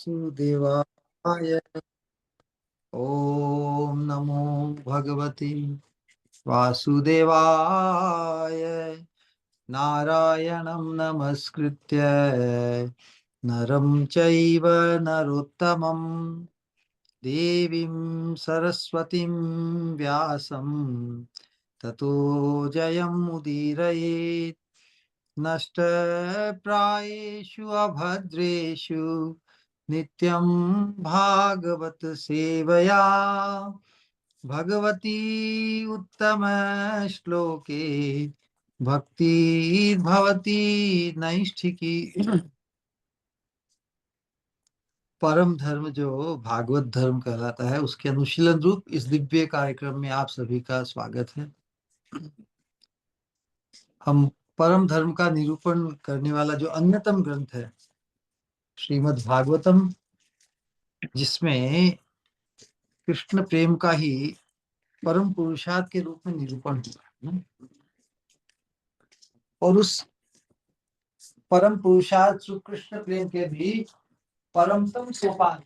वासुदेवाय। ओम नमो भगवती वासुदेवाय। नारायणं नमस्कृत्य नरं चैव नरोत्तमं देवीं सरस्वतीं व्यासं ततो जयमुदीरयेत्। नष्टप्रायेषु अभद्रेषु नित्यं भागवत सेवया भगवती उत्तम श्लोके भक्ति भवती नैष्ठिकी। परम धर्म जो भागवत धर्म कहलाता है, उसके अनुशीलन रूप इस दिव्य कार्यक्रम में आप सभी का स्वागत है। हम परम धर्म का निरूपण करने वाला जो अन्यतम ग्रंथ है श्रीमद् भागवतम, जिसमें कृष्ण प्रेम का ही परम पुरुषार्थ के रूप में निरूपण हुआ है, और उस परम पुरुषार्थ श्री कृष्ण प्रेम के भी परमतम सोपान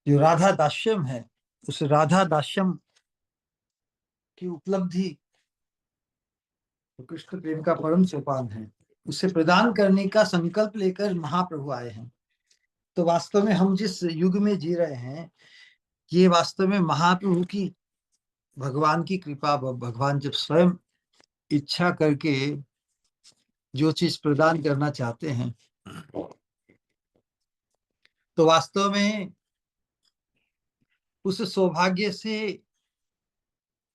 जो राधा दास्यम है, उस राधा दास्यम की उपलब्धि तो कृष्ण प्रेम का परम सोपान है, उसे प्रदान करने का संकल्प लेकर महाप्रभु आए हैं। तो वास्तव में हम जिस युग में जी रहे हैं, ये वास्तव में महाप्रभु की, भगवान की कृपा। भगवान जब स्वयं इच्छा करके जो चीज प्रदान करना चाहते हैं, तो वास्तव में उस सौभाग्य से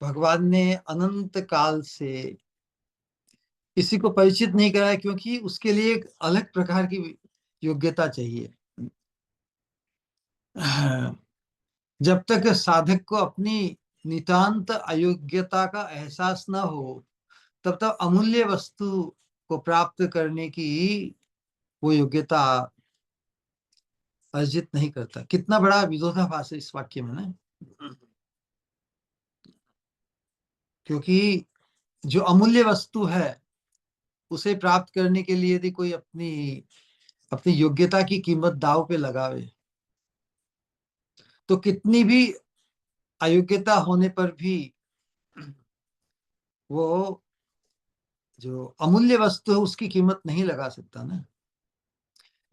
भगवान ने अनंत काल से किसी को परिचित नहीं कराया, क्योंकि उसके लिए एक अलग प्रकार की योग्यता चाहिए। जब तक साधक को अपनी नितांत अयोग्यता का एहसास न हो, तब तक अमूल्य वस्तु को प्राप्त करने की वो योग्यता अर्जित नहीं करता। कितना बड़ा विरोधाभास है इस वाक्य में ना। क्योंकि जो अमूल्य वस्तु है, उसे प्राप्त करने के लिए यदि कोई अपनी अपनी योग्यता की कीमत दांव पे लगावे, तो कितनी भी अयोग्यता होने पर भी वो जो अमूल्य वस्तु है उसकी कीमत नहीं लगा सकता ना।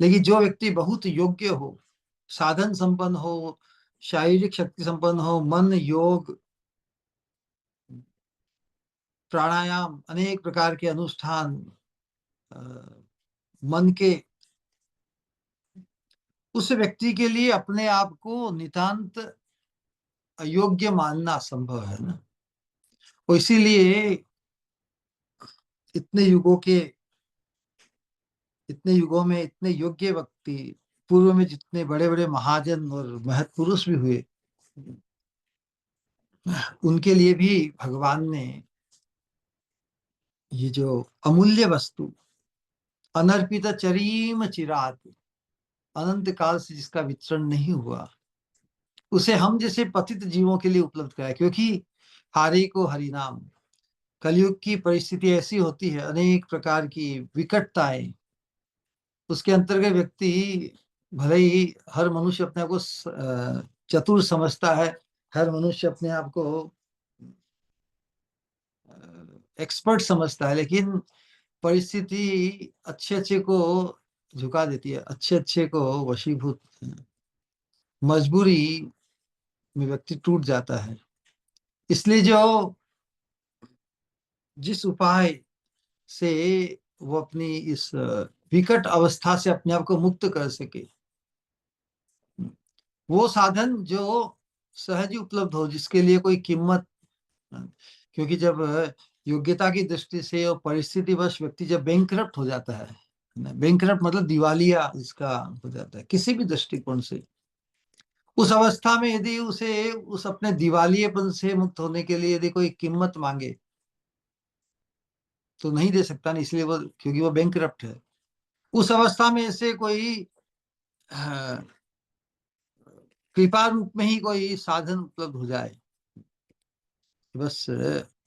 लेकिन जो व्यक्ति बहुत योग्य हो, साधन संपन्न हो, शारीरिक शक्ति संपन्न हो, मन, योग, प्राणायाम, अनेक प्रकार के अनुष्ठान, अ, मन के, उस व्यक्ति के लिए अपने आप को नितांत अयोग्य मानना असंभव है ना। और इसीलिए इतने युगों के इतने युगों में इतने योग्य व्यक्ति, पूर्व में जितने बड़े बड़े महाजन और महत् पुरुष भी हुए, उनके लिए भी भगवान ने ये जो अमूल्य वस्तु, अनर्पित चरीम चिरात, अनंत काल से जिसका वितरण नहीं हुआ, उसे हम जैसे पतित जीवों के लिए उपलब्ध कराया। क्योंकि हारि को हरि नाम, कलयुग की परिस्थिति ऐसी होती है, अनेक प्रकार की विकटताएं, उसके अंतर्गत व्यक्ति, भले ही हर मनुष्य अपने आप को चतुर समझता है, हर मनुष्य अपने आप को एक्सपर्ट समझता है, लेकिन परिस्थिति अच्छे अच्छे को झुका देती है, अच्छे अच्छे को वशीभूत, मजबूरी में व्यक्ति टूट जाता है। इसलिए जो जिस उपाय से वो अपनी इस विकट अवस्था से अपने आप को मुक्त कर सके, वो साधन जो सहज ही उपलब्ध हो, जिसके लिए कोई कीमत, क्योंकि जब योग्यता की दृष्टि से और परिस्थितिवश व्यक्ति जब बैंकरप्ट हो जाता है, बैंकरप्ट मतलब दिवालिया जिसका हो जाता है किसी भी दृष्टिकोण से, उस अवस्था में यदि उसे उस अपने दिवालियेपन से मुक्त होने के लिए यदि कोई कीमत मांगे, तो नहीं दे सकता ना, इसलिए वो, क्योंकि वो बैंकरप्ट है। उस अवस्था में ऐसे कोई कृपा रूप में ही कोई साधन उपलब्ध हो जाए, बस।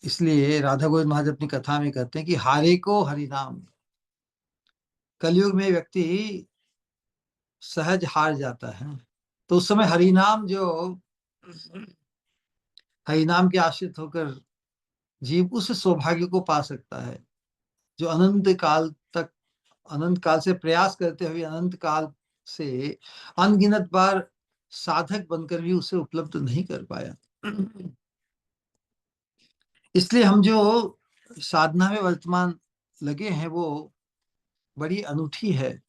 इसलिए राधा गोविंद महाराज अपनी कथा में कहते हैं कि हारे को हरि नाम, कलयुग में व्यक्ति सहज हार जाता है, तो उस समय हरिनाम के आश्रित होकर जीव उस सौभाग्य को पा सकता है जो अनंत काल से प्रयास करते हुए अनंत काल से अनगिनत बार साधक बनकर भी उसे उपलब्ध नहीं कर पाया। इसलिए हम जो साधना में वर्तमान लगे हैं वो बड़ी अनूठी है,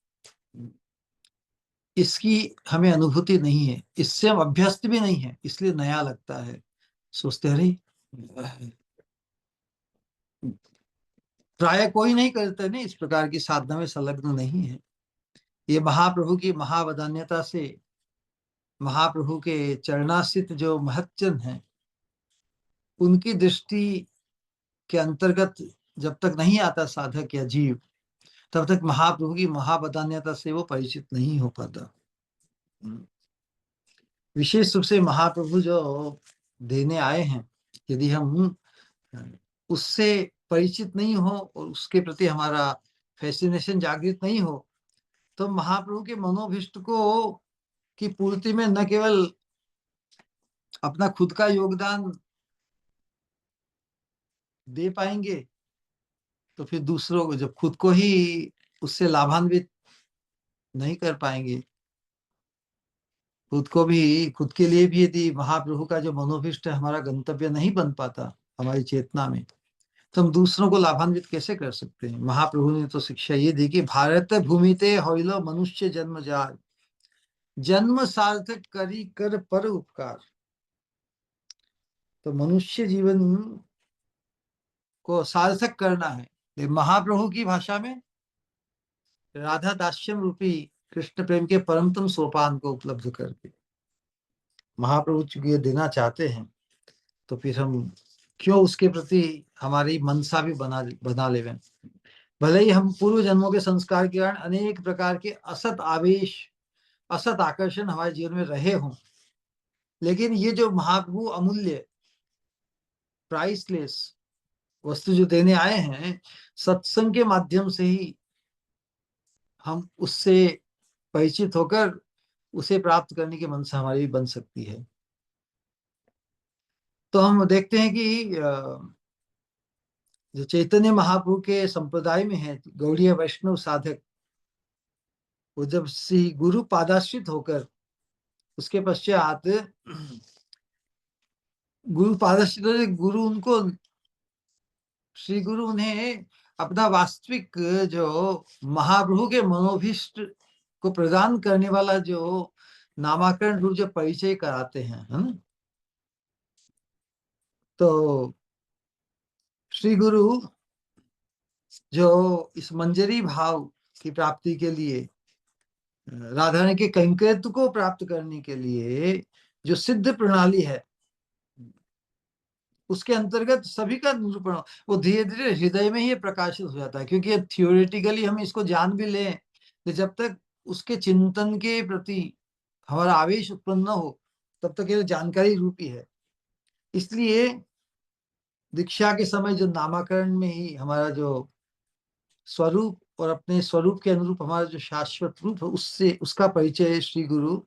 इसकी हमें अनुभूति नहीं है, इससे हम अभ्यस्त भी नहीं है, इसलिए नया लगता है। सोचते अरे प्राय कोई नहीं करता, नहीं इस प्रकार की साधना में संलग्न नहीं है। ये महाप्रभु की महावदान्यता से, महाप्रभु के चरणाश्रित जो महज्जन हैं, उनकी दृष्टि के अंतर्गत जब तक नहीं आता साधक या जीव, तब तक महाप्रभु की महावदान्यता से वो परिचित नहीं हो पाता। विशेष रूप से महाप्रभु जो देने आए हैं, यदि हम उससे परिचित नहीं हो और उसके प्रति हमारा फैसिनेशन जागृत नहीं हो, तो महाप्रभु के मनोभिष्ट को की पूर्ति में न केवल अपना खुद का योगदान दे पाएंगे, तो फिर दूसरों को, जब खुद को ही उससे लाभान्वित नहीं कर पाएंगे, खुद के लिए भी यदि महाप्रभु का जो मनोभिष्ट है हमारा गंतव्य नहीं बन पाता हमारी चेतना में, तो हम दूसरों को लाभान्वित कैसे कर सकते हैं। महाप्रभु ने तो शिक्षा ये दी कि भारत भूमिते होइलो मनुष्य जन्म जार, जन्म सार्थक करी कर पर उपकार। तो मनुष्य जीवन को सार्थक करना है, महाप्रभु की भाषा में राधा दास्यम रूपी कृष्ण प्रेम के परमतम सोपान को उपलब्ध करके महाप्रभु चूंकि ये देना चाहते हैं, तो फिर हम क्यों उसके प्रति हमारी मनसा भी बना लेवे। भले ही हम पूर्व जन्मों के संस्कार के कारण अनेक प्रकार के असत आवेश, असत आकर्षण हमारे जीवन में रहे हों, लेकिन ये जो महाप्रभु अमूल्य प्राइसलेस वस्तु जो देने आए हैं, सत्संग के माध्यम से ही हम उससे परिचित होकर उसे प्राप्त करने की मनसा हमारी बन सकती है। तो हम देखते हैं कि जो चैतन्य महाप्रभु के संप्रदाय में है गौड़ीय वैष्णव साधक, वो जब श्री गुरु पादाश्रित होकर उसके पश्चात गुरु पादाश्रित, श्री गुरु उन्हें अपना वास्तविक जो महाप्रभु के मनोभिष्ट को प्रदान करने वाला जो नामाकरण रूप जो परिचय कराते हैं, है ना। तो श्री गुरु जो इस मंजरी भाव की प्राप्ति के लिए, राधा रानी के कैंकर्यत्व को प्राप्त करने के लिए जो सिद्ध प्रणाली है, उसके अंतर्गत सभी का निरूपण वो धीरे धीरे हृदय में ही प्रकाशित हो जाता है। क्योंकि थियोरेटिकली हम इसको जान भी लें, तो जब तक उसके चिंतन के प्रति हमारा आवेश उत्पन्न न हो, तब तक ये जानकारी रूपी है। इसलिए दीक्षा के समय जो नामाकरण में ही हमारा जो स्वरूप और अपने स्वरूप के अनुरूप हमारा जो शाश्वत रूप है, उससे उसका परिचय श्री गुरु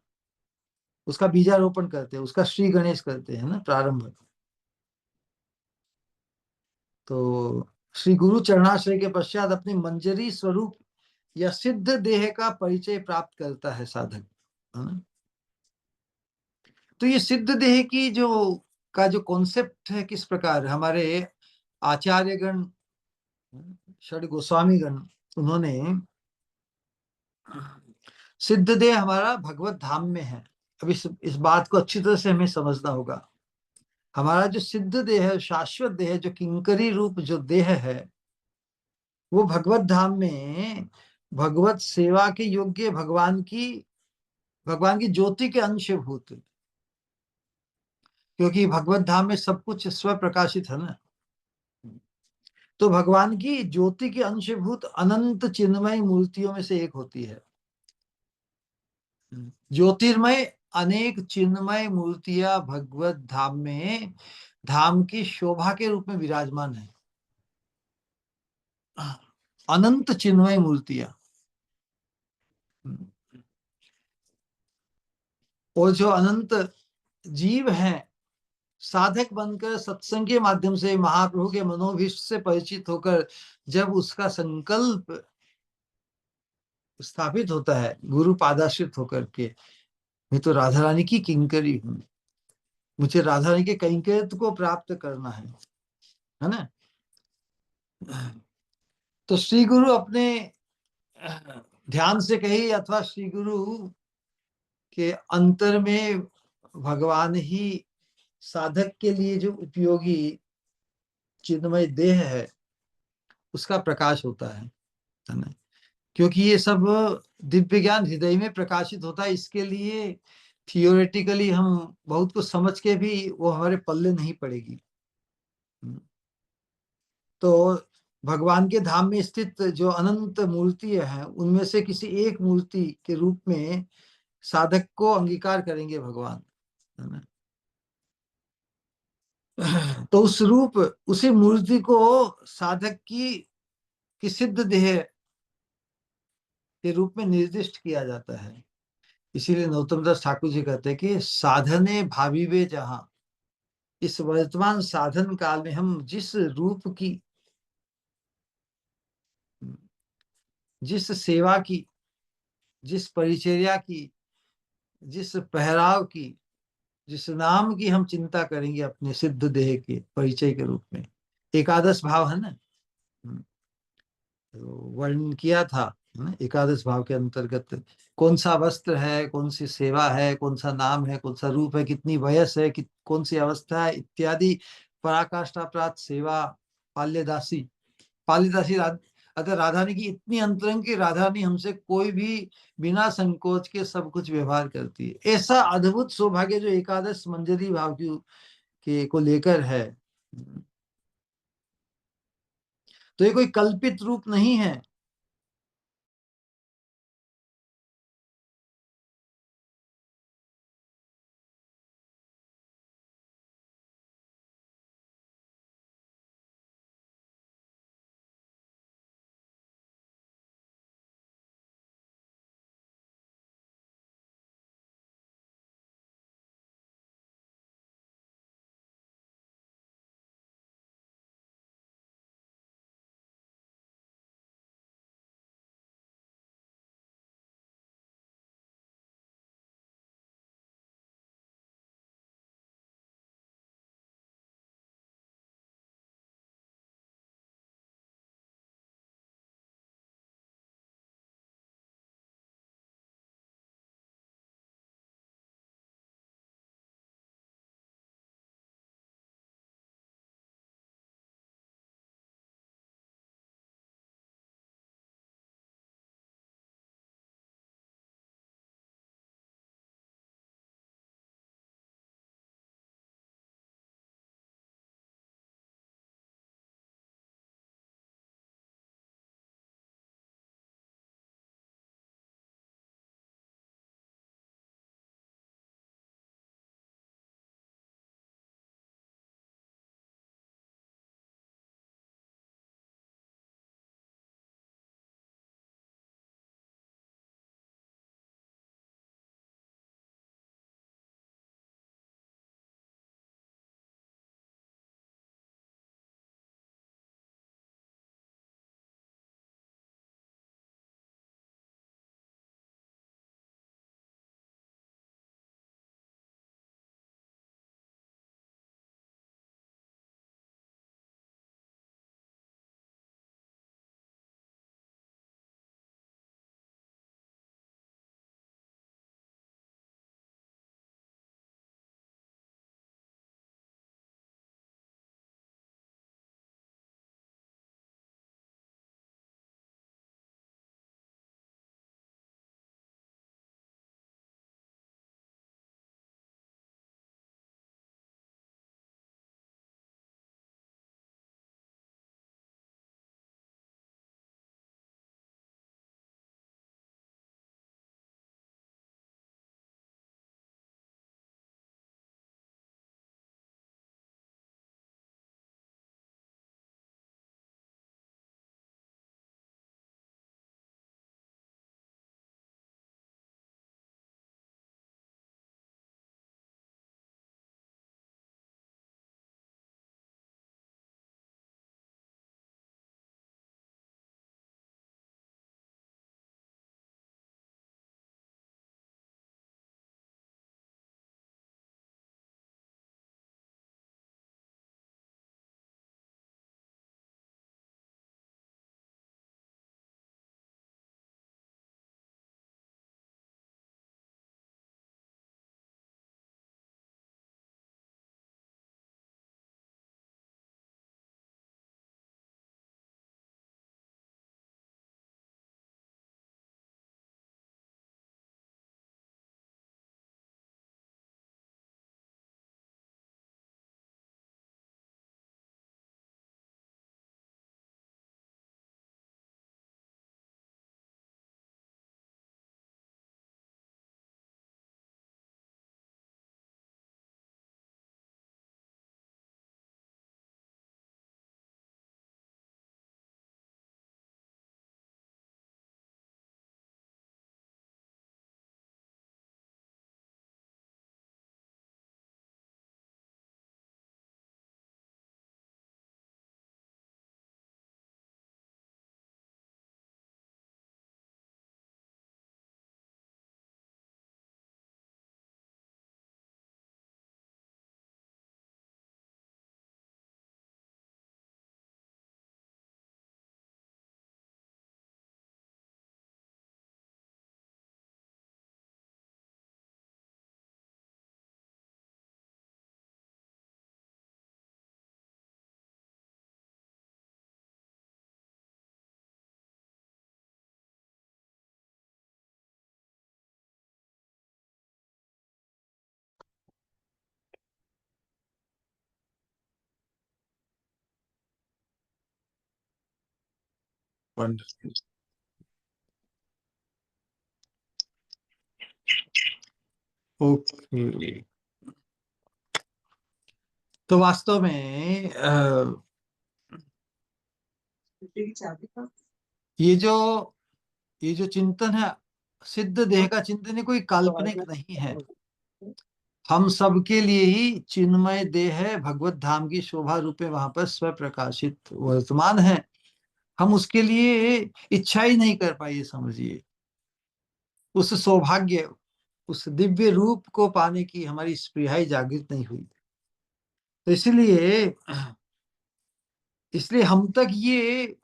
उसका बीजारोपण करते हैं, उसका श्री गणेश करते हैं ना प्रारंभ। तो श्री गुरु चरणाश्रय के पश्चात अपनी मंजरी स्वरूप या सिद्ध देह का परिचय प्राप्त करता है साधक, है ना। तो ये सिद्ध देह की जो कॉन्सेप्ट है, किस प्रकार हमारे आचार्यगण षड गोस्वामी गण, उन्होंने सिद्ध देह हमारा भगवत धाम में है। अब इस बात को अच्छी तरह से हमें समझना होगा। हमारा जो सिद्ध देह है, शाश्वत देह, जो किंकरी रूप जो देह है, वो भगवत धाम में भगवत सेवा के योग्य भगवान की ज्योति के अंशभूत, क्योंकि भगवत धाम में सब कुछ स्व प्रकाशित है ना। तो भगवान की ज्योति के अंशभूत अनंत चिन्मय मूर्तियों में से एक होती है। ज्योतिर्मय अनेक चिन्मय मूर्तियां भगवत धाम में धाम की शोभा के रूप में विराजमान है। अनंत चिन्मय मूर्तियां, और जो अनंत जीव हैं, साधक बनकर सत्संग के माध्यम से महाप्रभु के मनोभीष्ट से परिचित होकर जब उसका संकल्प स्थापित होता है गुरु पादाश्रित होकर के, मैं तो राधा रानी की किंकरी हूँ, मुझे राधा रानी के कैंकर्यत्व को प्राप्त करना है ना। तो श्री गुरु अपने ध्यान से कही अथवा श्री गुरु के अंतर में भगवान ही साधक के लिए जो उपयोगी चिन्मय देह है उसका प्रकाश होता है ना। क्योंकि ये सब दिव्य ज्ञान हृदय में प्रकाशित होता है, इसके लिए थियोरेटिकली हम बहुत कुछ समझ के भी वो हमारे पल्ले नहीं पड़ेगी। तो भगवान के धाम में स्थित जो अनंत मूर्तियां हैं उनमें से किसी एक मूर्ति के रूप में साधक को अंगीकार करेंगे भगवान, है ना। तो उस रूप, उसी मूर्ति को साधक की सिद्ध देह के रूप में निर्दिष्ट किया जाता है। इसीलिए नरोत्तम दास ठाकुर जी कहते हैं कि साधने भाविवे जहां, इस वर्तमान साधन काल में हम जिस रूप की, जिस सेवा की, जिस परिचर्या की, जिस पहराव की, जिस नाम की हम चिंता करेंगे अपने सिद्ध देह के परिचय के रूप में, एकादश भाव है ना, तो वर्णन किया था, है ना। एकादश भाव के अंतर्गत कौन सा वस्त्र है, कौन सी सेवा है, कौन सा नाम है, कौन सा रूप है, कितनी वयस है, कौन सी अवस्था है इत्यादि, पराकाष्ठा प्राप्त सेवा, पाल्यदासी, पाल्यदासी अतः राधा रानी की इतनी अंतरंग की, राधा रानी हमसे कोई भी बिना संकोच के सब कुछ व्यवहार करती है। ऐसा अद्भुत सौभाग्य जो एकादश मंजरी भाव के को लेकर है, तो ये कोई कल्पित रूप नहीं है। वंडरफुल। ओके, तो वास्तव में ये जो ये जो चिंतन है, सिद्ध देह का चिंतन है, कोई काल्पनिक नहीं है। हम सबके लिए ही चिन्मय देह है, भगवत धाम की शोभा रूपे वहां पर स्वप्रकाशित वर्तमान है। हम उसके लिए इच्छा ही नहीं कर पाए, समझिए। उस सौभाग्य, उस दिव्य रूप को पाने की हमारी स्पृहा ही जागृत नहीं हुई। तो इसलिए हम तक ये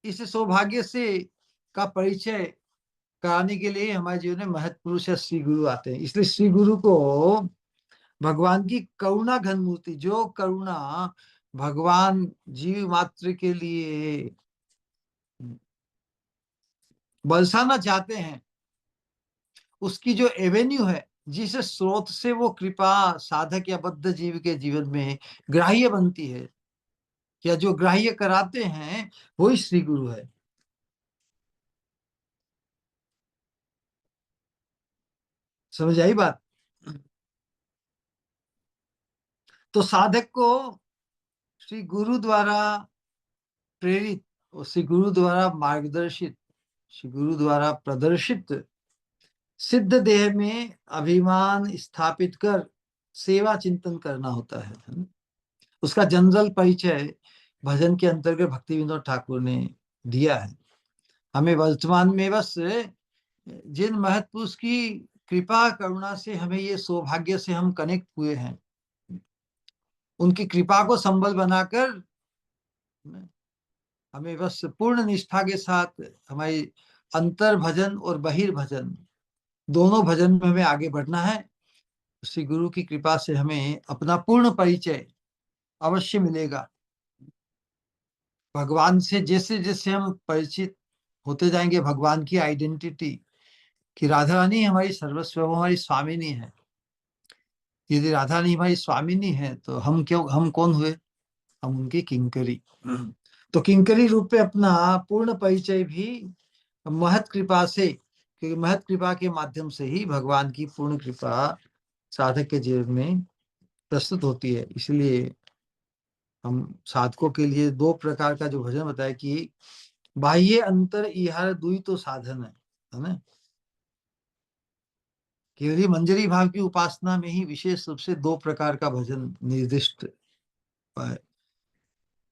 इस सौभाग्य से का परिचय कराने के लिए हमारे जीवन में महत् पुरुष या श्री गुरु आते हैं। इसलिए श्री गुरु को भगवान की करुणा घन मूर्ति, जो करुणा भगवान जीव मात्र के लिए बरसाना चाहते हैं, उसकी जो एवेन्यू है, जिस स्रोत से वो कृपा साधक या बद्ध जीव के जीवन में ग्राह्य बनती है, या जो ग्राह्य कराते हैं, वही श्री गुरु है। समझ आई बात? तो साधक को श्री गुरु द्वारा प्रेरित और श्री गुरु द्वारा मार्गदर्शित, श्री गुरु द्वारा प्रदर्शित सिद्ध देह में अभिमान स्थापित कर सेवा चिंतन करना होता है ना? उसका जनरल परिचय भजन के अंतर्गत भक्ति विनोद ठाकुर ने दिया है हमें। वर्तमान में बस जिन महत्पुरुष की कृपा करुणा से हमें ये सौभाग्य से हम कनेक्ट हुए हैं, उनकी कृपा को संबल बनाकर हमें बस पूर्ण निष्ठा के साथ हमारी अंतर भजन और बहिर्भजन दोनों भजन में हमें आगे बढ़ना है। श्री गुरु की कृपा से हमें अपना पूर्ण परिचय अवश्य मिलेगा। भगवान से जैसे जैसे हम परिचित होते जाएंगे, भगवान की आइडेंटिटी कि राधा रानी हमारी सर्वस्व, वो हमारी स्वामिनी है। यदि राधा रानी हमारी स्वामिनी है तो हम कौन हुए? हम उनकी किंकरी। तो किंकरी रूप में अपना पूर्ण परिचय भी महत कृपा से, क्योंकि महत कृपा के माध्यम से ही भगवान की पूर्ण कृपा साधक के जीवन में प्रस्तुत होती है। इसलिए हम साधकों के लिए दो प्रकार का जो भजन बताया कि बाह्य अंतर इहार दुई तो साधन है ना? केवली मंजरी भाव की उपासना में ही विशेष रूप से दो प्रकार का भजन निर्दिष्ट है।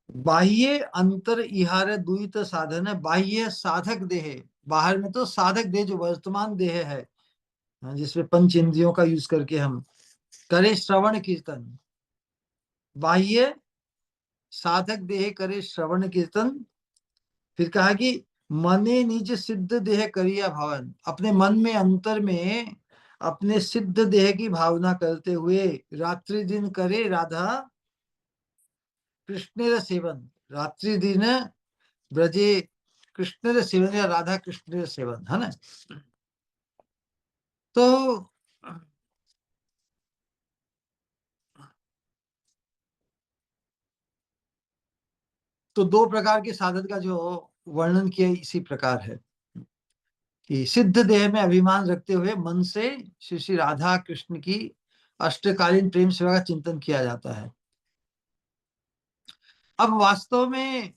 बाह्य अंतर इहार दुई तो साधन है। बाह्य साधक देह, बाहर में तो साधक देह जो वर्तमान देह है, जिसमें पंच इंद्रियों का यूज करके हम करे श्रवण कीर्तन। बाह्य साधक देह करे श्रवण कीर्तन। फिर कहा कि मने निज सिद्ध देह करिया भावन, अपने मन में अंतर में अपने सिद्ध देह की भावना करते हुए रात्रि दिन करे राधा कृष्ण सेवन। रात्रि दिन ब्रजे कृष्ण सेवन या राधा कृष्ण सेवन, है ना? तो दो प्रकार के साधन का जो वर्णन किया इसी प्रकार है कि सिद्ध देह में अभिमान रखते हुए मन से श्री श्री राधा कृष्ण की अष्टकालीन प्रेम सेवा का चिंतन किया जाता है। अब वास्तव में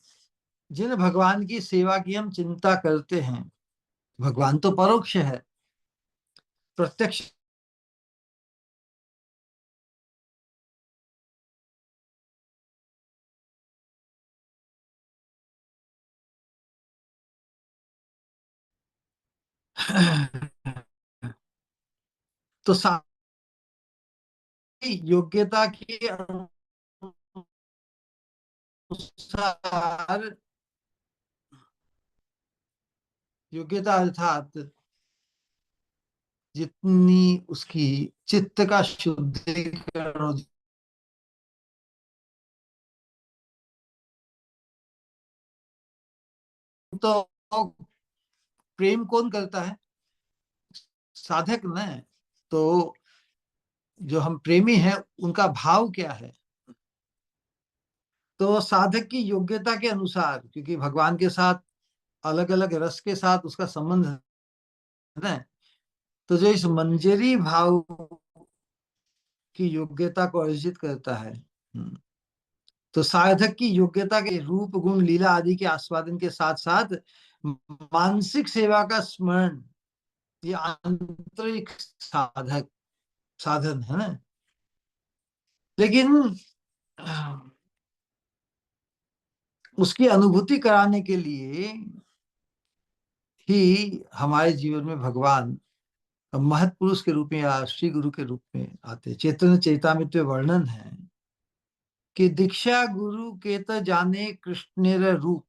जिन भगवान की सेवा की हम चिंता करते हैं, भगवान तो परोक्ष है, प्रत्यक्ष तो सारी योग्यता के अनुसार, योग्यता अर्थात जितनी उसकी चित्त का शुद्धिकरण हो, तो प्रेम कौन करता है? साधक न। तो जो हम प्रेमी हैं, उनका भाव क्या है? तो साधक की योग्यता के अनुसार, क्योंकि भगवान के साथ अलग अलग रस के साथ उसका संबंध है ना, तो जो इस मंजरी भाव की योग्यता को अर्जित करता है, तो साधक की योग्यता के रूप गुण लीला आदि के आस्वादन के साथ साथ मानसिक सेवा का स्मरण, ये आंतरिक साधक साधन है ना। लेकिन उसकी अनुभूति कराने के लिए ही हमारे जीवन में भगवान महत्पुरुष के रूप में या श्री गुरु के रूप में आते। चैतन्य चैतामृत में वर्णन है कि दीक्षा गुरु के त जाने कृष्णेर रूप।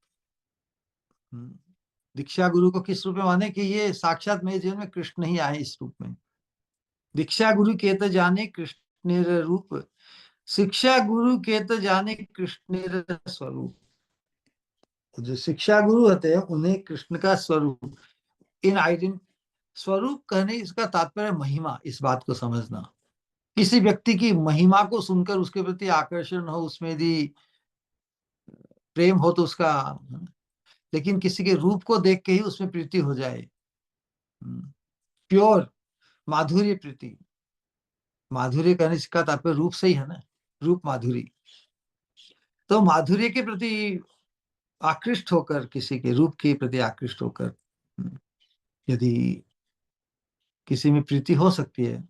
दीक्षा गुरु को किस रूप में माने कि ये साक्षात मेरे जीवन में कृष्ण ही आए इस रूप में। दीक्षा गुरु के त जाने कृष्णेर रूप, शिक्षा गुरु के त जाने कृष्णेर स्वरूप। जो शिक्षा गुरु होते हैं उन्हें कृष्ण का स्वरूप, इन आइडेंट स्वरूप कहने इसका तात्पर्य महिमा, इस बात को समझना। किसी व्यक्ति की महिमा को सुनकर उसके प्रति आकर्षण हो, उसमें यदि प्रेम हो तो उसका, लेकिन किसी के रूप को देख के ही उसमें प्रीति हो जाए, प्योर माधुर्य प्रीति। माधुर्य कहने इसका तात्पर्य रूप से ही है ना, रूप माधुरी। तो माधुर्य के प्रति आकृष्ट होकर, किसी के रूप के प्रति आकृष्ट होकर यदि किसी में प्रीति हो सकती है,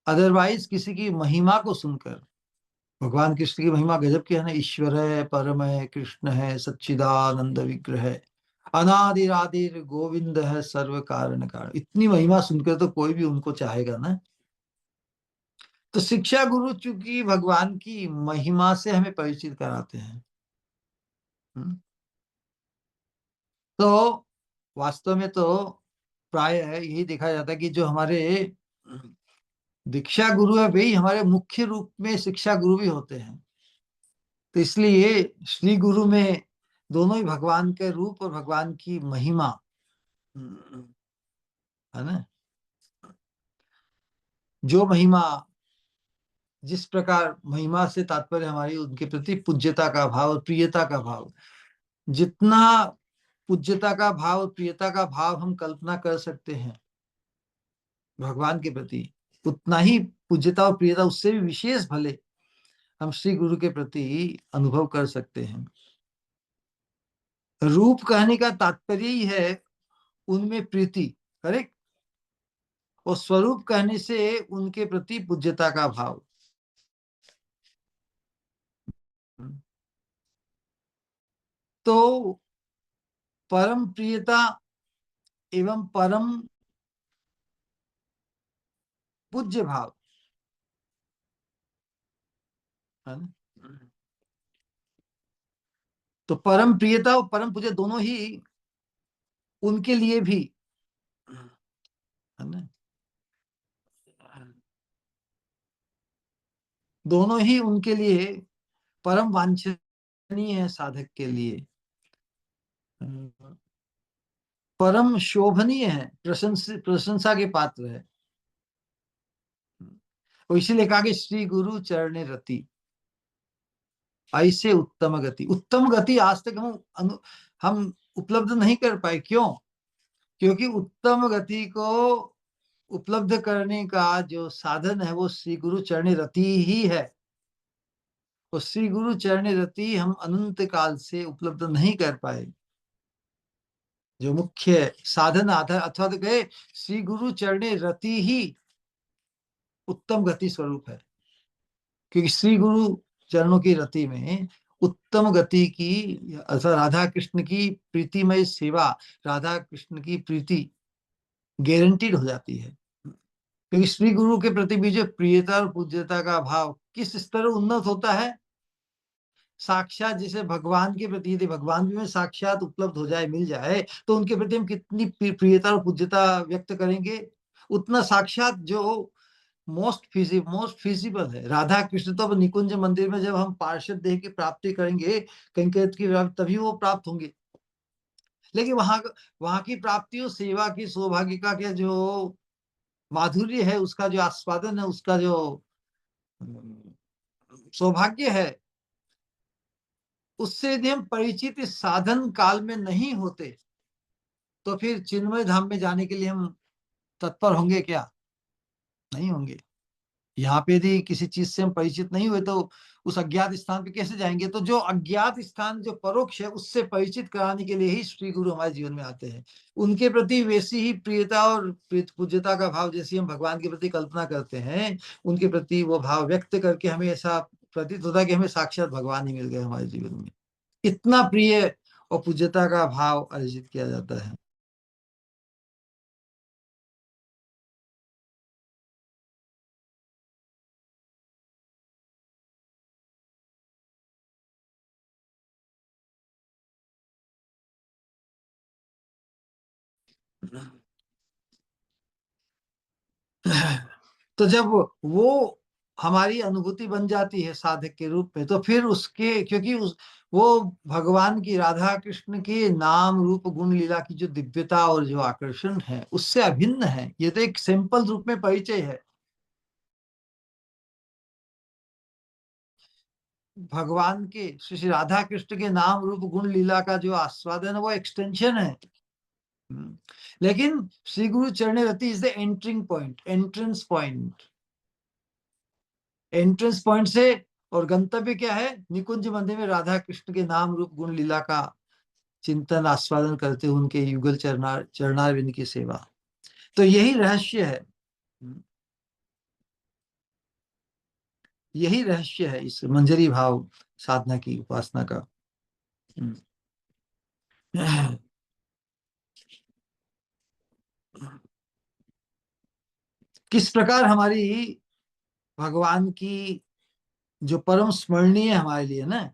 अदरवाइज किसी की महिमा को सुनकर, भगवान कृष्ण की महिमा गजब की है ना, ईश्वर है, परम है, कृष्ण है, सच्चिदानंद विग्रह है, अनादिरादिर गोविंद है, सर्व कारण कारण, इतनी महिमा सुनकर तो कोई भी उनको चाहेगा ना। तो शिक्षा गुरु चूंकि भगवान की महिमा से हमें परिचित कराते हैं, तो वास्तव में तो प्राय यही देखा जाता है कि जो हमारे दीक्षा गुरु है वही हमारे मुख्य रूप में शिक्षा गुरु भी होते हैं। तो इसलिए श्री गुरु में दोनों ही भगवान के रूप और भगवान की महिमा है ना। जो महिमा, जिस प्रकार महिमा से तात्पर्य हमारी उनके प्रति पूज्यता का भाव और प्रियता का भाव, जितना पूज्यता का भाव और प्रियता का भाव हम कल्पना कर सकते हैं भगवान के प्रति, उतना ही पूज्यता और प्रियता, उससे भी विशेष भले हम श्री गुरु के प्रति अनुभव कर सकते हैं। रूप कहने का तात्पर्य ही है उनमें प्रीति, करेक्ट, और स्वरूप कहने से उनके प्रति पूज्यता का भाव। तो परम प्रियता एवं परम पूज्य भाव है ना? तो परम प्रियता और परम पूज्य दोनों ही उनके लिए भी है ना, दोनों ही उनके लिए परम वांछनीय है, साधक के लिए परम शोभनीय है, प्रशंसा के पात्र है। और इसीलिए कहा कि श्री गुरु चरणे रति, ऐसे उत्तम गति, उत्तम गति आज तक हम उपलब्ध नहीं कर पाए। क्यों? क्योंकि उत्तम गति को उपलब्ध करने का जो साधन है वो श्री गुरु चरणी रति ही है। और श्री गुरु चरणी रति हम अनंत काल से उपलब्ध नहीं कर पाए। जो मुख्य साधन आधार, अथवा तो कहे श्री गुरु चरणी रति ही उत्तम गति स्वरूप है। क्योंकि श्री गुरु चरणों की रति में उत्तम गति की, अर्थात राधा कृष्ण की प्रीतिमय सेवा, राधा कृष्ण की प्रीति गारंटीड हो जाती है। क्योंकि श्री गुरु के प्रति भी जो प्रियता और पूज्यता का भाव किस स्तर उन्नत होता है, साक्षात जैसे भगवान के प्रति यदि भगवान भी में साक्षात उपलब्ध हो जाए, मिल जाए, तो उनके प्रति हम कितनी प्रियता और पूज्यता व्यक्त करेंगे, उतना साक्षात जो मोस्ट फिजिबल है राधा कृष्ण, तो अब निकुंज मंदिर में जब हम पार्षद देह की प्राप्ति करेंगे, कंकैत की तभी वो प्राप्त होंगे। लेकिन वहां की प्राप्ति और सेवा की सौभाग्य का क्या जो माधुर्य है, उसका जो आस्वादन है, उसका जो सौभाग्य है, उससे यदि हम परिचित इस साधन काल में नहीं होते तो फिर चिन्मय धाम में जाने के लिए हम तत्पर होंगे क्या? नहीं होंगे। यहाँ पे यदि किसी चीज से हम परिचित नहीं हुए तो उस अज्ञात स्थान पे कैसे जाएंगे? तो जो अज्ञात स्थान जो परोक्ष है उससे परिचित कराने के लिए ही श्री गुरु हमारे जीवन में आते हैं। उनके प्रति वैसी ही प्रियता और पूज्यता का भाव जैसी हम भगवान के प्रति कल्पना करते हैं, उनके प्रति वो भाव व्यक्त करके हमें ऐसा प्रतीत होता है कि हमें साक्षात भगवान ही मिल गए हमारे जीवन में। इतना प्रिय और पूज्यता का भाव अर्जित किया जाता है। तो जब वो हमारी अनुभूति बन जाती है साधक के रूप में, तो फिर उसके क्योंकि वो भगवान की, राधा कृष्ण के नाम रूप गुण लीला की जो दिव्यता और जो आकर्षण है उससे अभिन्न है। ये तो एक सिंपल रूप में परिचय है। भगवान के, श्री श्री राधा कृष्ण के नाम रूप गुण लीला का जो आस्वादन है वो एक्सटेंशन है। हम्म। लेकिन श्री गुरु चरण रति is the entering point, entrance point. Entrance point से और गंतव्य क्या है? निकुंज मंदिर में राधा कृष्ण के नाम रूप गुण लीला का चिंतन आस्वादन करते हुए उनके युगल चरणारविंद की सेवा। तो यही रहस्य है। यही रहस्य है इस मंजरी भाव साधना की, उपासना का। किस प्रकार हमारी भगवान की जो परम स्मरणीय हमारे लिए ना,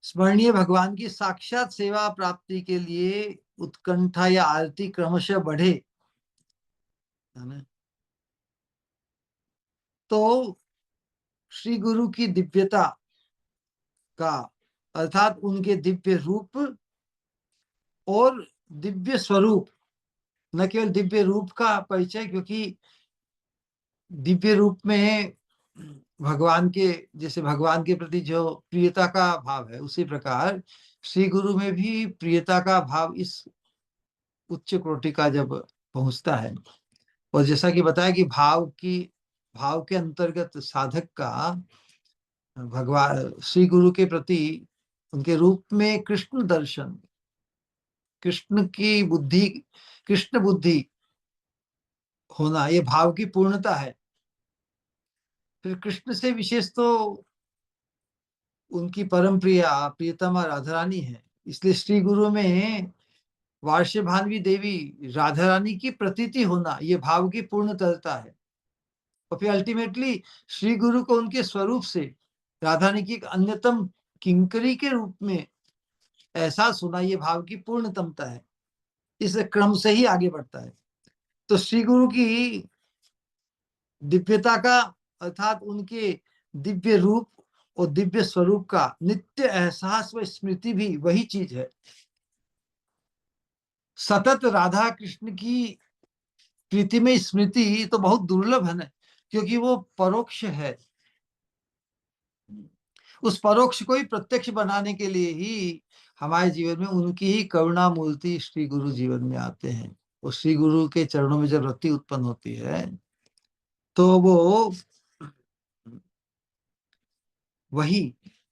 स्मरणीय भगवान की साक्षात सेवा प्राप्ति के लिए उत्कंठा या आरती क्रमशः बढ़े, है ना? तो श्री गुरु की दिव्यता का, अर्थात उनके दिव्य रूप और दिव्य स्वरूप, न केवल दिव्य रूप का परिचय, क्योंकि दिव्य रूप में भगवान के, जैसे भगवान के प्रति जो प्रियता का भाव है उसी प्रकार श्री गुरु में भी प्रियता का भाव इस उच्च कोटि का जब पहुंचता है, और जैसा कि बताया कि भाव के अंतर्गत साधक का भगवान श्री गुरु के प्रति उनके रूप में कृष्ण दर्शन, कृष्ण की बुद्धि, कृष्ण बुद्धि होना, ये भाव की पूर्णता है। फिर कृष्ण से विशेष तो उनकी परम प्रिया प्रियतमा राधा रानी है। इसलिए श्री गुरु में वार्षभान्वी देवी राधा रानी की प्रतीति होना, ये भाव की पूर्णतरता है। और फिर अल्टीमेटली श्री गुरु को उनके स्वरूप से राधा रानी की एक अन्यतम किंकरी के रूप में एहसास होना, ये भाव की पूर्णतमता है। इस क्रम से ही आगे बढ़ता है। तो श्री गुरु की दिव्यता का, अर्थात उनके दिव्य रूप और दिव्य स्वरूप का नित्य एहसास व स्मृति भी वही चीज है। सतत राधा कृष्ण की प्रीति में स्मृति तो बहुत दुर्लभ है ना, क्योंकि वो परोक्ष है। उस परोक्ष को ही प्रत्यक्ष बनाने के लिए ही हमारे जीवन में उनकी ही करुणा मूर्ति श्री गुरु जीवन में आते हैं। और श्री गुरु के चरणों में जब रति उत्पन्न होती है तो वो वही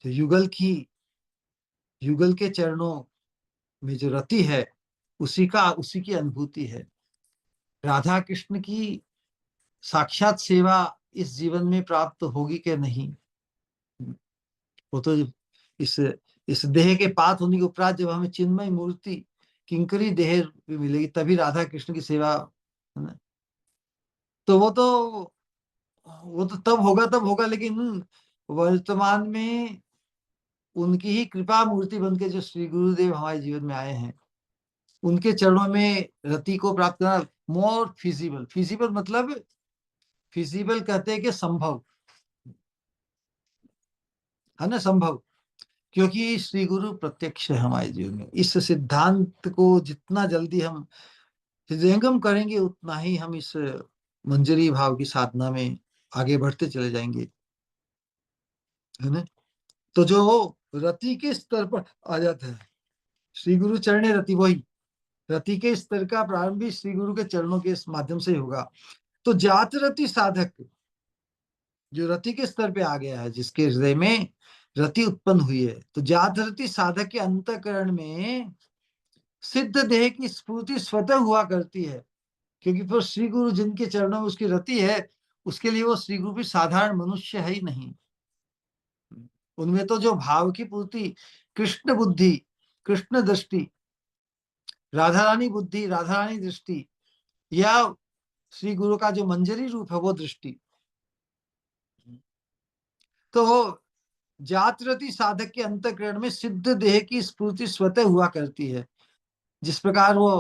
जो युगल के चरणों में जो रति है उसी की अनुभूति है। राधा कृष्ण की साक्षात सेवा इस जीवन में प्राप्त होगी कि नहीं, वो तो इस इस देह के पात होने के उपरांत जब हमें चिन्मय मूर्ति किंकरी देह मिलेगी तभी राधा कृष्ण की सेवा, है ना? तो वो तो तब होगा, लेकिन वर्तमान में उनकी ही कृपा मूर्ति बन के जो श्री गुरुदेव हमारे जीवन में आए हैं, उनके चरणों में रति को प्राप्त करना मोर फिजिबल। फिजिबल मतलब, फिजिबल कहते हैं कि संभव, है ना, संभव। क्योंकि श्री गुरु प्रत्यक्ष है हमारे जीवन में। इस सिद्धांत को जितना जल्दी हम हृदयंगम करेंगे उतना ही हम इस मंजरी भाव की साधना में आगे बढ़ते चले जाएंगे, है ना? तो जो रति के स्तर पर आ जाता है। श्री गुरु चरणे रति, वही रति के स्तर का प्रारंभ भी श्री गुरु के चरणों के माध्यम से होगा। तो जात रति साधक जो रति के स्तर पे आ गया है, जिसके हृदय में रति उत्पन्न हुई है, तो जात रति साधक के अंतःकरण में सिद्ध देह की स्फूर्ति स्वतः हुआ करती है। क्योंकि फिर श्री गुरु जिनके चरणों में उसकी रति है, उसके लिए वो श्री गुरु भी साधारण मनुष्य है ही नहीं। उनमें तो जो भाव की पूर्ति, कृष्ण बुद्धि, कृष्ण दृष्टि, राधा रानी बुद्धि, राधा रानी दृष्टि, या श्री गुरु का जो मंजरी रूप है वो दृष्टि, तो जातरति साधक के अंतःकरण में सिद्ध देह की स्फूर्ति स्वतः हुआ करती है। जिस प्रकार वो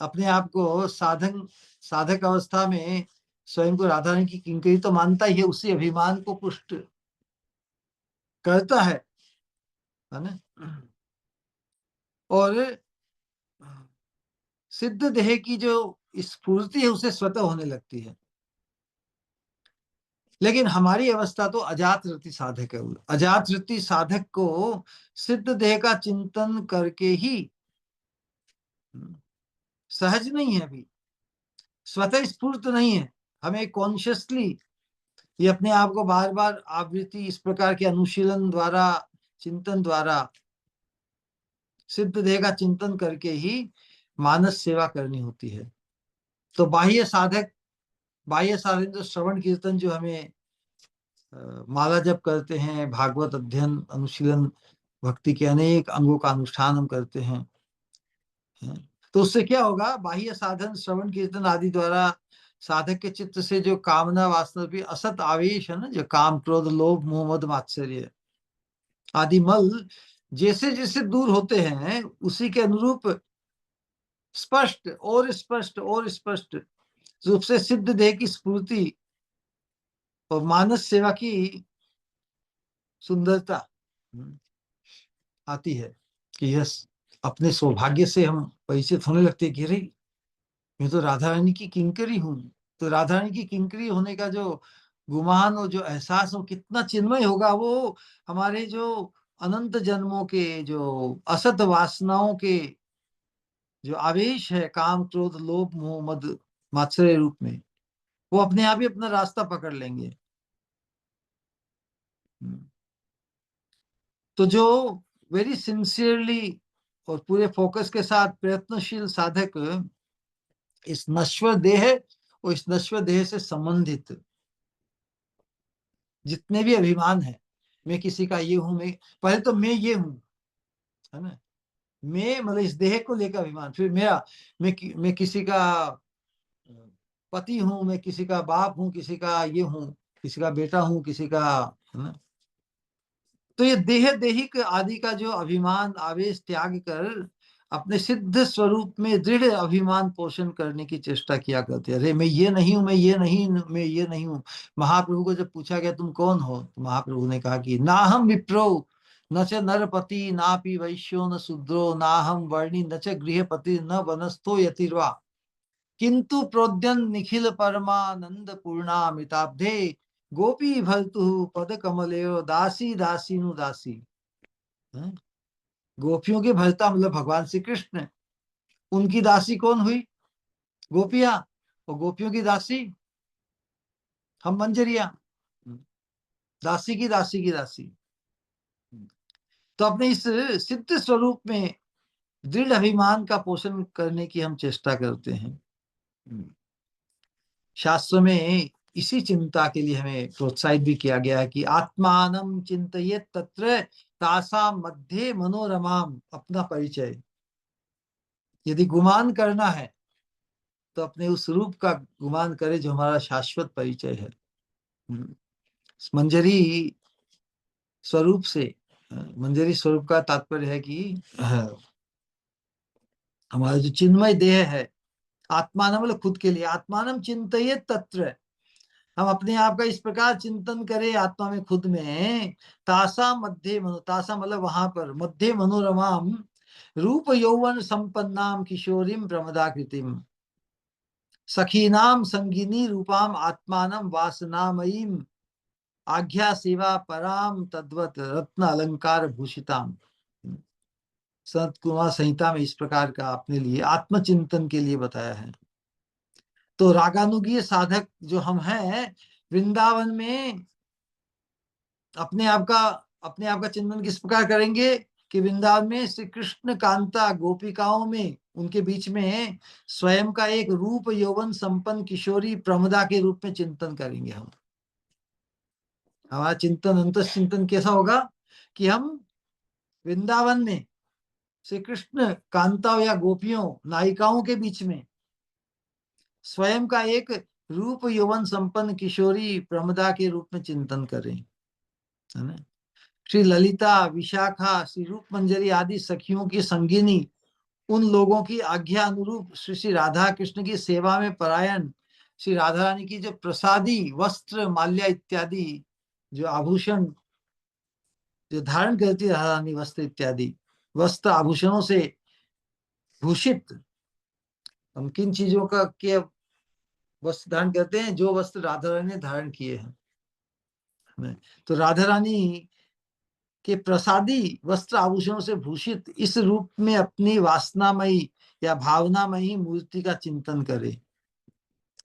अपने आप को साधक अवस्था में स्वयं को राधा रानी की किंकरी तो मानता ही है, उसी अभिमान को पुष्ट करता है ना। और सिद्ध देह की जो स्फूर्ति है उसे स्वतः होने लगती है। लेकिन हमारी अवस्था तो अजात रति साधक है। अजात रति साधक को सिद्ध देह का चिंतन करके ही सहज नहीं है, अभी स्वतः स्फूर्त नहीं है। हमें कॉन्शियसली ये अपने आप को बार बार आवृत्ति इस प्रकार के अनुशीलन द्वारा, चिंतन द्वारा सिद्ध देह का चिंतन करके ही मानस सेवा करनी होती है। तो बाह्य साधन जो श्रवण कीर्तन, जो हमें माला जप करते हैं, भागवत अध्ययन, अनुशीलन, भक्ति के अनेक अंगों का अनुष्ठान हम करते हैं, तो उससे क्या होगा, बाह्य साधन श्रवण कीर्तन आदि द्वारा साधक के चित्त से जो कामना वासना भी असत आवेश है ना, जो काम क्रोध लोभ मोह मद मात्सर्य आदि मल जैसे जैसे दूर होते हैं, उसी के अनुरूप स्पष्ट और स्पष्ट और स्पष्ट रूप से सिद्ध देह की स्फूर्ति और मानस सेवा की सुंदरता आती है कि यस, अपने सौभाग्य से हम परिचित होने लगते हैं कि अरे मैं तो राधा रानी की किंकरी हूँ। तो राधा रानी की किंकरी होने का जो गुमान और जो एहसास हो कितना चिन्मय होगा, वो हमारे जो अनंत जन्मों के जो असत वासनाओं के जो आवेश है, काम क्रोध लोभ मोह मद मात्सर्य रूप में, वो अपने आप ही अपना रास्ता पकड़ लेंगे। तो जो वेरी सिंसियरली और पूरे फोकस के साथ प्रयत्नशील साधक इस नश्वर देह और इस नश्वर देह से संबंधित जितने भी अभिमान है, मैं किसी का ये हूं, मैं पहले तो मैं ये हूं, है ना, मैं मतलब इस देह को लेकर अभिमान, फिर मैं किसी का पति हूं, मैं किसी का बाप हूं, किसी का ये हूं, किसी का बेटा हूं, किसी का, है ना। तो ये देह देहिक आदि का जो अभिमान आवेश त्याग कर अपने सिद्ध स्वरूप में दृढ़ अभिमान पोषण करने की चेष्टा किया करते हैं। अरे मैं ये नहीं हूं, मैं ये नहीं, मैं ये नहीं हूं। महाप्रभु को जब पूछा गया तुम कौन हो, तो महाप्रभु ने कहा कि ना हम विप्रो न च नरपति नापि वैश्यो न शूद्रो ना हम वर्णी न च गृहपति न वनस्थो यतिर्वा किंतु प्रोद्यन निखिल परमानंद पूर्णामिताब्धे गोपी भर्तु पद कमले दासी दासी नु दासी। हैं? गोपियों के भरता मतलब भगवान श्री कृष्ण, उनकी दासी कौन हुई, गोपियां, और गोपियों की दासी हम मंजरिया, दासी की दासी की दासी। तो अपने इस सिद्ध स्वरूप में दृढ़ अभिमान का पोषण करने की हम चेष्टा करते हैं। शास्त्र में इसी चिंता के लिए हमें प्रोत्साहित भी किया गया है कि आत्मानम चिंतयेत तत्र तासा मध्य मनोरमाम। अपना परिचय यदि गुमान करना है तो अपने उस रूप का गुमान करे जो हमारा शाश्वत परिचय है। मंजरी स्वरूप से, मंजरी स्वरूप का तात्पर्य है कि हमारा जो चिन्मय देह है, आत्मानम मतलब खुद के लिए, आत्मानम चिंतयेत तत्र, हम अपने आप का इस प्रकार चिंतन करें आत्मा में खुद में, तासा मध्य मनो, तासा मतलब वहां पर, मध्य मनोरमाम रूप यौवन संपन्नाम किशोरीम प्रमदाकृतिम सखीनाम संगिनी रूपाम आत्मानम वासनामयीम आज्ञा सेवा पराम तद्वत रत्न अलंकार भूषिताम। संत कुमार संहिता में इस प्रकार का अपने लिए आत्मचिंतन के लिए बताया है। तो रागानुगीय साधक जो हम हैं, वृंदावन में अपने आप का चिंतन किस प्रकार करेंगे कि वृंदावन में श्री कृष्ण कांता गोपिकाओं में, उनके बीच में स्वयं का एक रूप यौवन संपन्न किशोरी प्रमदा के रूप में चिंतन करेंगे हम। हमारा चिंतन, अंतस चिंतन कैसा होगा कि हम वृंदावन में श्री कृष्ण कांताओं या गोपियों, नायिकाओं के बीच में स्वयं का एक रूप यौवन संपन्न किशोरी प्रमदा के रूप में चिंतन करें, है ना। श्री ललिता, विशाखा, श्री रूप मंजरी आदि सखियों की संगिनी, उन लोगों की आज्ञा अनुरूप श्री श्री राधा कृष्ण की सेवा में परायण श्री राधा रानी की जो प्रसादी वस्त्र माल्या इत्यादि जो आभूषण जो धारण करती है राधा रानी, वस्त्र इत्यादि वस्त्र आभूषणों से भूषित, हम किन चीजों का के वस्त्र धारण करते हैं? जो वस्त्र राधा रानी ने धारण किए हैं। तो राधा रानी के प्रसादी वस्त्र आभूषणों से भूषित इस रूप में अपनी वासनामयी या भावनामयी मूर्ति का चिंतन करें।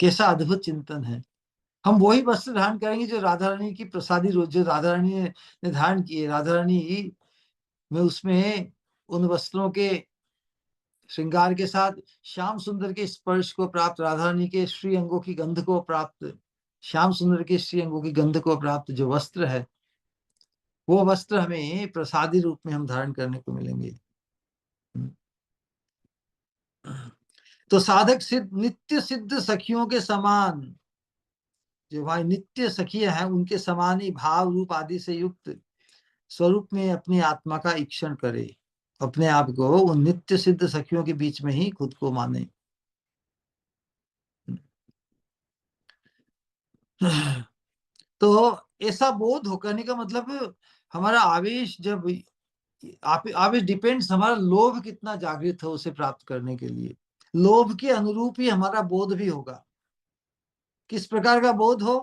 कैसा अद्भुत चिंतन है। हम वही वस्त्र धारण करेंगे जो राधा रानी की प्रसादी, जो राधा रानी ने धारण किए। राधा रानी में उसमें उन वस्त्रों के श्रृंगार के साथ श्याम सुंदर के स्पर्श को प्राप्त, राधा रानी के श्री अंगों की गंध को प्राप्त, श्याम सुंदर के श्री अंगों की गंध को प्राप्त जो वस्त्र है, वो वस्त्र हमें प्रसादी रूप में हम धारण करने को मिलेंगे। तो साधक सिद्ध, नित्य सिद्ध सखियों के समान, जो भाई नित्य सखियां हैं, उनके समान ही भाव रूप आदि से युक्त स्वरूप में अपनी आत्मा का ईक्षण करे, अपने आप को उन नित्य सिद्ध सखियों के बीच में ही खुद को माने। तो ऐसा बोध हो करने का मतलब, हमारा आवेश जब आवेश डिपेंड्स हमारा लोभ कितना जागृत हो उसे प्राप्त करने के लिए। लोभ के अनुरूप ही हमारा बोध भी होगा। किस प्रकार का बोध हो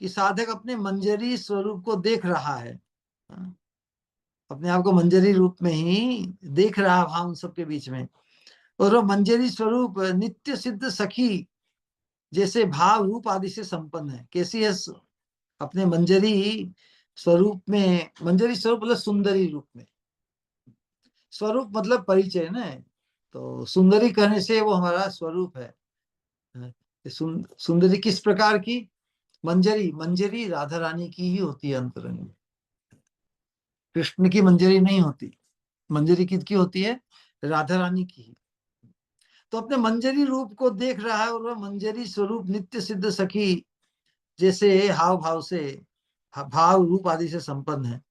कि साधक अपने मंजरी स्वरूप को देख रहा है, अपने आप को मंजरी रूप में ही देख रहा है वहां उन सबके बीच में, और वो मंजरी स्वरूप नित्य सिद्ध सखी जैसे भाव रूप आदि से संपन्न है। कैसी है? अपने मंजरी स्वरूप में, मंजरी स्वरूप मतलब सुंदरी रूप में, स्वरूप मतलब परिचय ना, तो सुंदरी कहने से वो हमारा स्वरूप है। सुंदरी किस प्रकार की? मंजरी, मंजरी राधा रानी की ही होती है अंतरंग में, कृष्ण की मंजरी नहीं होती। मंजरी किसकी होती है? राधा रानी की। तो अपने मंजरी रूप को देख रहा है, और वह मंजरी स्वरूप नित्य सिद्ध सखी जैसे हाव भाव से, भाव रूप आदि से संपन्न है।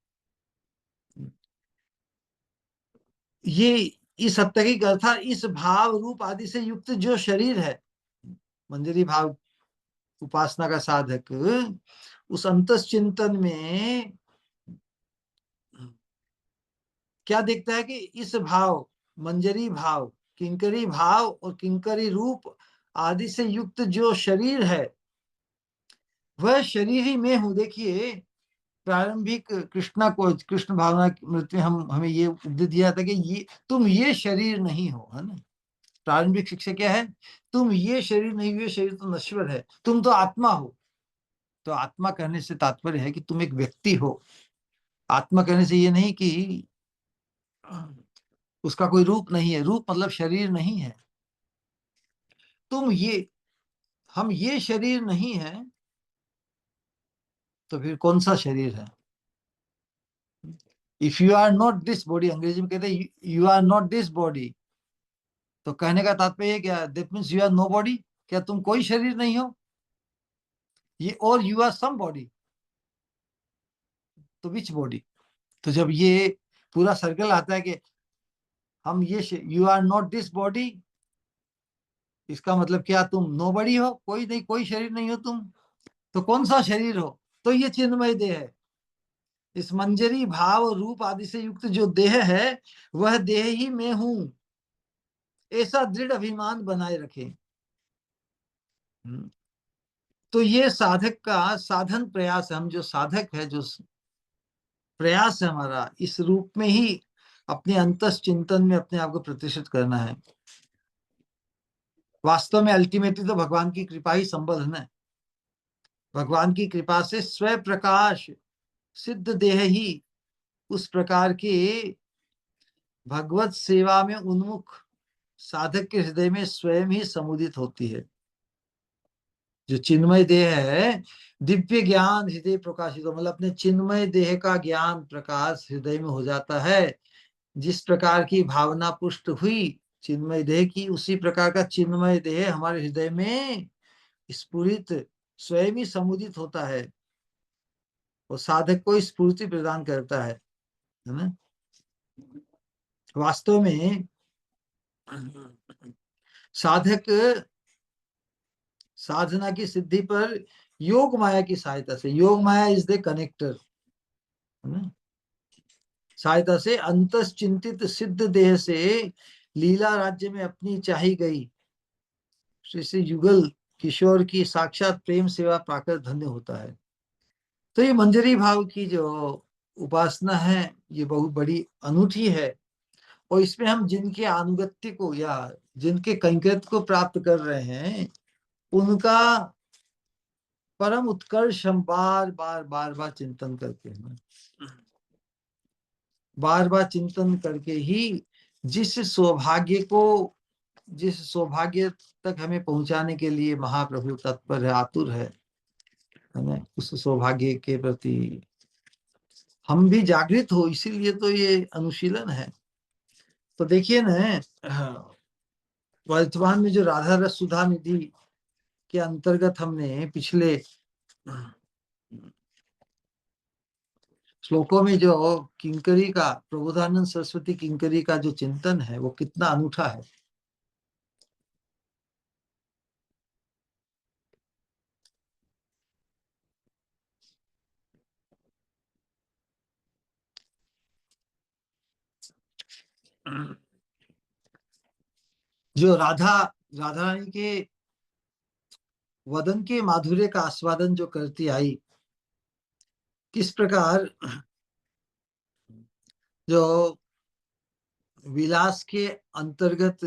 ये इस हद तक ही अर्थात इस भाव रूप आदि से युक्त जो शरीर है, मंजरी भाव उपासना का साधक उस अंतस चिंतन में क्या देखता है कि इस भाव, मंजरी भाव, किंकरी भाव और किंकरी रूप आदि से युक्त जो शरीर है, वह शरीर ही मैं हूं। देखिए, प्रारंभिक कृष्णा को, कृष्ण भावना मृत्यु हम हमें ये उपदेश दिया था कि ये तुम ये शरीर नहीं हो, है ना। प्रारंभिक शिक्षा क्या है? तुम ये शरीर नहीं हो, ये शरीर तो नश्वर है, तुम तो आत्मा हो। तो आत्मा कहने से तात्पर्य है कि तुम एक व्यक्ति हो। आत्मा कहने से ये नहीं कि उसका कोई रूप नहीं है, रूप मतलब शरीर नहीं है। तुम ये, हम ये शरीर नहीं है, तो फिर कौन सा शरीर है? If you are not this body, अंग्रेजी में कहते हैं you are not this body, तो कहने का तात्पर्य क्या? That means you are no body. क्या तुम कोई शरीर नहीं हो? ये और यू आर सम बॉडी, तो विच बॉडी? तो जब ये पूरा सर्कल आता है कि हम ये, you are not this body, इसका मतलब क्या? तुम नो बॉडी हो, कोई नहीं, कोई शरीर नहीं हो तुम। तो कौन सा शरीर हो? तो ये चिन्मय देह है। इस मंजरी भाव रूप आदि से युक्त जो देह है, वह देह ही मैं हूं, ऐसा दृढ़ अभिमान बनाए रखें। तो ये साधक का साधन प्रयास है। हम जो साधक है, जो प्रयास है हमारा, इस रूप में ही अपने अंतस चिंतन में अपने आप को प्रतिष्ठित करना है। वास्तव में अल्टीमेटली तो भगवान की कृपा ही संबल है ना। भगवान की कृपा से स्वयं प्रकाश सिद्ध देह ही उस प्रकार के भगवत सेवा में उन्मुख साधक के हृदय में स्वयं ही समुदित होती है। जो चिन्मय देह है, दिव्य ज्ञान हृदय प्रकाशित हो, मतलब अपने चिन्मय देह का ज्ञान प्रकाश हृदय में हो जाता है। जिस प्रकार की भावना पुष्ट हुई चिन्मय देह की, उसी प्रकार का चिन्मय देह हमारे हृदय में स्फुरित स्वयं ही समुदित होता है। वो साधक को स्फूर्ति प्रदान करता है ना। वास्तव में साधक साधना की सिद्धि पर योग माया की सहायता से, योग माया इज द कनेक्टर, है ना, सहायता से अंतस चिंतित सिद्ध देह से लीला राज्य में अपनी चाही गई श्री श्री युगल किशोर की साक्षात प्रेम सेवा पाकर धन्य होता है। तो ये मंजरी भाव की जो उपासना है, ये बहुत बड़ी अनूठी है। और इसमें हम जिनके अनुगत्य को या जिनके कैंकर्य को प्राप्त कर रहे हैं, उनका परम उत्कर्ष हम बार बार बार बार चिंतन करते हैं। बार बार चिंतन करके ही जिस सौभाग्य तक हमें पहुंचाने के लिए महाप्रभु तत्पर है, आतुर है, हमें उस सौभाग्य के प्रति हम भी जागृत हो, इसीलिए तो ये अनुशीलन है। तो देखिए ना, वर्तमान में जो राधा रस सुधा निधि के अंतर्गत हमने पिछले श्लोकों में जो किंकरी का, प्रबोधानंद सरस्वती किंकरी का जो चिंतन है, वो कितना अनूठा है। जो राधा रानी के वदन के माधुर्य का आस्वादन जो करती आई, किस प्रकार जो विलास के अंतर्गत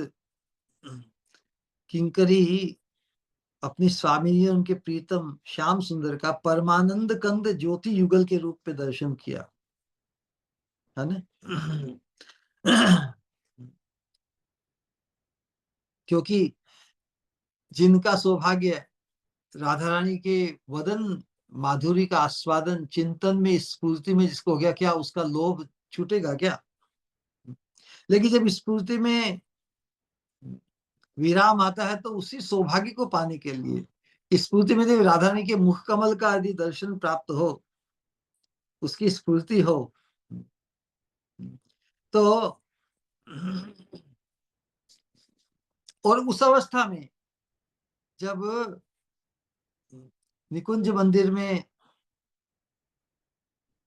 किंकरी अपनी स्वामी उनके प्रीतम श्याम सुंदर का परमानंद कंद ज्योति युगल के रूप में दर्शन किया, है ना। क्योंकि जिनका सौभाग्य राधा रानी के वदन माधुरी का आस्वादन चिंतन में स्फूर्ति में जिसको हो गया, क्या उसका लोभ छूटेगा क्या? लेकिन जब स्फूर्ति में विराम आता है तो उसी सौभाग्य को पाने के लिए स्फूर्ति में जब राधा रानी के मुख कमल का यदि दर्शन प्राप्त हो, उसकी स्फूर्ति हो, तो और उस अवस्था में जब निकुंज मंदिर में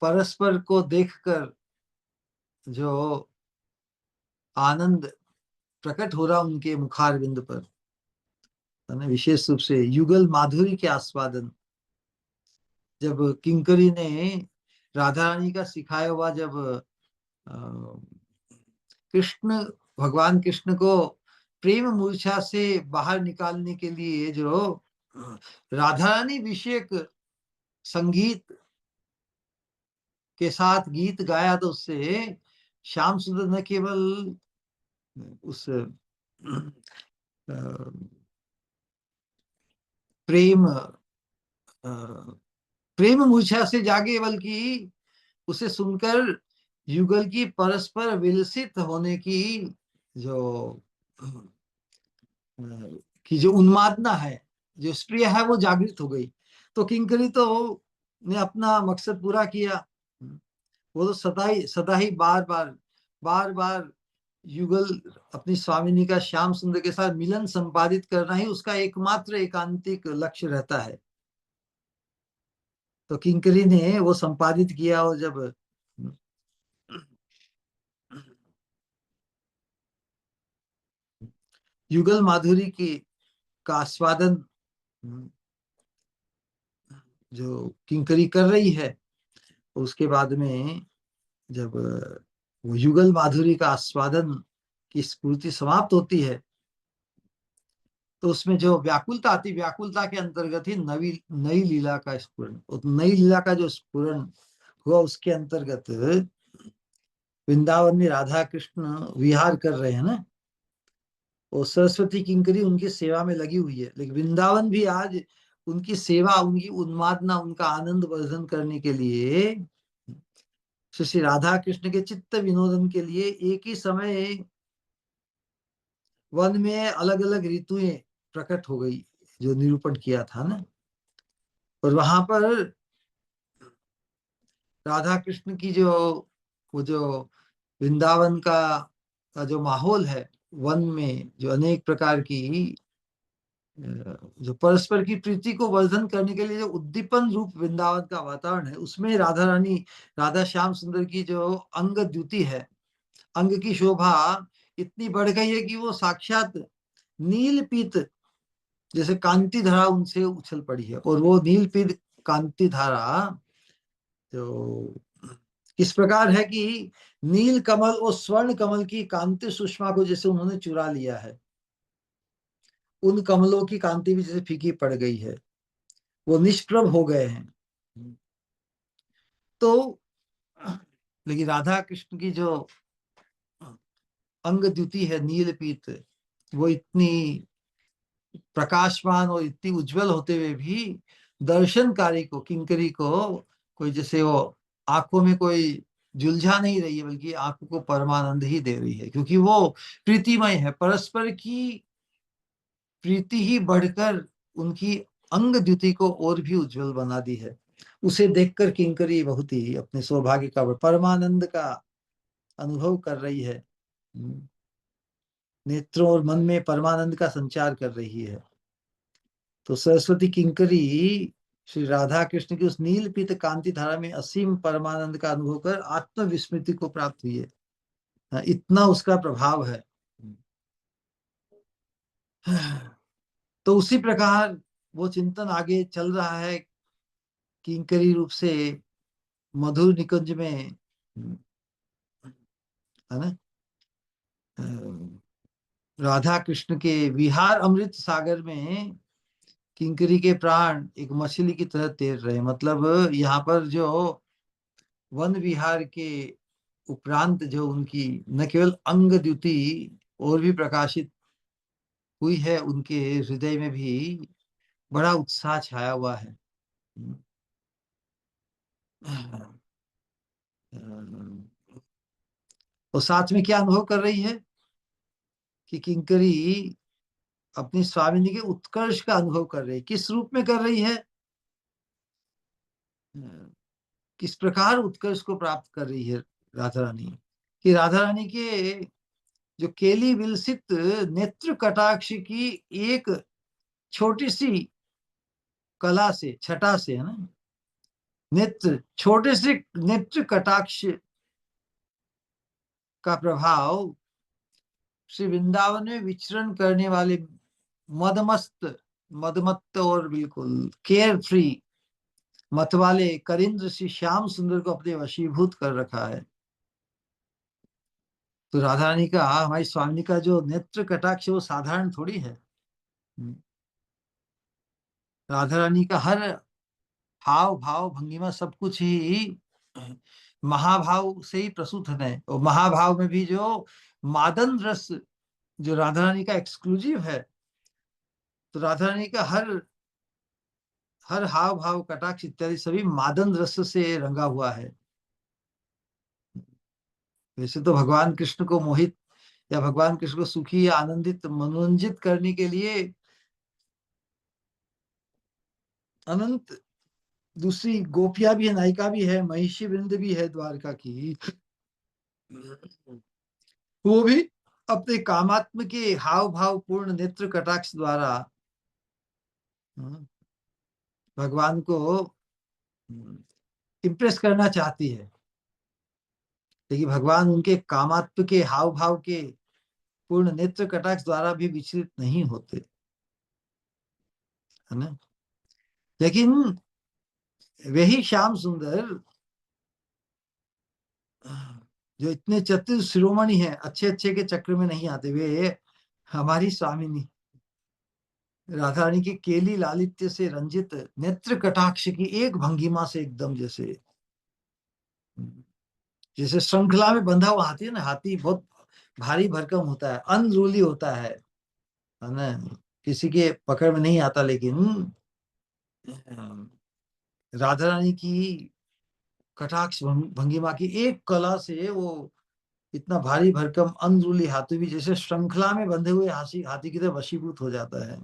परस्पर को देखकर जो आनंद प्रकट हो रहा उनके मुखारविंद पर, है ना, विशेष रूप से युगल माधुरी के आस्वादन, जब किंकरी ने राधा रानी का सिखाया हुआ, जब कृष्ण भगवान कृष्ण को प्रेम मूर्छा से बाहर निकालने के लिए जो राधा रानी विषयक संगीत के साथ गीत गाया, तो उससे श्याम सुंदर न केवल उस प्रेम प्रेम मूर्छा से जागे, बल्कि उसे सुनकर युगल की परस्पर विलसित होने की जो की जो उन्मादना है, जो स्प्रिय है, वो जागृत हो गई। तो किंकरी तो ने अपना मकसद पूरा किया। वो तो सदा ही बार बार युगल अपनी स्वामिनी का श्याम सुंदर के साथ मिलन संपादित करना ही उसका एकमात्र एकांतिक लक्ष्य रहता है। तो किंकरी ने वो संपादित किया, और जब युगल माधुरी की का आस्वादन जो किंकरी कर रही है, उसके बाद में जब वो युगल माधुरी का आस्वादन की स्फूर्ति समाप्त होती है, तो उसमें जो व्याकुलता आती, व्याकुलता के अंतर्गत ही नवी नई लीला का स्फुरन, नई लीला का जो स्फुरन हुआ उसके अंतर्गत वृंदावन में राधा कृष्ण विहार कर रहे हैं ना, और सरस्वती किंकरी उनकी सेवा में लगी हुई है। लेकिन वृंदावन भी आज उनकी सेवा, उनकी उन्मादना, उनका आनंद वर्धन करने के लिए, श्री श्री राधा कृष्ण के चित्त विनोदन के लिए एक ही समय वन में अलग अलग ऋतुएं प्रकट हो गई, जो निरूपण किया था ना। और वहां पर राधा कृष्ण की जो, वो जो वृंदावन का जो माहौल है, वन में जो अनेक प्रकार की जो परस्पर की प्रीति को वर्धन करने के लिए जो उद्दीपन रूप वृंदावन का वातावरण है, उसमें राधा रानी, राधा श्याम सुंदर की जो अंग द्युति है, अंग की शोभा इतनी बढ़ गई है कि वो साक्षात नील पीत जैसे कांति धारा उनसे उछल पड़ी है। और वो नील पीत कांति धारा तो इस प्रकार है कि नील कमल और स्वर्ण कमल की कांति सुषमा को जैसे उन्होंने चुरा लिया है, उन कमलों की कांति भी जैसे फीकी पड़ गई है, वो निष्प्रभ हो गए हैं। तो लेकिन राधा कृष्ण की जो अंग द्युति है नील पीत, वो इतनी प्रकाशमान और इतनी उज्जवल होते हुए भी दर्शनकारी को, किंकरी को कोई जैसे वो आंखों में कोई जुलझा नहीं रही है, बल्कि आंखों को परमानंद ही दे रही है, क्योंकि वो प्रीतिमय है। परस्पर की प्रीति ही बढ़कर उनकी अंग द्युति को और भी उज्जवल बना दी है। उसे देखकर किंकरी बहुत ही अपने सौभाग्य का, परमानंद का अनुभव कर रही है। नेत्रों और मन में परमानंद का संचार कर रही है। तो सरस्वती किंकरी श्री राधा कृष्ण की उस नील पीत कांति धारा में असीम परमानंद का अनुभव कर आत्मविस्मृति को प्राप्त हुई है। इतना उसका प्रभाव है। तो उसी प्रकार वो चिंतन आगे चल रहा है किंकरी रूप से मधुर निकुंज में, है ना। राधा कृष्ण के विहार अमृत सागर में किंकरी के प्राण एक मछली की तरह तैर रहे हैं। मतलब यहाँ पर जो वन विहार के उपरांत जो उनकी न केवल अंग द्युति और भी प्रकाशित हुई है, उनके हृदय में भी बड़ा उत्साह छाया हुआ है। और साथ में क्या अनुभव कर रही है कि किंकरी अपनी स्वामिनी के उत्कर्ष का अनुभव कर रही है। किस रूप में कर रही है, किस प्रकार उत्कर्ष को प्राप्त कर रही है राधा रानी, कि राधा रानी के जो केली विलसित नेत्र कटाक्ष की एक छोटी सी कला से, छटा से, है ना, नेत्र, छोटे से नेत्र कटाक्ष का प्रभाव श्री वृंदावन में विचरण करने वाले मदमस्त, मदमत्त और बिल्कुल केयर फ्री मत वाले करिंद्र श्री श्याम सुंदर को अपने वशीभूत कर रखा है। तो राधा रानी का, हमारी स्वामी का जो नेत्र कटाक्ष वो साधारण थोड़ी है। राधा रानी का हर हाव भाव भंगिमा सब कुछ ही महाभाव से ही प्रसूत है। और महाभाव में भी जो मादन रस जो राधा रानी का एक्सक्लूसिव है, तो राधा रानी का हर हर हाव भाव कटाक्ष इत्यादि सभी मादन रस से रंगा हुआ है। वैसे तो भगवान कृष्ण को मोहित या भगवान कृष्ण को सुखी या आनंदित मनोरंजित करने के लिए अनंत दूसरी गोपियां भी है, नायिका भी है, महिषी वृंद भी है द्वारका की। वो भी अपने कामात्म के हाव भाव पूर्ण नेत्र कटाक्ष द्वारा भगवान को इम्प्रेस करना चाहती है। लेकिन भगवान उनके कामात्म के हाव भाव के पूर्ण नेत्र कटाक्ष द्वारा भी विचलित नहीं होते, है ना। लेकिन वही श्याम सुंदर जो इतने चतुर शिरोमणि हैं, अच्छे अच्छे के चक्र में नहीं आते, वे हमारी स्वामिनी राधा रानी की केली लालित्य से रंजित नेत्र कटाक्ष की एक भंगिमा से एकदम जैसे, जैसे श्रृंखला में बंधा हुआ हाथी है ना, हाथी बहुत भारी भरकम होता है, अनरूली होता है ना, किसी के पकड़ में नहीं आता, लेकिन राधा रानी की कटाक्ष भंगिमा की एक कला से वो इतना भारी भरकम अनरूली हाथी भी जैसे श्रृंखला में बंधे हुए हाथी हाथी की तरह वशीभूत हो जाता है।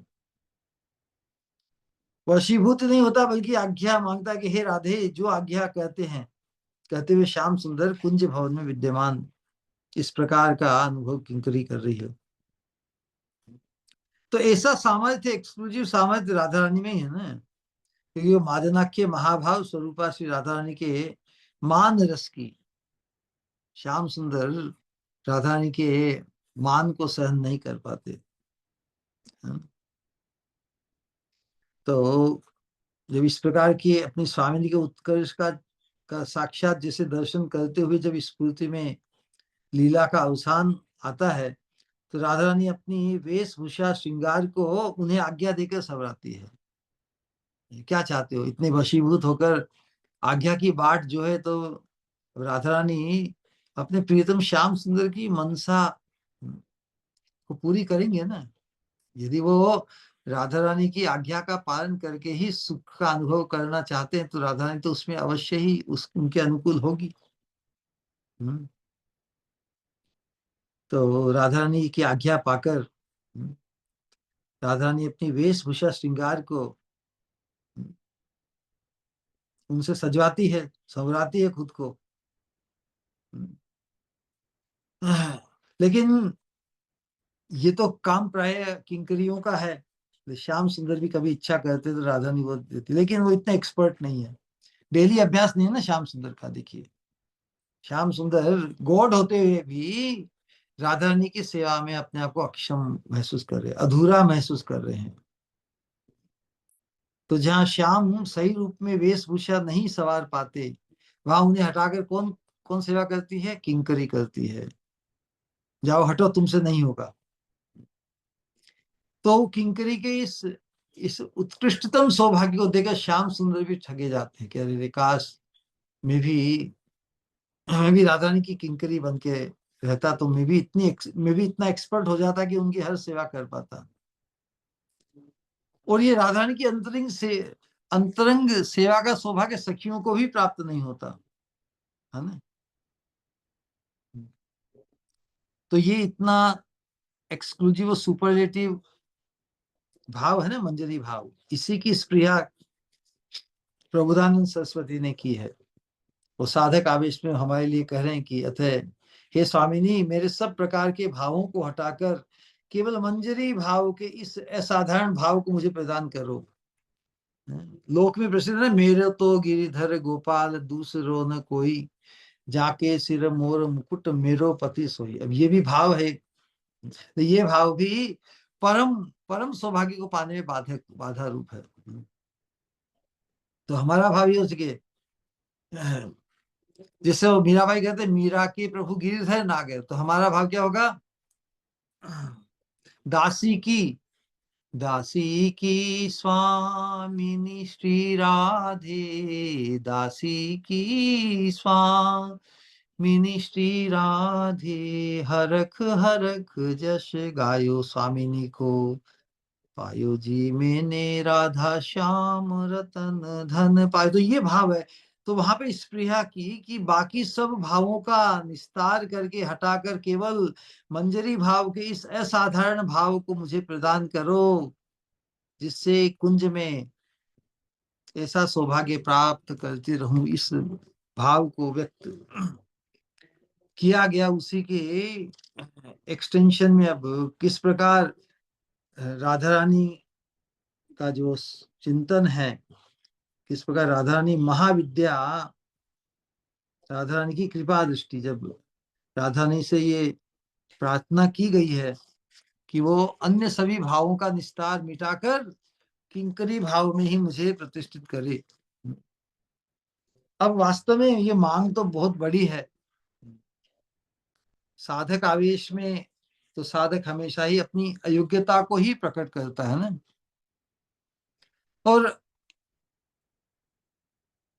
वशीभूत नहीं होता, बल्कि आज्ञा मांगता है कि हे राधे, जो आज्ञा कहते हैं, कहते हुए श्याम सुंदर कुंज भवन में विद्यमान, इस प्रकार का अनुभव किंकरी कर रही है। तो ऐसा सामर्थ्य, एक्सक्लूसिव सामर्थ्य राधा रानी में ही है ना, क्योंकि वो मादनाख्य महाभाव स्वरूपा श्री राधा रानी के मान रस की, श्याम सुंदर राधा रानी के मान को सहन नहीं कर पाते। तो जब इस प्रकार की अपनी स्वामिनी के उत्कर्ष का साक्षात जैसे दर्शन करते हुए जब स्फूर्ति में लीला का अवसान आता है, तो राधा रानी अपनी वेशभूषा श्रृंगार को उन्हें आज्ञा देकर सबराती है। क्या चाहते हो, इतने वशीभूत होकर आज्ञा की बाट जो है, तो राधा रानी अपने प्रियतम श्याम सुंदर की मनसा को पूरी करेंगे ना। यदि वो राधा रानी की आज्ञा का पालन करके ही सुख का अनुभव करना चाहते हैं, तो राधा रानी तो उसमें अवश्य ही उनके अनुकूल होगी। तो राधा रानी की आज्ञा पाकर राधा रानी अपनी वेशभूषा श्रृंगार को उनसे सजवाती है, संवराती है खुद को। लेकिन ये तो काम प्राय किंकरियों का है। श्याम सुंदर भी कभी इच्छा करते तो राधा नहीं वो देती, लेकिन वो इतने एक्सपर्ट नहीं है, डेली अभ्यास नहीं है ना श्याम सुंदर का। देखिए, श्याम सुंदर गॉड होते हुए भी राधा रानी की सेवा में अपने आप को अक्षम महसूस कर रहे हैं, अधूरा महसूस कर रहे हैं। तो जहाँ श्याम सही रूप में वेशभूषा नहीं सवार पाते, वहां उन्हें हटाकर कौन कौन सेवा करती है? किंकरी करती है। जाओ हटो, तुमसे नहीं होगा। तो किंकरी के इस उत्कृष्टतम सौभाग्य को देकर श्याम सुंदर भी ठगे जाते हैं कि अरे काश मैं भी राधा रानी की किंकरी बन के रहता, तो मैं भी इतना एक्सपर्ट हो जाता कि उनकी हर सेवा कर पाता। और ये राधा रानी की अंतरंग सेवा का सौभाग्य सखियों को भी प्राप्त नहीं होता है ना। तो ये इतना एक्सक्लूसिव और सुपरलेटिव भाव है ना, मंजरी भाव, इसी की स्प्रिया प्रबोधानंद सरस्वती ने की है। वो साधक आवेश में हमारे लिए कह रहे हैं कि अतः हे स्वामिनी, मेरे सब प्रकार के भावों को हटाकर केवल मंजरी भाव के इस असाधारण भाव को मुझे प्रदान करो। लोक में प्रसिद्ध है, मेरे तो गिरिधर गोपाल दूसरो न कोई, जाके सिर मोर मुकुट मेरो पति सोई। अब ये भी भाव है, तो ये भाव भी परम परम सौभाग्य को पाने में बाधा रूप है। तो हमारा भाव ये हो सके, जिससे वो मीराबाई कहते मीरा के प्रभु गिरिधर नागर, तो हमारा भाव क्या होगा? दासी की दासी की स्वामिनी श्री राधे, दासी की स्वामिनी श्री राधे, हरख हरख जश गायो स्वामिनी को पायो जी मैंने, राधा श्याम रतन धन पायो। तो ये भाव है। तो वहां पे स्पृहा की कि बाकी सब भावों का निस्तार करके हटाकर केवल मंजरी भाव के इस असाधारण भाव को मुझे प्रदान करो, जिससे कुंज में ऐसा सौभाग्य प्राप्त करती रहूं। इस भाव को व्यक्त किया गया, उसी के एक्सटेंशन में अब किस प्रकार राधा रानी का जो चिंतन है, किस प्रकार राधा रानी महाविद्या, राधा रानी की कृपा दृष्टि, जब राधा रानी से ये प्रार्थना की गई है कि वो अन्य सभी भावों का निस्तार मिटाकर किंकरी भाव में ही मुझे प्रतिष्ठित करे, अब वास्तव में ये मांग तो बहुत बड़ी है। साधक आवेश में तो साधक हमेशा ही अपनी अयोग्यता को ही प्रकट करता है ना। और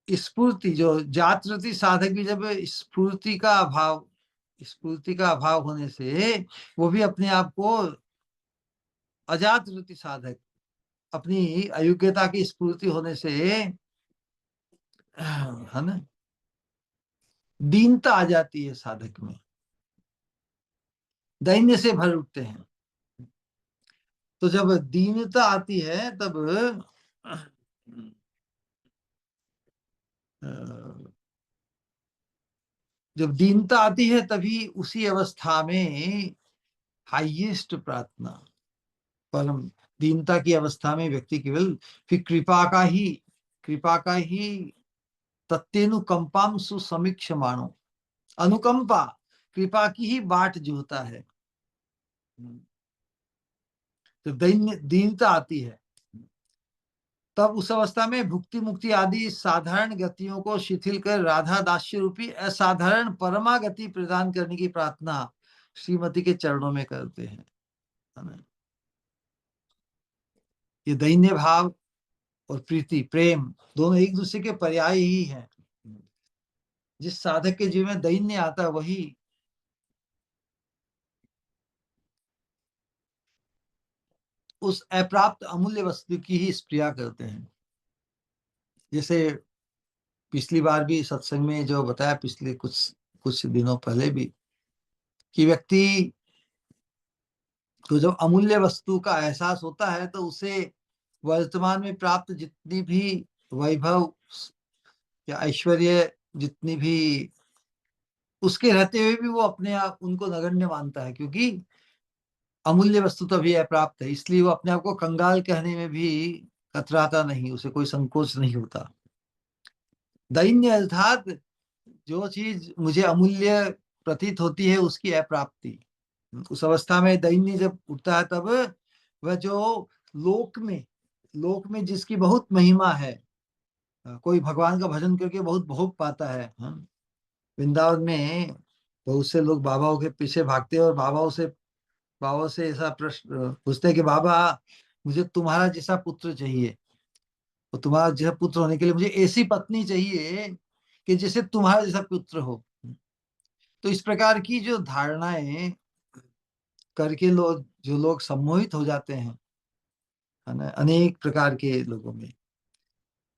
स्फूर्ति, जो जागृति साधक भी, जब स्फूर्ति का अभाव होने से वो भी अपने आप को अजागृति साधक, अपनी अयोग्यता की स्फूर्ति होने से, है ना, दीनता आ जाती है साधक में, दैन्य से भर उठते हैं। तो जब दीनता आती है तब जब दीनता आती है तभी उसी अवस्था में हाईएस्ट प्रार्थना, परम दीनता की अवस्था में व्यक्ति केवल फिर कृपा का ही तत्तेनुकंपाम सुसमीक्ष मानो, अनुकंपा, कृपा की ही बाट जोहता है। तो दैन्य दीनता आती है तब उस अवस्था में भुक्ति मुक्ति आदि साधारण गतियों को शिथिल कर राधा दास्य रूपी असाधारण परमागति प्रदान करने की प्रार्थना श्रीमती के चरणों में करते हैं, है ना। ये दैन्य भाव और प्रीति प्रेम दोनों एक दूसरे के पर्याय ही हैं। जिस साधक के जीवन में दैन्य आता है वही उस अप्राप्त अमूल्य वस्तु की ही स्प्रिया करते हैं। जैसे पिछली बार भी सत्संग में जो बताया, पिछले कुछ कुछ दिनों पहले भी, कि व्यक्ति को जब अमूल्य वस्तु का एहसास होता है तो उसे वर्तमान में प्राप्त जितनी भी वैभव या ऐश्वर्य, जितनी भी उसके रहते हुए भी वो अपने आप उनको नगण्य मानता है, क्योंकि अमूल्य वस्तु तो अभी अप्राप्त है। इसलिए वो अपने आप को कंगाल कहने में भी कतराता नहीं, उसे कोई संकोच नहीं होता। दैन्य अर्थात जो चीज मुझे अमूल्य प्रतीत होती है उसकी अप्राप्ति। उस अवस्था में दैन्य जब उठता है तब वह जो लोक में जिसकी बहुत महिमा है, कोई भगवान का भजन करके बहुत भोग पाता है। वृंदावन में बहुत से लोग बाबाओं के पीछे भागते हैं और बाबा से ऐसा प्रश्न पूछते हैं कि बाबा, मुझे तुम्हारा जैसा पुत्र चाहिए, तो तुम्हारा जैसा पुत्र होने के लिए मुझे ऐसी पत्नी चाहिए कि जैसे तुम्हारा जैसा पुत्र हो। तो इस प्रकार की जो धारणाएं करके जो लोग सम्मोहित हो जाते हैं, है ना, अनेक प्रकार के लोगों में।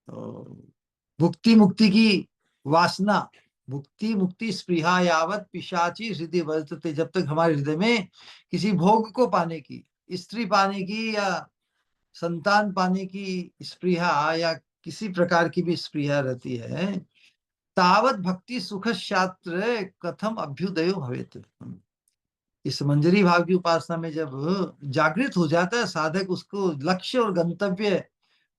तो भुक्ति मुक्ति की वासना, भुक्ति मुक्ति स्पृहा यावत पिशाची हृदय वर्तते, जब तक हमारे हृदय में किसी भोग को पाने की, स्त्री पाने की या संतान पाने की स्पृहा या किसी प्रकार की भी स्पृहा रहती है, तावत भक्ति सुख शास्त्र कथम अभ्युदयो भवेत। इस मंजरी भाव की उपासना में जब जागृत हो जाता है साधक, उसको लक्ष्य और गंतव्य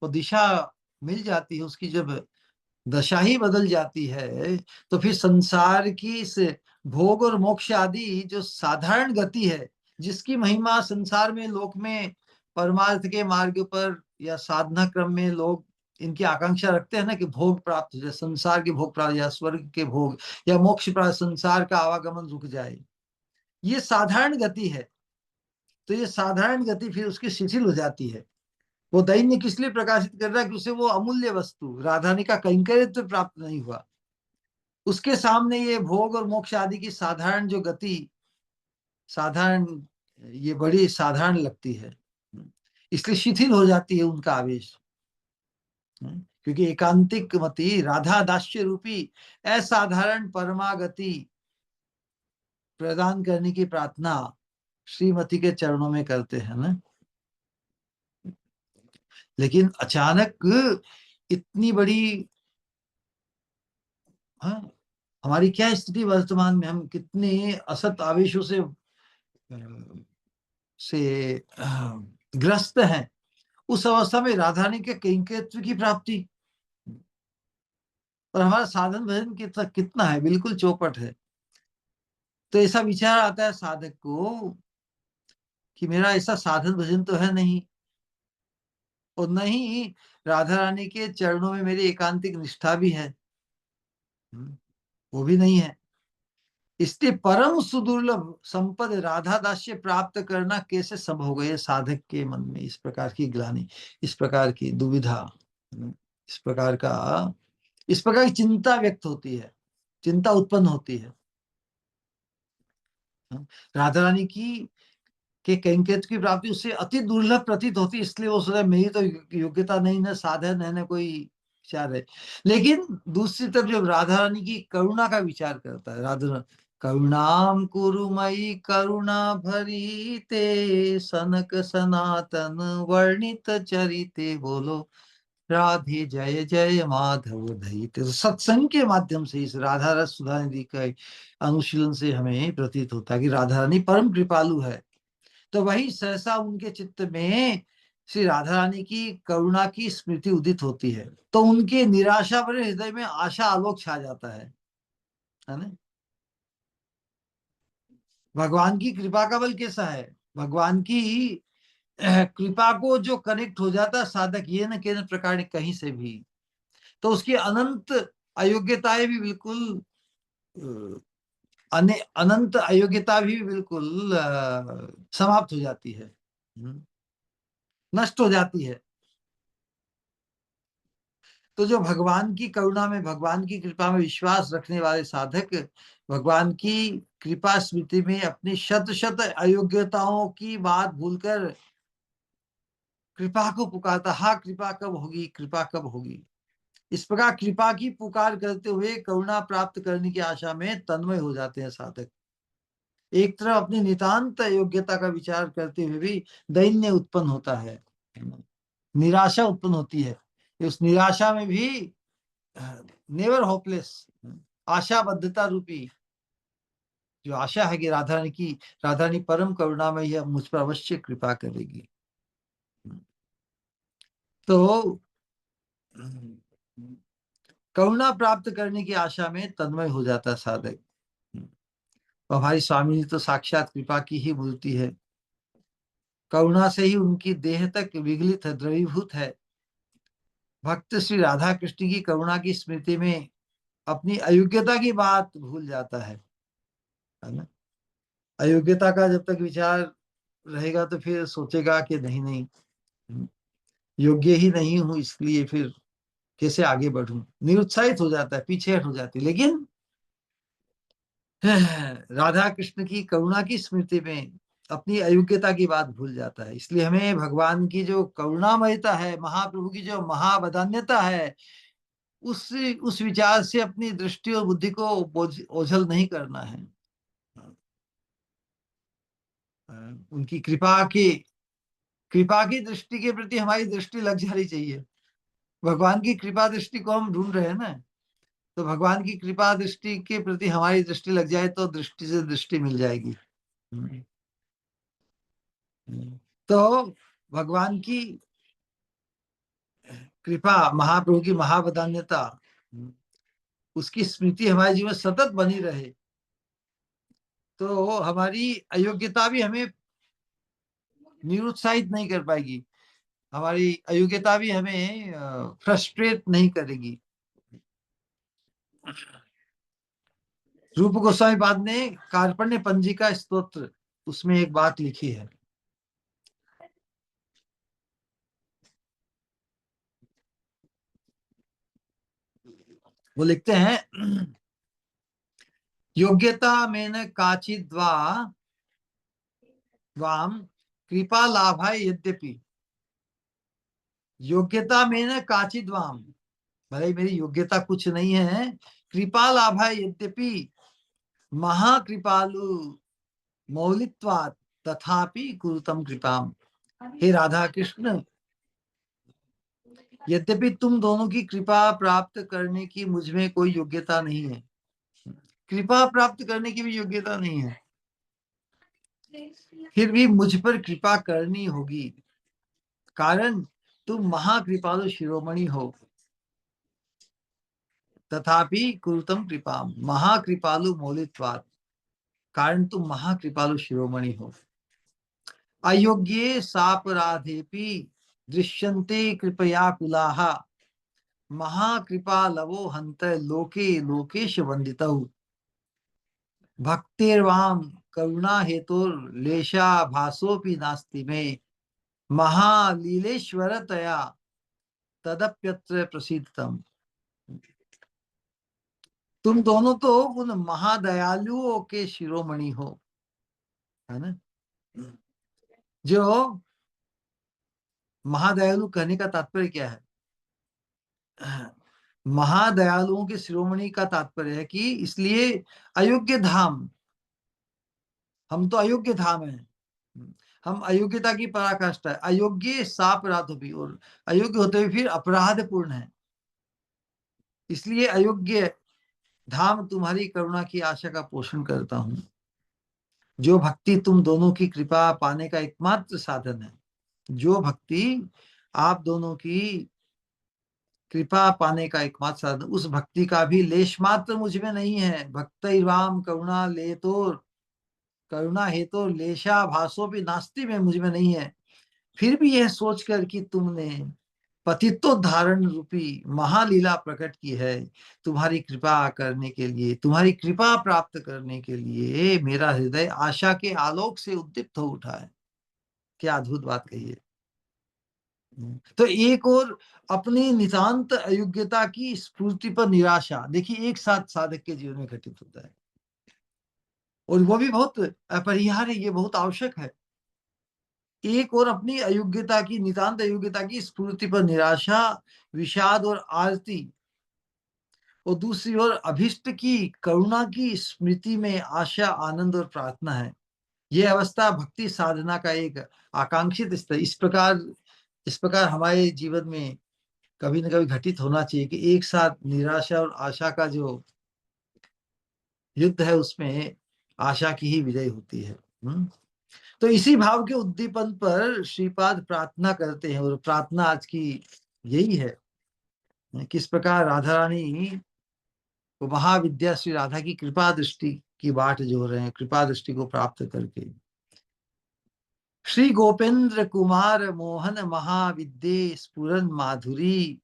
और दिशा मिल जाती है, उसकी जब दशा ही बदल जाती है, तो फिर संसार की इस भोग और मोक्ष आदि जो साधारण गति है, जिसकी महिमा संसार में लोक में परमार्थ के मार्ग पर या साधना क्रम में लोग इनकी आकांक्षा रखते हैं ना, कि भोग प्राप्त हो जाए, संसार के भोग प्राप्त या स्वर्ग के भोग या मोक्ष प्राप्त, संसार का आवागमन रुक जाए, ये साधारण गति है। तो ये साधारण गति फिर उसकी शिथिल हो जाती है। वो दैन्य किस लिए प्रकाशित कर रहा है कि उसे वो अमूल्य वस्तु राधानी का कैंकर्य प्राप्त नहीं हुआ, उसके सामने ये भोग और मोक्ष आदि की साधारण जो गति, साधारण, ये बड़ी साधारण लगती है, इसलिए शिथिल हो जाती है उनका आवेश। क्योंकि एकांतिक मति राधा दास्य रूपी असाधारण परमागति प्रदान करने की प्रार्थना श्रीमती के चरणों में करते हैं ना। लेकिन अचानक इतनी बड़ी, हाँ, हमारी क्या स्थिति वर्तमान में, हम कितने असत आवेशों से ग्रस्त हैं। उस अवस्था में राधारानी के कैंकर्यत्व की प्राप्ति, और हमारा साधन भजन कितना है, बिल्कुल चौपट है। तो ऐसा विचार आता है साधक को कि मेरा ऐसा साधन भजन तो है नहीं, और न ही राधा रानी के चरणों में मेरी एकांतिक निष्ठा भी है। वो भी नहीं है। इसलिए परम सुदुर्लभ संपद राधा दास्य प्राप्त करना कैसे संभव हो गए? साधक के मन में इस प्रकार की ग्लानि, इस प्रकार की दुविधा, इस प्रकार का, इस प्रकार की चिंता व्यक्त होती है, चिंता उत्पन्न होती है। राधा रानी की के कैंकेत की प्राप्ति उससे अति दुर्लभ प्रतीत होती, इसलिए वो सोचा मेरी तो योग्यता नहीं, ना साधन है, ना कोई विचार है। लेकिन दूसरी तरफ जब राधा रानी की करुणा का विचार करता है, राधा करुणाम कुरुमयी करुणा भरी ते सनक सनातन वर्णित चरिते, बोलो राधे जय जय माधव दयिते। तो सत्संग के माध्यम से इस राधा रस सुधा निधि का अनुशीलन से हमें प्रतीत होता है कि राधा रानी परम कृपालु है। तो वही सहसा उनके चित्त में श्री राधा रानी की करुणा की स्मृति उदित होती है, तो उनके निराशा भरे हृदय में आशा आलोक छा जाता है ना। भगवान की कृपा का बल कैसा है? भगवान की कृपा को जो कनेक्ट हो जाता है साधक, ये न के प्रकार कहीं से भी, तो उसकी अनंत अयोग्यताएं भी बिल्कुल अनंत अयोग्यता भी बिल्कुल समाप्त हो जाती है, नष्ट हो जाती है। तो जो भगवान की करुणा में, भगवान की कृपा में विश्वास रखने वाले साधक भगवान की कृपा स्मृति में अपनी शत शत अयोग्यताओं की बात भूलकर कृपा को पुकारता, हाँ कृपा कब होगी, कृपा कब होगी। इस प्रकार कृपा की पुकार करते हुए करुणा प्राप्त करने की आशा में तन्मय हो जाते हैं साधक। एक तरफ अपनी नितांत योग्यता का विचार करते हुए भी दैन्य उत्पन्न होता है, निराशा उत्पन्न होती है। उस निराशा में भी नेवर होपलेस, आशाबद्धता रूपी जो आशा है कि राधा रानी परम करुणा में यह मुझ पर अवश्य कृपा करेगी। तो करुणा प्राप्त करने की आशा में तन्मय हो जाता साधक। और हमारी स्वामी जी तो साक्षात कृपा की ही मूर्ति है। करुणा से ही उनकी देह तक विगलित है, द्रवीभूत है। भक्त श्री राधा कृष्ण की करुणा की स्मृति में अपनी अयोग्यता की बात भूल जाता है ना। अयोग्यता का जब तक विचार रहेगा तो फिर सोचेगा कि नहीं नहीं, योग्य ही नहीं हूं, इसलिए फिर कैसे आगे बढ़ूं, निरुत्साहित हो जाता है, पीछे हट हो जाती है। लेकिन राधा कृष्ण की करुणा की स्मृति में अपनी अयोग्यता की बात भूल जाता है। इसलिए हमें भगवान की जो करुणामयता है, महाप्रभु की जो महावदान्यता है, उस विचार से अपनी दृष्टि और बुद्धि को ओझल नहीं करना है। उनकी कृपा की दृष्टि के प्रति हमारी दृष्टि लग जानी चाहिए। भगवान की कृपा दृष्टि को हम ढूंढ रहे हैं ना, तो भगवान की कृपा दृष्टि के प्रति हमारी दृष्टि लग जाए तो दृष्टि से दृष्टि मिल जाएगी। तो भगवान की कृपा, महाप्रभु की महावदान्यता, उसकी स्मृति हमारे जीवन में सतत बनी रहे, तो हमारी अयोग्यता भी हमें निरुत्साहित नहीं कर पाएगी, हमारी अयोग्यता भी हमें फ्रस्ट्रेट नहीं करेगी। रूप गोस्वामी पाद ने कार्पण्य पंजिका स्तोत्र, उसमें एक बात लिखी है। वो लिखते हैं, योग्यता में न काचिद्वा वाम कृपा लाभाय यद्यपि, योग्यता में न काचिद्वाम, भले ही मेरी योग्यता कुछ नहीं है, कृपा लाभाय यद्यपि महाकृपालु मौलित्वात् तथापि कुरुतम कृपाम। हे राधा कृष्ण, यद्यपि तुम दोनों की कृपा प्राप्त करने की मुझ में कोई योग्यता नहीं है, कृपा प्राप्त करने की भी योग्यता नहीं है, फिर भी मुझ पर कृपा करनी होगी, कारण तुम महाकृपालु शिरोमणि हो। तथापि कुरुतम कृपा, महाकृपालु मौलित्वात्, कारण तुम महाकृपालु शिरोमणि हो। अयोग्ये सापराधेपि दृश्यन्ते कृपया कुलाः, महाकृपा लवो हंत लोके लोकेश वंदितौ भक्तिर्वाम करुणा हेतुर लेशा भासोपि नास्ति में महालीलेश्वरतया तदप्यत्र प्रसिद्धतम। तुम दोनों तो उन महादयालुओं के शिरोमणि हो, है ना। जो महादयालु कहने का तात्पर्य क्या है? महादयालुओं के शिरोमणि का तात्पर्य है कि इसलिए अयोग्य धाम, हम तो अयोग्य धाम है, हम अयोग्यता की पराकाष्ठा है, अयोग्य सापराध भी, और अयोग्य होते हुए फिर अपराध पूर्ण है, इसलिए अयोग्य धाम तुम्हारी करुणा की आशा का पोषण करता हूं। जो भक्ति तुम दोनों की कृपा पाने का एकमात्र साधन है, जो भक्ति आप दोनों की कृपा पाने का एकमात्र साधन, उस भक्ति का भी लेश मात्र मुझ में नहीं है। भक्त राम करुणा ले तो करुणा हे तो लेशा भासो भी नास्ति में मुझ में नहीं है। फिर भी यह सोचकर कि तुमने पतित्वोद्धारण रूपी महालीला प्रकट की है, तुम्हारी कृपा करने के लिए, तुम्हारी कृपा प्राप्त करने के लिए मेरा हृदय आशा के आलोक से उद्दीप्त हो उठा है। क्या अद्भुत बात कही है। तो एक और अपनी नितांत अयोग्यता की स्फूर्ति पर निराशा, देखिए एक साथ साधक के जीवन में घटित होता है, और वो भी बहुत अपरिहार्य, ये बहुत आवश्यक है। एक और अपनी अयोग्यता की, नितांत अयोग्यता की स्फूर्ति पर निराशा, विषाद और आरती, और दूसरी ओर अभिष्ट की करुणा की स्मृति में आशा, आनंद और प्रार्थना है। यह अवस्था भक्ति साधना का एक आकांक्षित स्तर, इस प्रकार हमारे जीवन में कभी न कभी घटित होना चाहिए कि एक साथ निराशा और आशा का जो युद्ध है उसमें आशा की ही विजय होती है। तो इसी भाव के उद्दीपन पर श्रीपाद प्रार्थना करते हैं, और प्रार्थना आज की यही है, किस प्रकार राधा रानी वो महाविद्या श्री राधा की कृपा दृष्टि की बाट जोड़ रहे हैं, कृपा दृष्टि को प्राप्त करके। श्री गोपेंद्र कुमार मोहन महाविद्ये स्फुरन माधुरी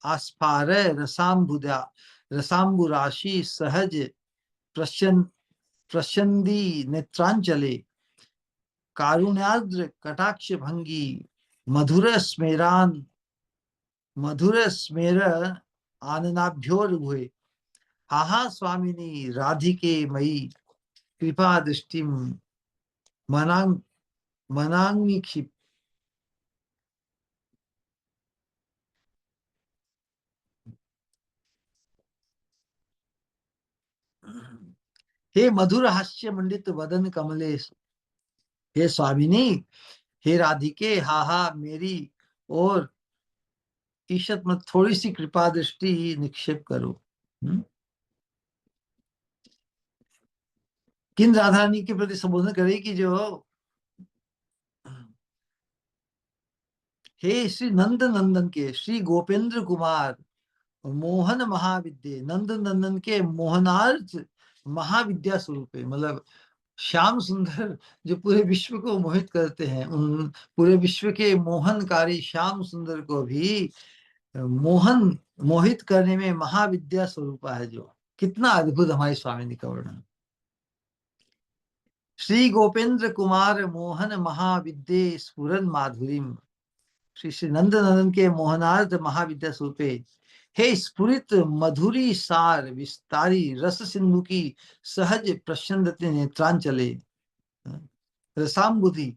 आस्फार रसाम्बुदा रसाम्बुराशि सहज प्रशन प्रशंदी नेत्रांचले कारुण्याद्र कटाक्ष भंगी मधुर स्मेरान मधुर स्मेर आननाभ्योर्भुए हा स्वामिनी राधिके मयि कृपा दृष्टि मनांग मनांगीक्षिप। हे मधुर हास्य मंडित वदन कमलेश, हे स्वामिनी, हे राधिके, हा हा मेरी और ईशत मत थोड़ी सी कृपा दृष्टि निक्षेप करो। किन राधा रानी के प्रति संबोधन करे कि जो हे श्री नंद नंदन के, श्री गोपेंद्र कुमार मोहन महाविद्य, नंद नंदन के मोहनार्थ महाविद्या स्वरूप है, मतलब श्याम सुंदर जो पूरे विश्व को मोहित करते हैं, उन पूरे विश्व के मोहनकारी श्याम सुंदर को भी मोहित करने में महाविद्या स्वरूपा है। जो कितना अद्भुत हमारी स्वामिनी का वर्णन। श्री गोपेंद्र कुमार मोहन महाविद्ये स्फुरन माधुरीम, श्री श्री नंद नंदन के मोहनार्थ महाविद्या स्वरूपे हे स्फुरित मधुरी सार विस्तारी रस सिंधु की सहज प्रसन्नते नेत्रांचले रसाम्बुधि,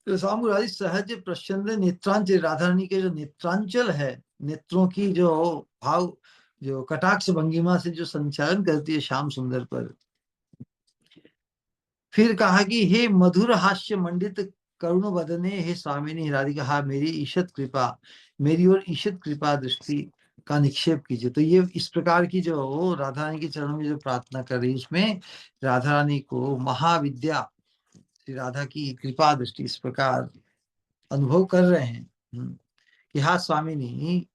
रसाम्बुरादि सहज प्रसन्न नेत्रांचल, राधा रानी के जो नेत्रांचल है, नेत्रों की जो भाव, जो कटाक्ष भंगिमा से जो संचालन करती है श्याम सुंदर पर। फिर कहा कि हे मधुर हास्य मंडित करुण वदने, हे स्वामिनी राधिका, हा मेरी ईशत कृपा, मेरी और ईशत कृपा दृष्टि का निक्षेप कीजिए। तो ये इस प्रकार की जो राधा रानी के चरणों में जो प्रार्थना कर रही है, उसमें राधा रानी को महाविद्या श्री राधा की कृपा दृष्टि इस प्रकार अनुभव कर रहे हैं कि हा स्वामिनी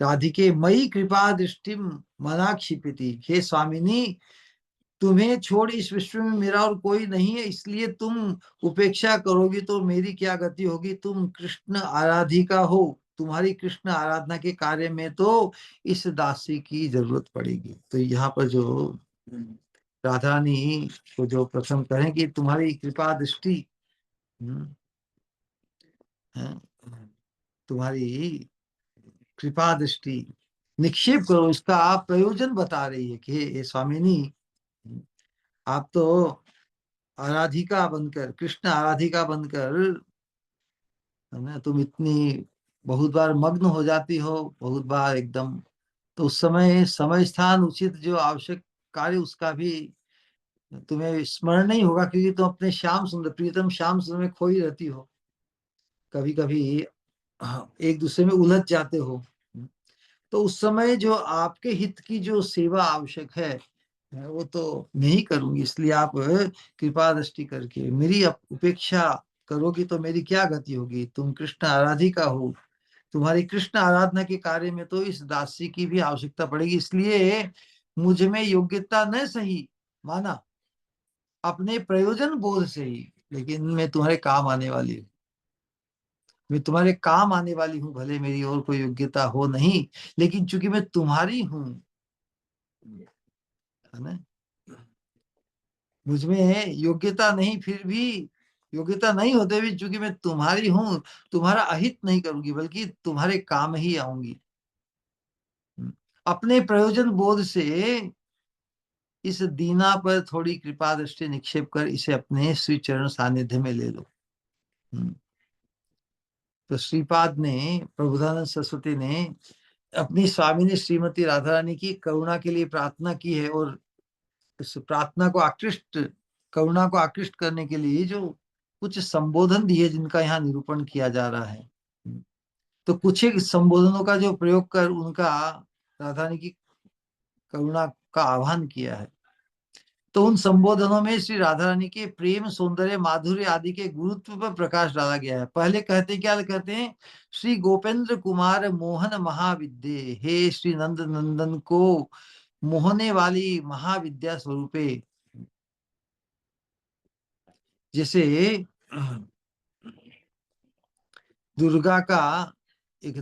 राधिके मई कृपा दृष्टि मना क्षिपति, हे स्वामिनी तुम्हें छोड़ इस विश्व में मेरा और कोई नहीं है, इसलिए तुम उपेक्षा करोगी तो मेरी क्या गति होगी। तुम कृष्ण आराधिका हो, तुम्हारी कृष्ण आराधना के कार्य में तो इस दासी की जरूरत पड़ेगी। तो यहाँ पर जो राधा रानी को जो प्रसन्न करें कि तुम्हारी कृपा दृष्टि, है, तुम्हारी कृपा दृष्टि निक्षेप करो, इसका आप प्रयोजन बता रही है कि हे स्वामिनी, आप तो आराधिका बनकर, कृष्ण आराधिका बनकर, है ना, तुम इतनी बहुत बार मग्न हो जाती हो, बहुत बार एकदम, तो उस समय समय स्थान उचित जो आवश्यक कार्य उसका भी तुम्हें स्मरण नहीं होगा, क्योंकि तुम अपने श्याम सुंदर, प्रियतम श्याम सुंदर में खोई रहती हो, कभी कभी एक दूसरे में उलझ जाते हो। तो उस समय जो आपके हित की जो सेवा आवश्यक है वो तो नहीं करूंगी, इसलिए आप कृपा दृष्टि करके मेरी उपेक्षा करोगी तो मेरी क्या गति होगी। तुम कृष्ण आराधिका हो, तुम्हारी कृष्ण आराधना के कार्य में तो इस दासी की भी आवश्यकता पड़ेगी, इसलिए मुझ में योग्यता न सही माना, अपने प्रयोजन बोध से ही, लेकिन मैं तुम्हारे काम आने वाली हूँ, मैं तुम्हारे काम आने वाली हूँ, भले मेरी और कोई योग्यता हो नहीं, लेकिन चूंकि मैं तुम्हारी हूँ, है ना, मुझ में योग्यता नहीं, फिर भी योग्यता नहीं होते भी चूंकि मैं तुम्हारी हूं, तुम्हारा अहित नहीं करूंगी बल्कि तुम्हारे काम ही आऊंगी। अपने प्रयोजन बोध से इस दीना पर थोड़ी कृपा दृष्टि निक्षेप कर इसे अपने श्री चरण सानिध्य में ले लो। तो श्रीपाद ने, प्रबोधानंद सरस्वती ने अपनी स्वामिनी श्रीमती राधा रानी की करुणा के लिए प्रार्थना की है, और इस प्रार्थना को आकृष्ट, करुणा को आकृष्ट करने के लिए जो कुछ संबोधन दिए जिनका यहाँ निरूपण किया जा रहा है, तो कुछ एक संबोधनों का जो प्रयोग कर उनका राधा रानी की करुणा का आह्वान किया है। तो उन संबोधनों में श्री राधा रानी के प्रेम, सौंदर्य, माधुर्य आदि के गुरुत्व पर प्रकाश डाला गया है। पहले कहते क्या कहते हैं, श्री गोपेंद्र कुमार मोहन महाविद्ये, हे श्री नंद नंदन को मोहने वाली महाविद्या स्वरूपे। जैसे दुर्गा का एक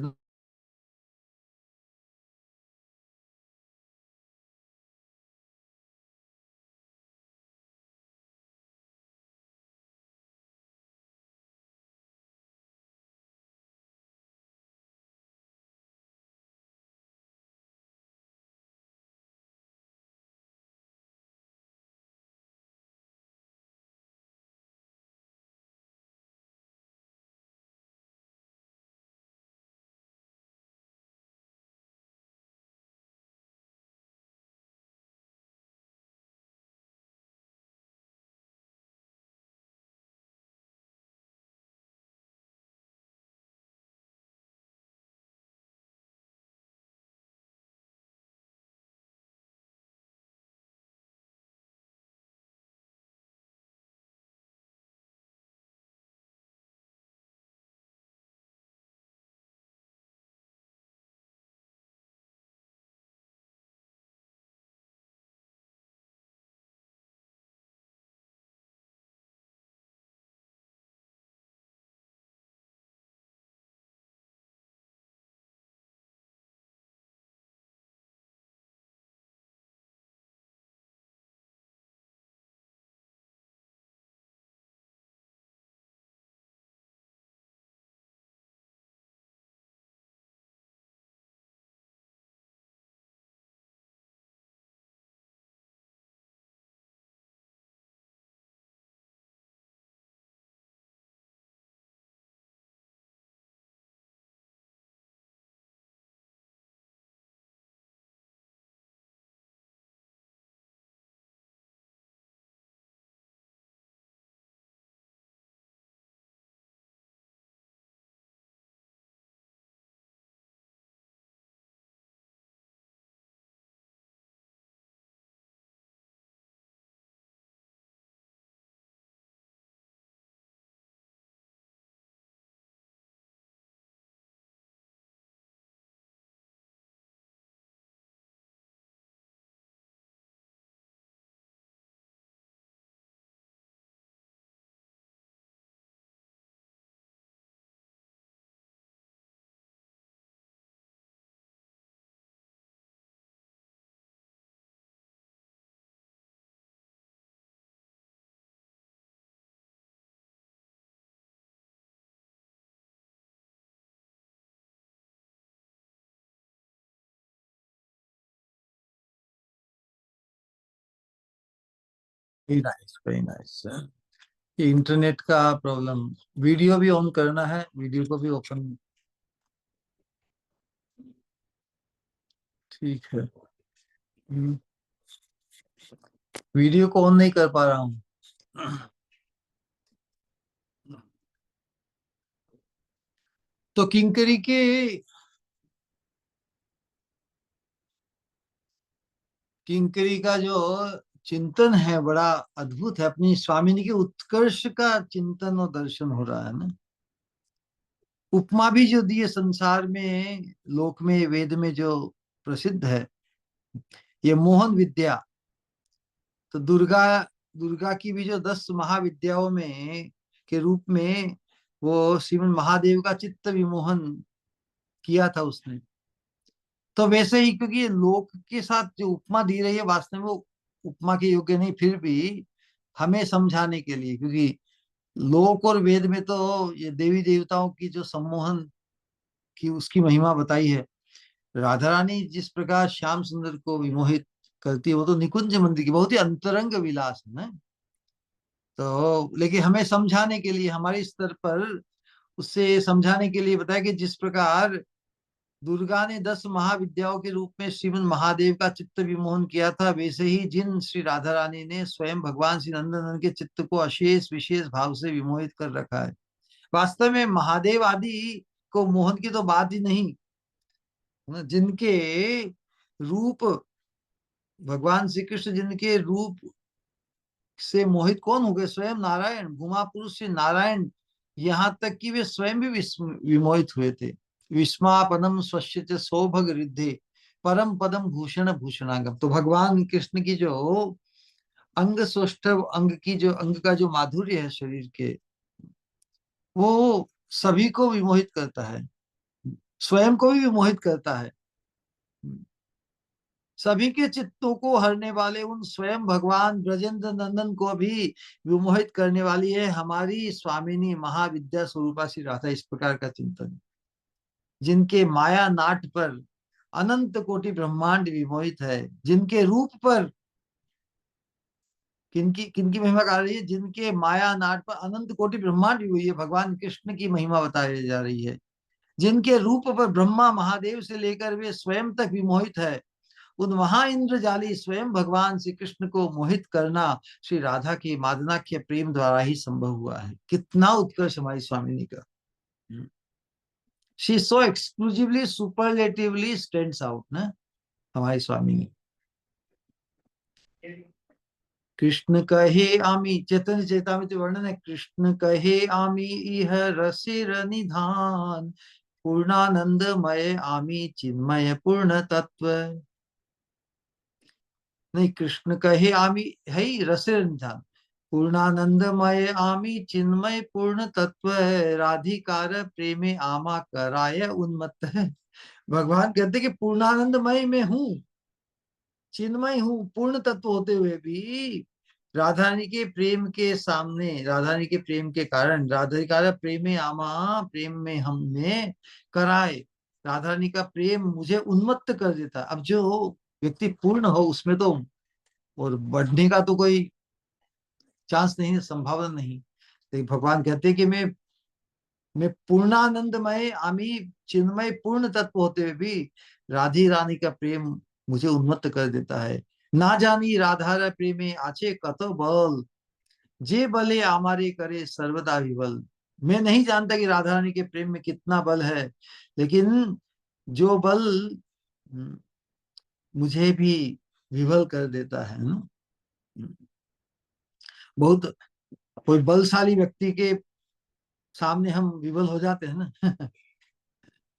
वेरी नाइस, वेरी नाइस। ये इंटरनेट का प्रॉब्लम। वीडियो भी ऑन करना है, वीडियो को भी ओपन। ठीक है। हम्म, वीडियो को ऑन नहीं कर पा रहा हूँ। तो किंकरी का जो चिंतन है बड़ा अद्भुत है। अपनी स्वामिनी के उत्कर्ष का चिंतन और दर्शन हो रहा है ना। उपमा भी जो दी है संसार में, लोक में, वेद में जो प्रसिद्ध है, ये मोहन विद्या। तो दुर्गा, दुर्गा की भी जो 10 महाविद्याओं में के रूप में वो श्रीमन महादेव का चित्त विमोहन किया था उसने। तो वैसे ही, क्योंकि ये लोक के साथ जो उपमा दी रही है वास्तव में वो उपमा के योग्य नहीं, फिर भी हमें समझाने के लिए, क्योंकि लोक और वेद में तो ये देवी देवताओं की जो सम्मोहन की उसकी महिमा बताई है। राधा रानी जिस प्रकार श्याम सुंदर को विमोहित करती है, वो तो निकुंज मंदिर की बहुत ही अंतरंग विलास है ना। तो लेकिन हमें समझाने के लिए, हमारे स्तर पर उससे समझाने के लिए बताया कि जिस प्रकार दुर्गा ने 10 महाविद्याओं के रूप में श्रीमन महादेव का चित्त विमोहन किया था, वैसे ही जिन श्री राधा रानी ने स्वयं भगवान श्री नंदनंदन के चित्त को अशेष विशेष भाव से विमोहित कर रखा है। वास्तव में महादेव आदि को मोहन की तो बात ही नहीं है ना। जिनके रूप, भगवान श्री कृष्ण जिनके रूप से मोहित कौन हो गए, स्वयं नारायण, भूमा पुरुष श्री नारायण। यहाँ तक कि वे स्वयं भी विमोहित हुए थे। विस्मापनम स्वस्य सौभग रिद्धे परम पदम भूषण भूषणागम। तो भगवान कृष्ण की जो अंग सौष्ठव, अंग की जो, अंग का जो माधुर्य है शरीर के, वो सभी को विमोहित करता है, स्वयं को भी विमोहित करता है। सभी के चित्तों को हरने वाले उन स्वयं भगवान ब्रजेंद्र नंदन को भी विमोहित करने वाली है हमारी स्वामिनी महाविद्या स्वरूपा श्री राधा। इस प्रकार का चिंतन, जिनके माया नाट पर अनंत कोटि ब्रह्मांड विमोहित है, जिनके रूप पर, किनकी किनकी महिमा गा रही है, जिनके माया नाट पर अनंत कोटि ब्रह्मांड भी हुई है, भगवान कृष्ण की महिमा बताई जा रही है। जिनके रूप पर ब्रह्मा महादेव से लेकर वे स्वयं तक विमोहित है, उन महा इंद्रजाली स्वयं भगवान श्री कृष्ण को मोहित करना श्री राधा की मादनाख्य प्रेम द्वारा ही संभव हुआ है। कितना उत्कर्ष हमारी स्वामिनी का। She so exclusively superlatively stands out ना, हमारी स्वामिनी। कृष्ण कहे आमी, चैतन्य चेतामित वर्णन है, कृष्ण कहे आमी इह रसिर निधान, पूर्णानंदमय आमी चिन्मय पूर्ण तत्व। नहीं, कृष्ण कहे आमी है ही रसिर निधान, पूर्णानंदमय आमी चिन्मय पूर्ण तत्व, राधिकार प्रेमे आमा कराय उन्मत्त है। भगवान कहते कि पूर्णानंदमय में हूँ, चिन्मय हूँ, पूर्ण तत्व होते हुए भी राधा रानी के प्रेम के सामने, राधा रानी के प्रेम के कारण, राधिकार प्रेमे आमा, प्रेम में हमने कराए, राधा रानी का प्रेम मुझे उन्मत्त कर देता। अब जो व्यक्ति पूर्ण हो उसमें तो और बढ़ने का तो कोई चांस नहीं है, संभावना नहीं। तो भगवान कहते हैं कि मैं पूर्णानंदमय आमी चिन्मय पूर्ण तत्व होते हुए भी राधी रानी का प्रेम मुझे उन्मत्त कर देता है। ना जानी राधा प्रेमे आचे कतो बल, जे बले आमारे करे सर्वदा विबल। मैं नहीं जानता कि राधा रानी के प्रेम में कितना बल है, लेकिन जो बल मुझे भी विवल कर देता है ना। बहुत, कोई बलशाली व्यक्ति के सामने हम विवल हो जाते हैं ना,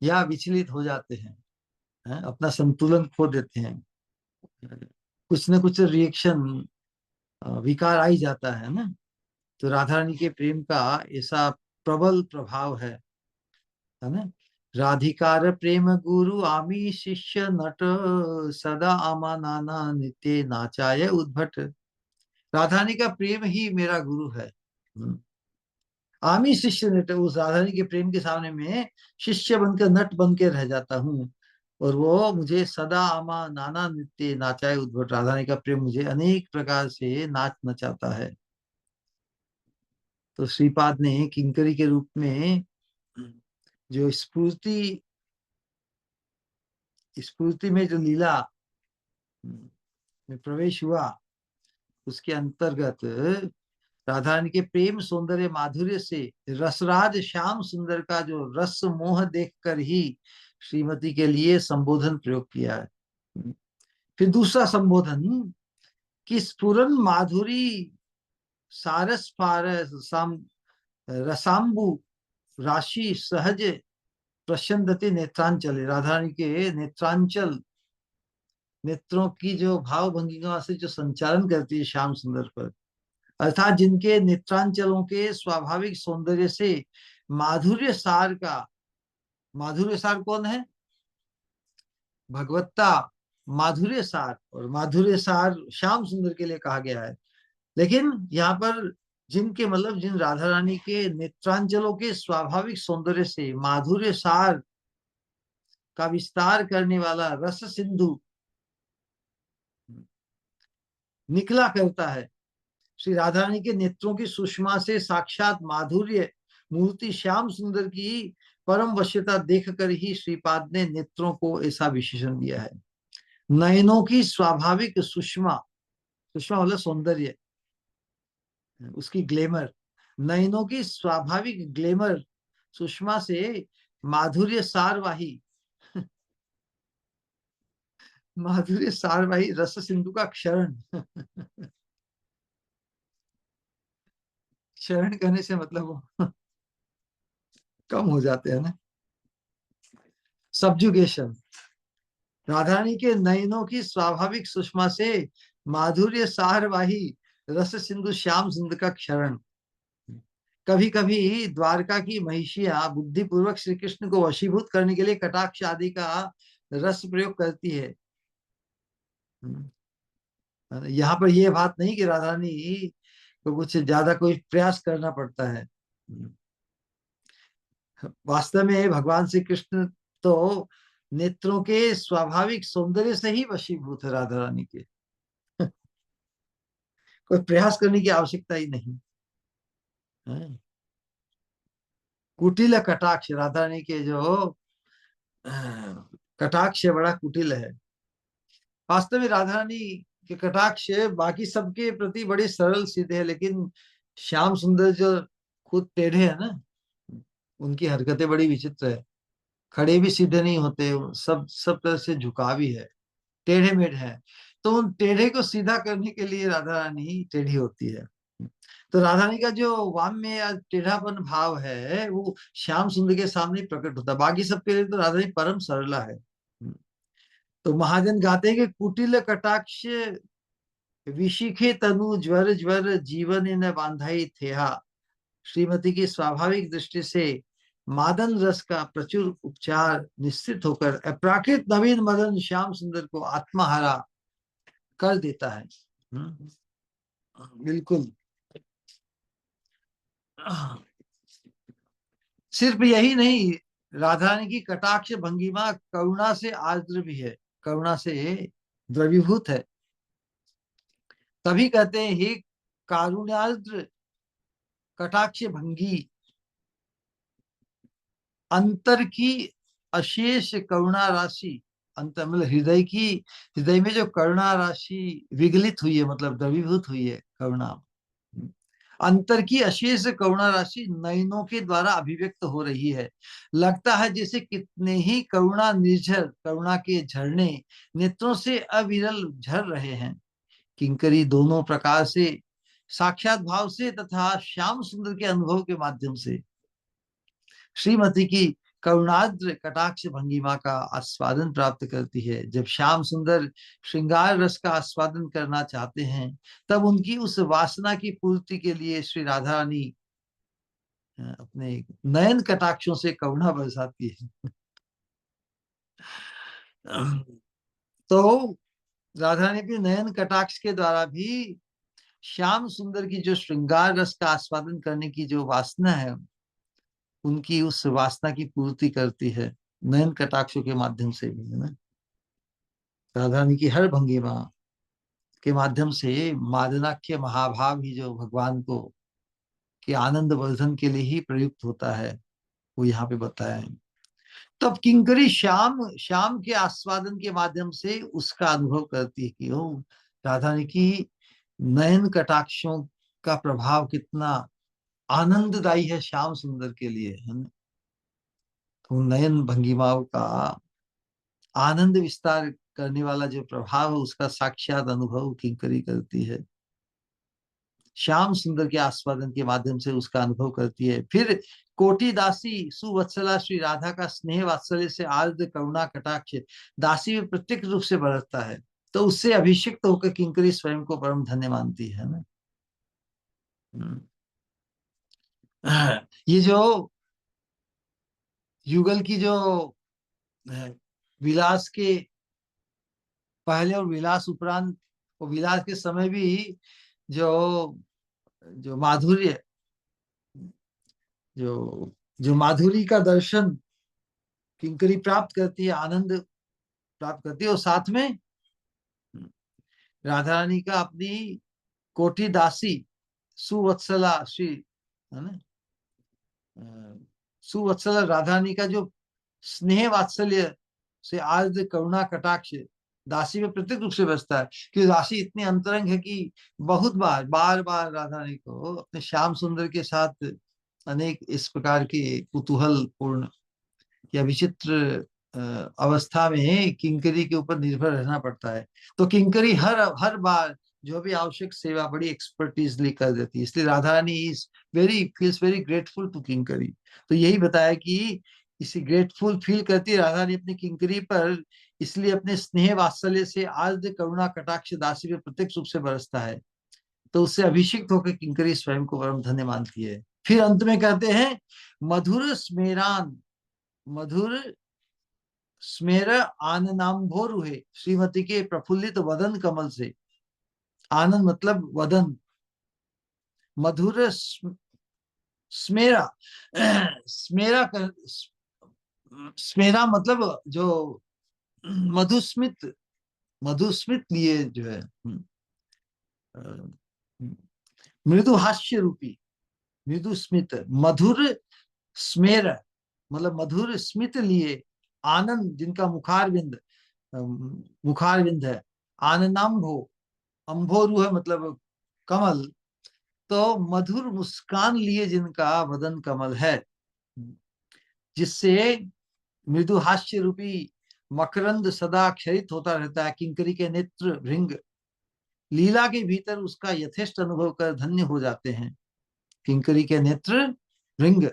या विचलित हो जाते हैं, अपना संतुलन खो देते हैं, कुछ न कुछ रिएक्शन, विकार आ ही जाता है ना। तो राधा रानी के प्रेम का ऐसा प्रबल प्रभाव है ना। राधिकार प्रेम गुरु आमी शिष्य नट, सदा आमा नाना नित्य नाचाय उद्भट। राधा रानी का प्रेम ही मेरा गुरु है। आमी शिष्य नट, उस राधा रानी के प्रेम के सामने में शिष्य बनकर, नट बनकर रह जाता हूँ। और वो मुझे सदा आमा नाना नित्य नाचाए उद्भट। राधा रानी का प्रेम मुझे अनेक प्रकार से नाच नचाता है। तो श्रीपाद ने किंकरी के रूप में जो स्फूर्ति स्फूर्ति में जो लीला में प्रवेश हुआ, उसके अंतर्गत राधा रानी के प्रेम सौंदर्य माधुर्य से रसराज श्याम सुंदर का जो रस मोह देखकर ही श्रीमती के लिए संबोधन प्रयोग किया है। फिर दूसरा संबोधन कि स्फुरन माधुरी सारस पारस रसाम्बु राशि सहज प्रसन्नते नेत्रांचल। राधा रानी के नेत्रांचल, नेत्रों की जो भाव भंगिमा से जो संचालन करती है श्याम सुंदर पर, अर्थात जिनके नेत्रांचलों के स्वाभाविक सौंदर्य से माधुर्य सार का, माधुर्य सार कौन है? भगवत्ता माधुर्य सार, और माधुर्य सार श्याम सुंदर के लिए कहा गया है। लेकिन यहाँ पर जिनके मतलब जिन राधा रानी के नेत्रांचलों के स्वाभाविक सौंदर्य से माधुर्य सार का विस्तार करने वाला रस सिंधु निकला करता है, श्री राधा रानी के नेत्रों की सुषमा से साक्षात माधुर्य मूर्ति श्याम सुंदर की परम वश्यता देखकर ही श्रीपाद ने नेत्रों को ऐसा विशेषण दिया है। नयनों की स्वाभाविक सुषमा, सुषमा मतलब सौंदर्य, उसकी ग्लेमर, नयनों की स्वाभाविक ग्लेमर सुषमा से माधुर्य सारवाही माधुर्य सारवाही रस सिंधु का क्षरण क्षरण करने से मतलब वो कम हो जाते हैं ना, सब्जुगेशन। राधा रानी के नयनों की स्वाभाविक सुषमा से माधुर्य सारवाही रस सिंधु श्याम सुंदर का क्षरण। कभी कभी द्वारका की महिषियां बुद्धिपूर्वक श्री कृष्ण को वशीभूत करने के लिए कटाक्ष आदि का रस प्रयोग करती है। यहाँ पर यह बात नहीं कि राधा रानी को कुछ ज्यादा कोई प्रयास करना पड़ता है। वास्तव में भगवान श्री कृष्ण तो नेत्रों के स्वाभाविक सौंदर्य से ही वशीभूत है राधा रानी के। कोई प्रयास करने की आवश्यकता ही नहीं है। कुटिल कटाक्ष, राधा रानी के जो कटाक्ष बड़ा कुटिल है। वास्तव में राधा रानी के कटाक्ष बाकी सबके प्रति बड़े सरल सीधे है, लेकिन श्याम सुंदर जो खुद टेढ़े है ना, उनकी हरकतें बड़ी विचित्र है। खड़े भी सीधे नहीं होते, सब सब तरह से झुकाव भी है, टेढ़े मेढ़े है। तो उन टेढ़े को सीधा करने के लिए राधा रानी टेढ़ी होती है। तो राधा रानी का जो वाम्य या टेढ़ापन भाव है वो श्याम सुंदर के सामने प्रकट होता है। बाकी सबके लिए तो राधा रानी परम सरला है। तो महाजन गाते हैं कि कुटिल कटाक्ष विशिखे तनु ज्वर ज्वर जीवन न बांधाई थेहा। श्रीमती की स्वाभाविक दृष्टि से मादन रस का प्रचुर उपचार निश्चित होकर अप्राकृत नवीन मदन श्याम सुंदर को आत्महारा कर देता है। बिल्कुल। सिर्फ यही नहीं, राधा रानी की कटाक्ष भंगिमा करुणा से आर्द्र भी है, करुणा से द्रवीभूत है। तभी कहते हैं हे कारुण्यार्द्र कटाक्ष भंगी, अंतर की अशेष करुणा राशि। अंतर मतलब हृदय की, हृदय में जो करुणा राशि विगलित हुई है, मतलब द्रवीभूत हुई है करुणा। अंतर की अशेष करुणा राशि नयनों के द्वारा अभिव्यक्त हो रही है। लगता है जैसे कितने ही करुणा निर्झर, करुणा के झरने नेत्रों से अविरल झर रहे हैं। किंकरी दोनों प्रकार से, साक्षात भाव से तथा श्याम सुंदर के अनुभव के माध्यम से श्रीमती की करुणाद्र कटाक्ष भंगिमा का आस्वादन प्राप्त करती है। जब श्याम सुंदर श्रृंगार रस का आस्वादन करना चाहते हैं, तब उनकी उस वासना की पूर्ति के लिए श्री राधा रानी अपने नयन कटाक्षों से करुणा बरसाती है। तो राधा रानी के नयन कटाक्ष के द्वारा भी श्याम सुंदर की जो श्रृंगार रस का आस्वादन करने की जो वासना है, उनकी उस वासना की पूर्ति करती है। नयन कटाक्षों के माध्यम से भी, है ना। राधा रानी की हर भंगिमा के माध्यम से मादनाख्य महाभाव ही जो भगवान को के आनंद वर्धन के लिए ही प्रयुक्त होता है, वो यहाँ पे बताया है। तब किंकरी श्याम श्याम के आस्वादन के माध्यम से उसका अनुभव करती है कि ओ, राधा रानी की नयन कटाक्षों का प्रभाव कितना आनंददायी है श्याम सुंदर के लिए, है ना। तो नयन भंगिमाओं का आनंद विस्तार करने वाला जो प्रभाव है, उसका साक्षात अनुभव किंकरी करती है, श्याम सुंदर के आस्वादन के माध्यम से उसका अनुभव करती है। फिर कोटि दासी सुवत्सला श्री राधा का स्नेह वात्सल्य से आर्द्र करुणा कटाक्ष दासी में प्रत्यक्ष रूप से बरसता है, तो उससे अभिषिक्त होकर किंकरी स्वयं को परम धन्य मानती है ना। ये जो युगल की जो विलास के पहले और विलास उपरांत, और विलास के समय भी जो जो माधुर्य जो जो माधुरी का दर्शन किंकरी प्राप्त करती है, आनंद प्राप्त करती है, और साथ में राधा रानी का अपनी कोटि दासी सुवत्सला श्री, है ना, सुवत्सला राधा रानी का जो स्नेह वात्सल्य से आर्द्र करुणा कटाक्ष दासी में प्रत्येक रूप से बसता है, कि दासी इतनी अंतरंग है कि बहुत बार बार बार राधा रानी को अपने श्याम सुंदर के साथ अनेक इस प्रकार के कुतूहल पूर्ण या विचित्र अवस्था में किंकरी के ऊपर निर्भर रहना पड़ता है। तो किंकरी हर हर बार जो भी आवश्यक सेवा बड़ी एक्सपर्टीजली कर देती है, इसलिए Radha Rani is very feels very grateful to किंकरी। तो यही बताया कि इसी ग्रेटफुल फील करती है राधा रानी अपनी किंकरी पर, इसलिए अपने स्नेह वात्सल्य से आर्द्र करुणा कटाक्ष दासी पे प्रत्यक्ष रूप से बरसता है, तो उससे अभिषिक्त होकर किंकरी स्वयं को परम धन्य मानती है। फिर अंत में कहते हैं मधुर स्मेरान, मधुर स्मेर आननाम्भोरुहे श्रीमती के प्रफुल्लित वदन कमल से, आनंद मतलब वदन, मधुर स्मेरा स्मेरा स्मेरा मतलब जो मधुस्मित, मधुस्मित लिए जो है, मृदु हास्य रूपी, मृदु स्मित, मधुर स्मेर मतलब मधुर स्मित लिए, आनंद जिनका मुखारविंद, मुखारविंद है, आननाम्भो, अम्भोरु है मतलब कमल, तो मधुर मुस्कान लिए जिनका वदन कमल है, जिससे मृदु हास्य रूपी मकरंद सदा क्षरित होता रहता है, किंकरी के नेत्र भृंग लीला के भीतर उसका यथेष्ट अनुभव कर धन्य हो जाते हैं। किंकरी के नेत्र भृंग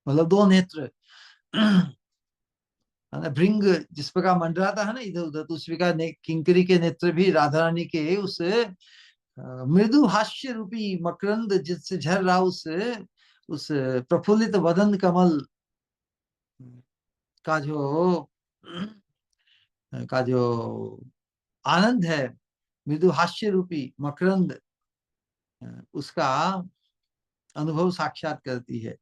मतलब दो नेत्र, है ना, भृंग जिस प्रकार मंडराता है ना इधर उधर, तो उस प्रकार किंकरी के नेत्र भी राधा रानी के उस मृदु हास्य रूपी मकरंद जिससे झर रहा उस प्रफुल्लित वदन कमल का जो आनंद है, मृदु हास्य रूपी मकरंद, उसका अनुभव साक्षात करती है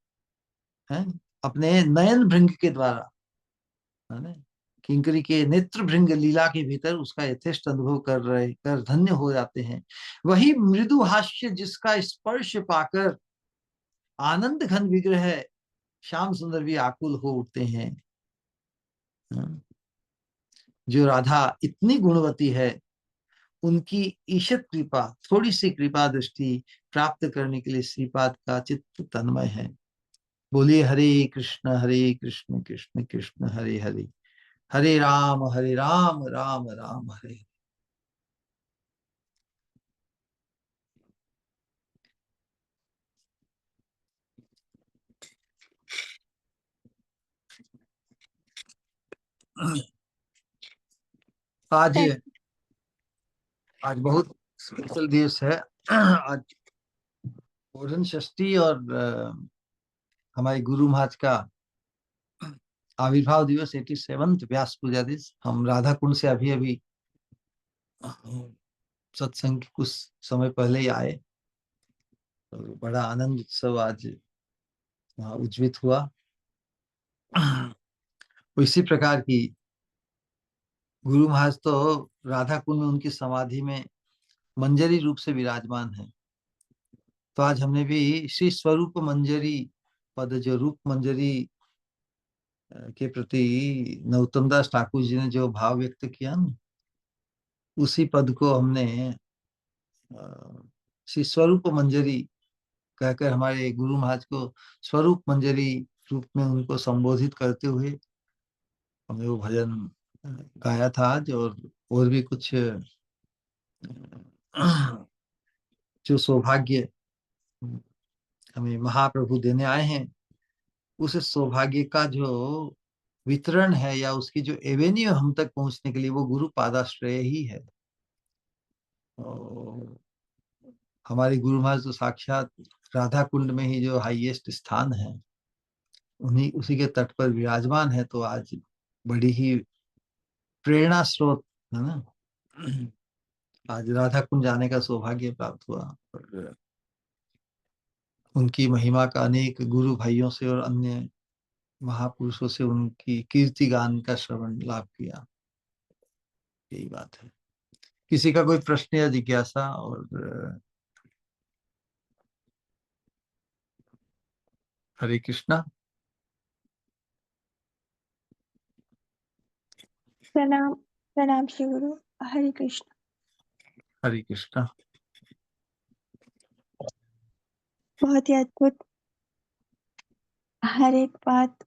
अपने नयन भृंग के द्वारा, है ना। किंकरी के नेत्र भृंग लीला के भीतर उसका यथेष्ट अनुभव कर धन्य हो जाते हैं। वही मृदु हास्य जिसका स्पर्श पाकर आनंद घन विग्रह श्याम सुंदर भी आकुल हो उठते हैं। जो राधा इतनी गुणवती है, उनकी ईशत कृपा, थोड़ी सी कृपा दृष्टि प्राप्त करने के लिए श्रीपाद का चित्त तन्मय है। बोलिए हरे कृष्ण कृष्ण कृष्ण हरे हरे, हरे राम राम राम हरे। आज आज बहुत स्पेशल दिवस है। आज पूर्ण षष्ठी और हमारे गुरु महाराज का आविर्भाव दिवस, 87th व्यास पूजा दिवस। हम राधा कुंड से अभी अभी सत्संग के कुछ समय पहले ही आए, तो बड़ा आनंद उत्सव आज वहाँ उज्जीवित हुआ। इसी प्रकार की गुरु महाराज तो राधा कुंड में उनकी समाधि में मंजरी रूप से विराजमान है। तो आज हमने भी श्री स्वरूप मंजरी पद, जो रूप मंजरी के प्रति नरोत्तम दास ठाकुर जी ने जो भाव व्यक्त किया ना, उसी पद को हमने श्री स्वरूप मंजरी कहकर हमारे गुरु महाराज को स्वरूप मंजरी रूप में उनको संबोधित करते हुए हमने वो भजन गाया था आज। और भी कुछ जो सौभाग्य हमें महाप्रभु देने आए हैं, उस सौभाग्य का जो वितरण है या उसकी जो एवेन्यू हम तक पहुंचने के लिए, वो गुरु पादाश्रय ही है। और हमारे गुरु महाराज तो साक्षात राधा कुंड में ही जो हाईएस्ट स्थान है, उन्हीं उसी के तट पर विराजमान है। तो आज बड़ी ही प्रेरणा स्रोत है ना, आज राधा कुंड जाने का सौभाग्य प्राप्त हुआ और उनकी महिमा का अनेक गुरु भाइयों से और अन्य महापुरुषों से उनकी कीर्ति गान का श्रवण लाभ किया। यही बात है। किसी का कोई प्रश्न या जिज्ञासा? और हरे कृष्णा। प्रणाम। प्रणाम श्री गुरु। हरे कृष्ण। हरे कृष्णा। बहुत ही अद्भुत। हर एक बात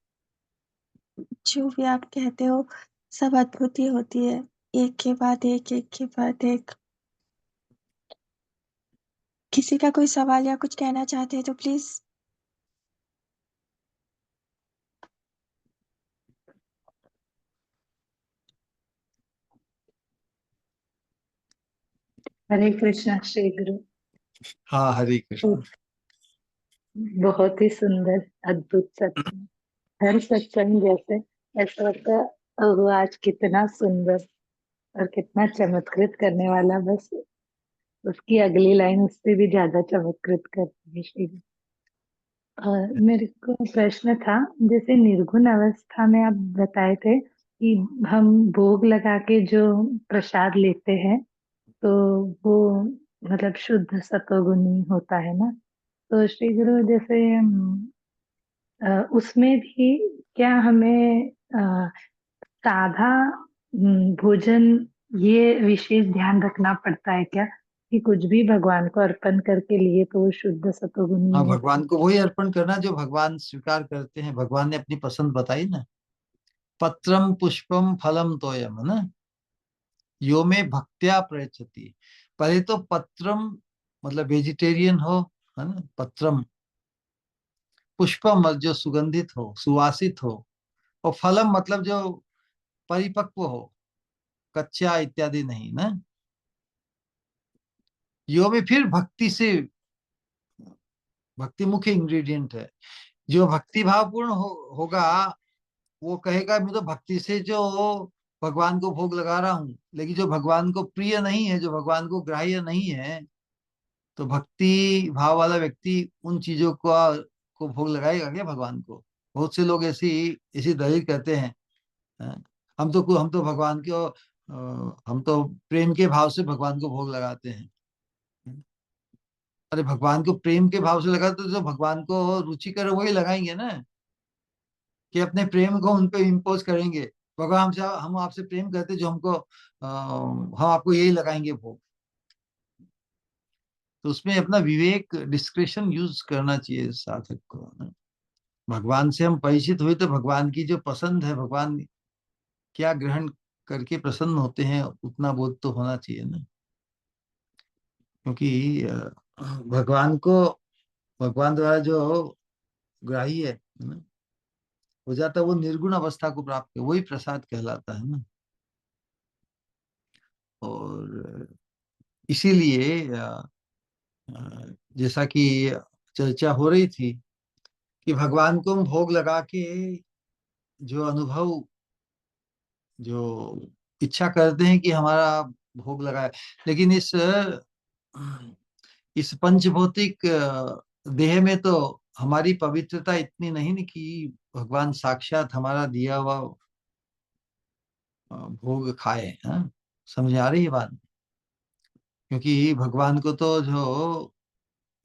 जो भी आप कहते हो सब अद्भुत ही होती है, एक के बाद एक, एक के बाद एक। किसी का कोई सवाल या कुछ कहना चाहते हैं तो प्लीज। हरे कृष्णा श्री गुरु। हाँ, हरे कृष्णा। बहुत ही सुंदर अद्भुत सत्संग, हर सत्संग जैसे ऐसा लगता है वो आज कितना सुंदर और कितना चमत्कृत करने वाला, बस उसकी अगली लाइन उससे भी ज्यादा चमत्कृत करती है श्री गुरु। मेरे को प्रश्न था, जैसे निर्गुण अवस्था में आप बताए थे कि हम भोग लगा के जो प्रसाद लेते हैं तो वो मतलब शुद्ध सत्वगुणी होता है ना। तो श्री गुरु जैसे उसमें भी क्या हमें सादा भोजन ये विशेष ध्यान रखना पड़ता है क्या, कि कुछ भी भगवान को अर्पण करके लिए तो वो शुद्ध सत्वगुणी हाँ, हो? भगवान को वही अर्पण करना जो भगवान स्वीकार करते हैं। भगवान ने अपनी पसंद बताई ना, पत्रम पुष्पम फलम तोयम, है ना, यो में भक्त्या प्रयच्छति। पहले तो पत्रम मतलब वेजिटेरियन हो, है ना, पत्रम। पुष्पम जो सुगंधित हो, सुवासित हो। और फलम मतलब जो परिपक्व हो, कच्चा इत्यादि नहीं ना। यो में फिर भक्ति से, भक्ति मुख्य इंग्रेडिएंट है। जो भक्ति भावपूर्ण होगा, वो कहेगा मैं तो भक्ति से जो भगवान को भोग लगा रहा हूँ। लेकिन जो भगवान को प्रिय नहीं है, जो भगवान को ग्राह्य नहीं है, तो भक्ति भाव वाला व्यक्ति उन चीजों को भोग लगाएगा क्या भगवान को? बहुत से लोग ऐसी ऐसी दलील करते हैं, हैं? हम तो भगवान को हम तो प्रेम के भाव से भगवान को भोग लगाते हैं। अरे भगवान को प्रेम के भाव से लगा तो जो भगवान को रुचि करे वही लगाएंगे ना, कि अपने प्रेम को उन पे इम्पोज करेंगे। भगवान हम आपसे प्रेम करते, जो हमको हम आपको यही लगाएंगे भोग। तो उसमें अपना विवेक, डिस्क्रिशन यूज करना चाहिए साधक को। भगवान से हम परिचित हुए तो भगवान की जो पसंद है, भगवान क्या ग्रहण करके प्रसन्न होते हैं, उतना बोध तो होना चाहिए ना। क्योंकि भगवान द्वारा जो ग्राही है ना, हो जाता है वो निर्गुण अवस्था को प्राप्त है, वही प्रसाद कहलाता है ना। और इसीलिए जैसा कि चर्चा हो रही थी कि भगवान को हम भोग लगा के जो अनुभव, जो इच्छा करते हैं कि हमारा भोग लगाए, लेकिन इस पंचभौतिक देह में तो हमारी पवित्रता इतनी नहीं कि भगवान साक्षात हमारा दिया हुआ भोग खाए। हाँ, समझ आ रही है बात? क्योंकि भगवान को तो जो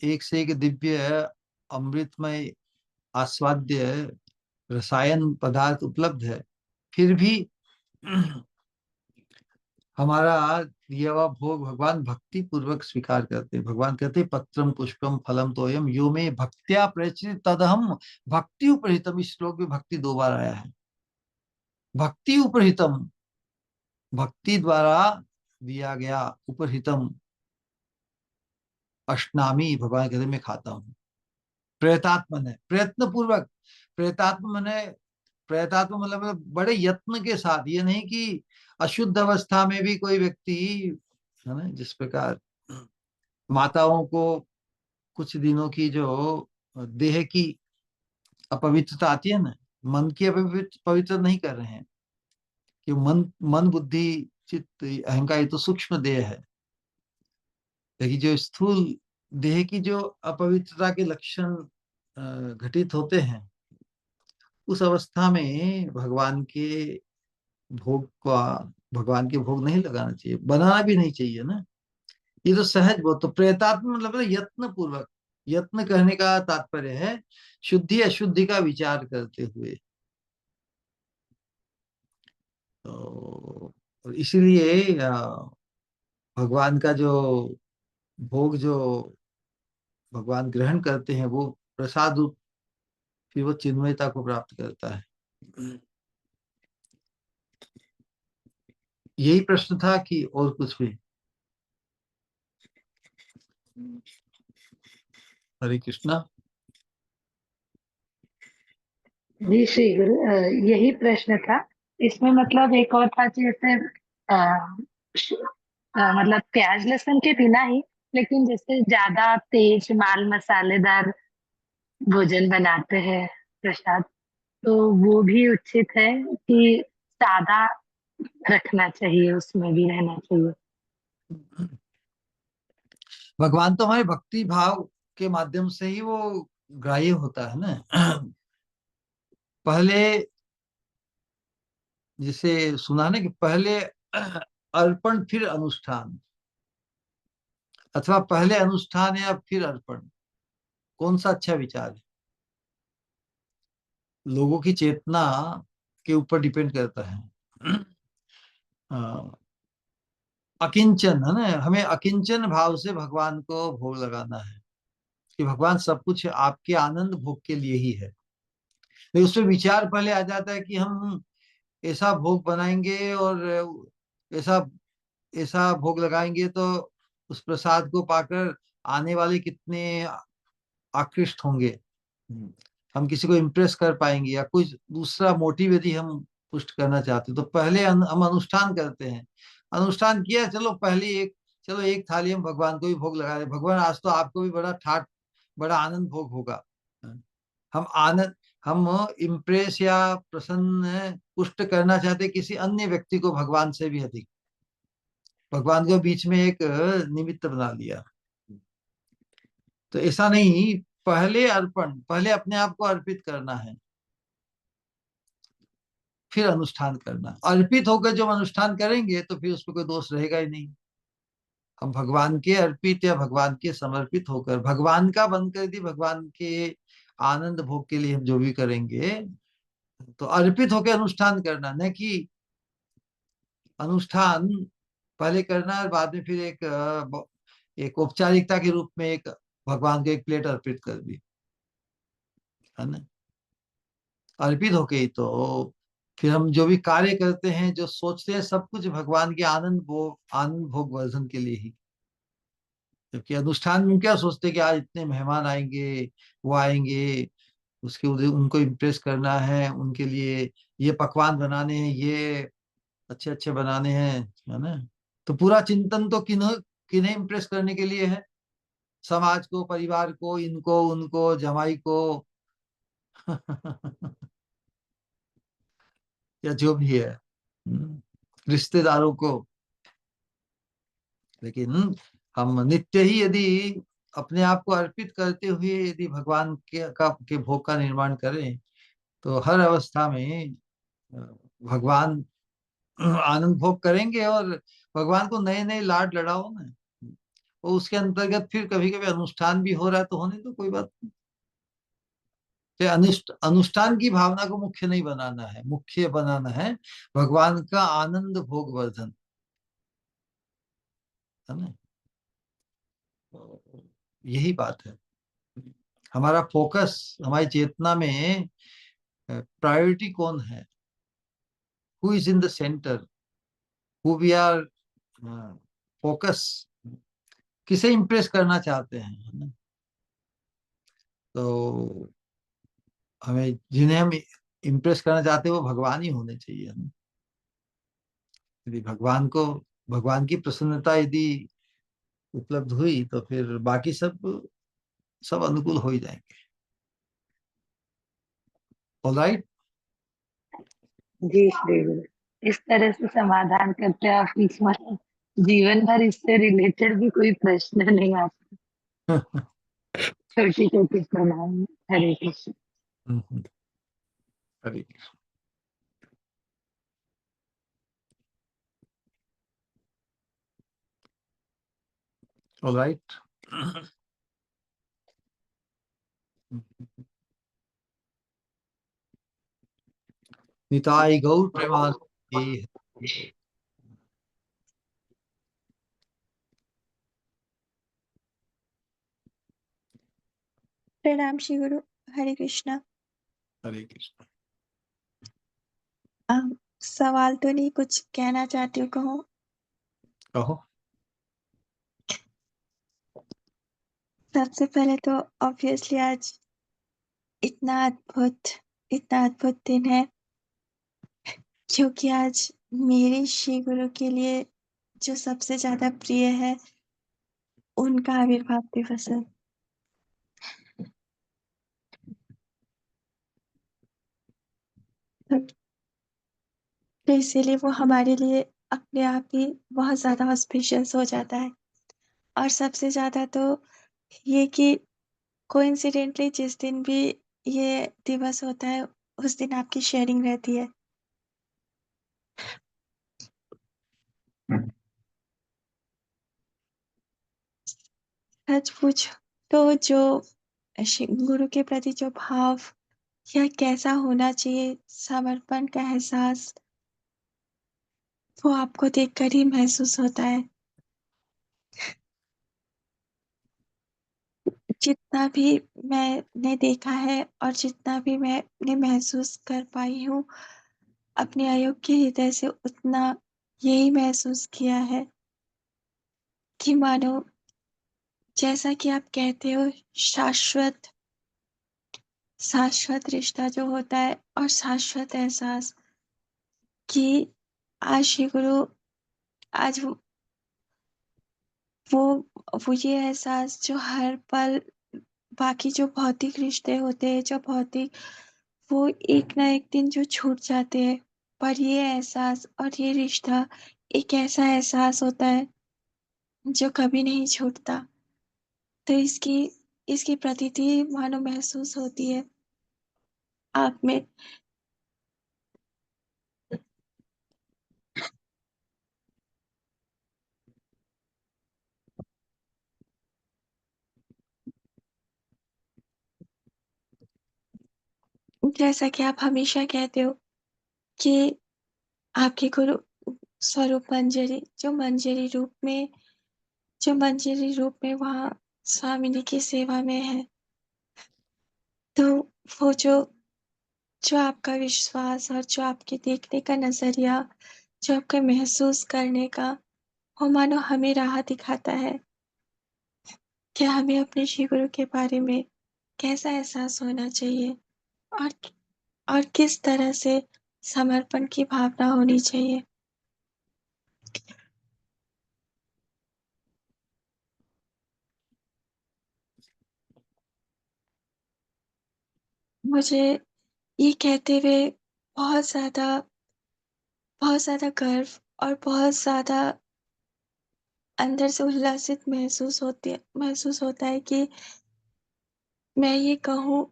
एक से एक दिव्य अमृतमय आस्वाद्य रसायन पदार्थ उपलब्ध है, फिर भी हमारा दिया हुआ भोग भगवान भक्ति पूर्वक स्वीकार करते हैं। भगवान कहते हैं पत्रम पुष्पम फलम तोयम यो में भक्त्या प्रचित तदहम भक्ति उपरहितम। इस श्लोक में भक्ति 2 बार आया है। भक्ति उपरहितम, भक्ति द्वारा दिया गया, उपरहितम अष्टनामी, भगवान कहते हैं मैं खाता हूँ। प्रयतात्मन है, प्रयत्न पूर्वक। प्रयतात्म मन है, प्रयतात्म मतलब बड़े यत्न के साथ। ये नहीं कि अशुद्ध अवस्था में भी कोई व्यक्ति, है ना, जिस प्रकार माताओं को कुछ दिनों की जो देह की अपवित्रता आती है ना, मन की पवित्र नहीं कर रहे हैं। कि मन मन बुद्धि चित्त अहंकार, ये तो सूक्ष्म देह है। लेकिन जो स्थूल देह की जो अपवित्रता के लक्षण घटित होते हैं, उस अवस्था में भगवान के भोग नहीं लगाना चाहिए, बनाना भी नहीं चाहिए ना। ये तो सहज बोध। तो प्रयतात्म मतलब यत्न पूर्वक। यत्न करने का तात्पर्य है शुद्धि अशुद्धि का विचार करते हुए। तो इसीलिए भगवान का जो भोग जो भगवान ग्रहण करते हैं, वो प्रसाद रूप, फिर वो चिन्मयता को प्राप्त करता है। यही प्रश्न था कि और कुछ भी? हरे कृष्णा। जी श्री गुरु, यही प्रश्न था। इसमें मतलब एक और था कि जैसे मतलब प्याज लहसुन के बिना ही, लेकिन जैसे ज्यादा तेज माल मसालेदार भोजन बनाते हैं प्रसाद, तो वो भी उचित है कि सादा रखना चाहिए, उसमें भी रहना चाहिए। भगवान तो हमारे भक्ति भाव के माध्यम से ही वो ग्राह्य होता है ना। पहले जिसे सुना ना कि पहले अर्पण फिर अनुष्ठान, अथवा पहले अनुष्ठान या फिर अर्पण, कौन सा अच्छा विचार है? लोगों की चेतना के ऊपर डिपेंड करता है। अकिंचन है ना, हमें अकिंचन भाव से भगवान को भोग लगाना है। कि भगवान सब कुछ आपके आनंद भोग के लिए ही है। लेकिन उसमें विचार पहले आ जाता है कि हम ऐसा भोग बनाएंगे और ऐसा ऐसा भोग लगाएंगे तो उस प्रसाद को पाकर आने वाले कितने आकृष्ट होंगे। हम किसी को इम्प्रेस कर पाएंगे, या कुछ दूसरा मोटिव यदि हम पुष्ट करना चाहते हैं, तो पहले हम अनुष्ठान करते हैं। अनुष्ठान किया, चलो एक थाली हम भगवान को भी भोग लगा रहे। भगवान आज तो आपको भी बड़ा आनंद भोग होगा। हम आनंद हम इम्प्रेस या प्रसन्न पुष्ट करना चाहते किसी अन्य व्यक्ति को भगवान से भी अधिक। भगवान को बीच में एक निमित्त बना लिया। तो ऐसा नहीं, पहले अपने आप को अर्पित करना है, फिर अनुष्ठान करना। अर्पित होकर जब अनुष्ठान करेंगे तो फिर उसमें कोई दोष रहेगा ही नहीं। हम भगवान के अर्पित या भगवान के समर्पित होकर, भगवान का बनकर यदि भगवान के आनंद भोग के लिए हम जो भी करेंगे, तो अर्पित होकर अनुष्ठान करना, न कि अनुष्ठान पहले करना और बाद में फिर एक औपचारिकता के रूप में एक भगवान को एक प्लेट अर्पित कर दी, है ना। अर्पित होके ही तो फिर हम जो भी कार्य करते हैं, जो सोचते हैं, सब कुछ भगवान के आनंद भोग वर्धन के लिए ही। जबकि अनुष्ठान में क्या सोचते हैं कि आज इतने मेहमान आएंगे, वो आएंगे, उनको इम्प्रेस करना है, उनके लिए ये पकवान बनाने हैं, ये अच्छे अच्छे बनाने हैं, है ना। तो पूरा चिंतन तो किन्हें किन्हें इम्प्रेस करने के लिए है? समाज को, परिवार को, इनको उनको, जमाई को, या जो भी है, रिश्तेदारों को। लेकिन हम नित्य ही यदि अपने आप को अर्पित करते हुए यदि भगवान के भोग का निर्माण करें, तो हर अवस्था में अ, भगवान आनंद भोग करेंगे और भगवान को नए नए लाड लड़ाओ ना। और उसके अंतर्गत फिर कभी कभी अनुष्ठान भी हो रहा है तो होने तो कोई बात नहीं। तो अनुष्ठान की भावना को मुख्य नहीं बनाना है, मुख्य बनाना है भगवान का आनंद भोग वर्धन, है ना। तो यही बात है। हमारा फोकस, हमारी चेतना में प्रायोरिटी कौन है, who is in the centre, who we are focus, किसे इम्प्रेस करना चाहते हैं, है ना। तो हमें जिन्हें हम इम्प्रेस करना चाहते हैं वो भगवान ही होने चाहिए, है ना। यदि भगवान की प्रसन्नता यदि उपलब्ध हुई तो फिर बाकी सब सब अनुकूल हो ही जाएंगे। ऑलराइट। जी श्री गुरु, इस तरह से समाधान करते हैं आप, इसमें जीवन भर इससे रिलेटेड भी कोई प्रश्न नहीं आता। छोटी छोटी प्रणाम। हरे कृष्ण। हरे ऑलराइट। निताई गौर प्रेमानंद। प्रणाम श्री गुरु। हरे कृष्णा। हरे कृष्ण। सवाल तो नहीं, कुछ कहना चाहती हूँ, कहो। कहो। सबसे पहले तो ऑब्वियसली आज इतना अद्भुत इतना अद्भुत दिन है, क्योंकि आज मेरे श्री गुरु के लिए जो सबसे ज्यादा प्रिय है उनका आविर्भाव दिवस है। तो इसीलिए वो हमारे लिए अपने आप ही बहुत ज्यादा ऑस्पिशियस हो जाता है। और सबसे ज्यादा तो ये कि कोइंसिडेंटली जिस दिन भी ये दिवस होता है उस दिन आपकी शेयरिंग रहती है। सच पूछ तो जो गुरु के प्रति जो भाव या कैसा होना चाहिए, समर्पण का एहसास, वो आपको देखकर ही महसूस होता है। जितना भी मैंने देखा है और जितना भी मैंने महसूस कर पाई हूँ अपने अयोग्य हृदय से, उतना यही महसूस किया है कि मानो, जैसा कि आप कहते हो, शाश्वत शाश्वत रिश्ता जो होता है और शाश्वत एहसास, कि आज श्री गुरु, आज वो वो ये एहसास जो हर पल, बाकी जो भौतिक रिश्ते होते हैं, जो भौतिक, वो एक ना एक दिन जो छूट जाते हैं, पर ये एहसास और ये रिश्ता एक ऐसा एहसास होता है जो कभी नहीं छूटता। तो इसकी इसकी प्रतीति मानो महसूस होती है आप में। जैसा कि आप हमेशा कहते हो कि आपके गुरु स्वरूप मंजरी, जो मंजरी रूप में वहाँ स्वामिनी की सेवा में है, तो वो जो आपका विश्वास और जो आपके देखने का नजरिया, जो आपका महसूस करने का, वो मानो हमें राह दिखाता है कि हमें अपने श्री गुरु के बारे में कैसा एहसास होना चाहिए, और और किस तरह से समर्पण की भावना होनी चाहिए। मुझे ये कहते हुए बहुत ज्यादा बहुत ज्यादा गर्व और बहुत ज्यादा अंदर से उल्लासित महसूस होता है कि मैं ये कहूँ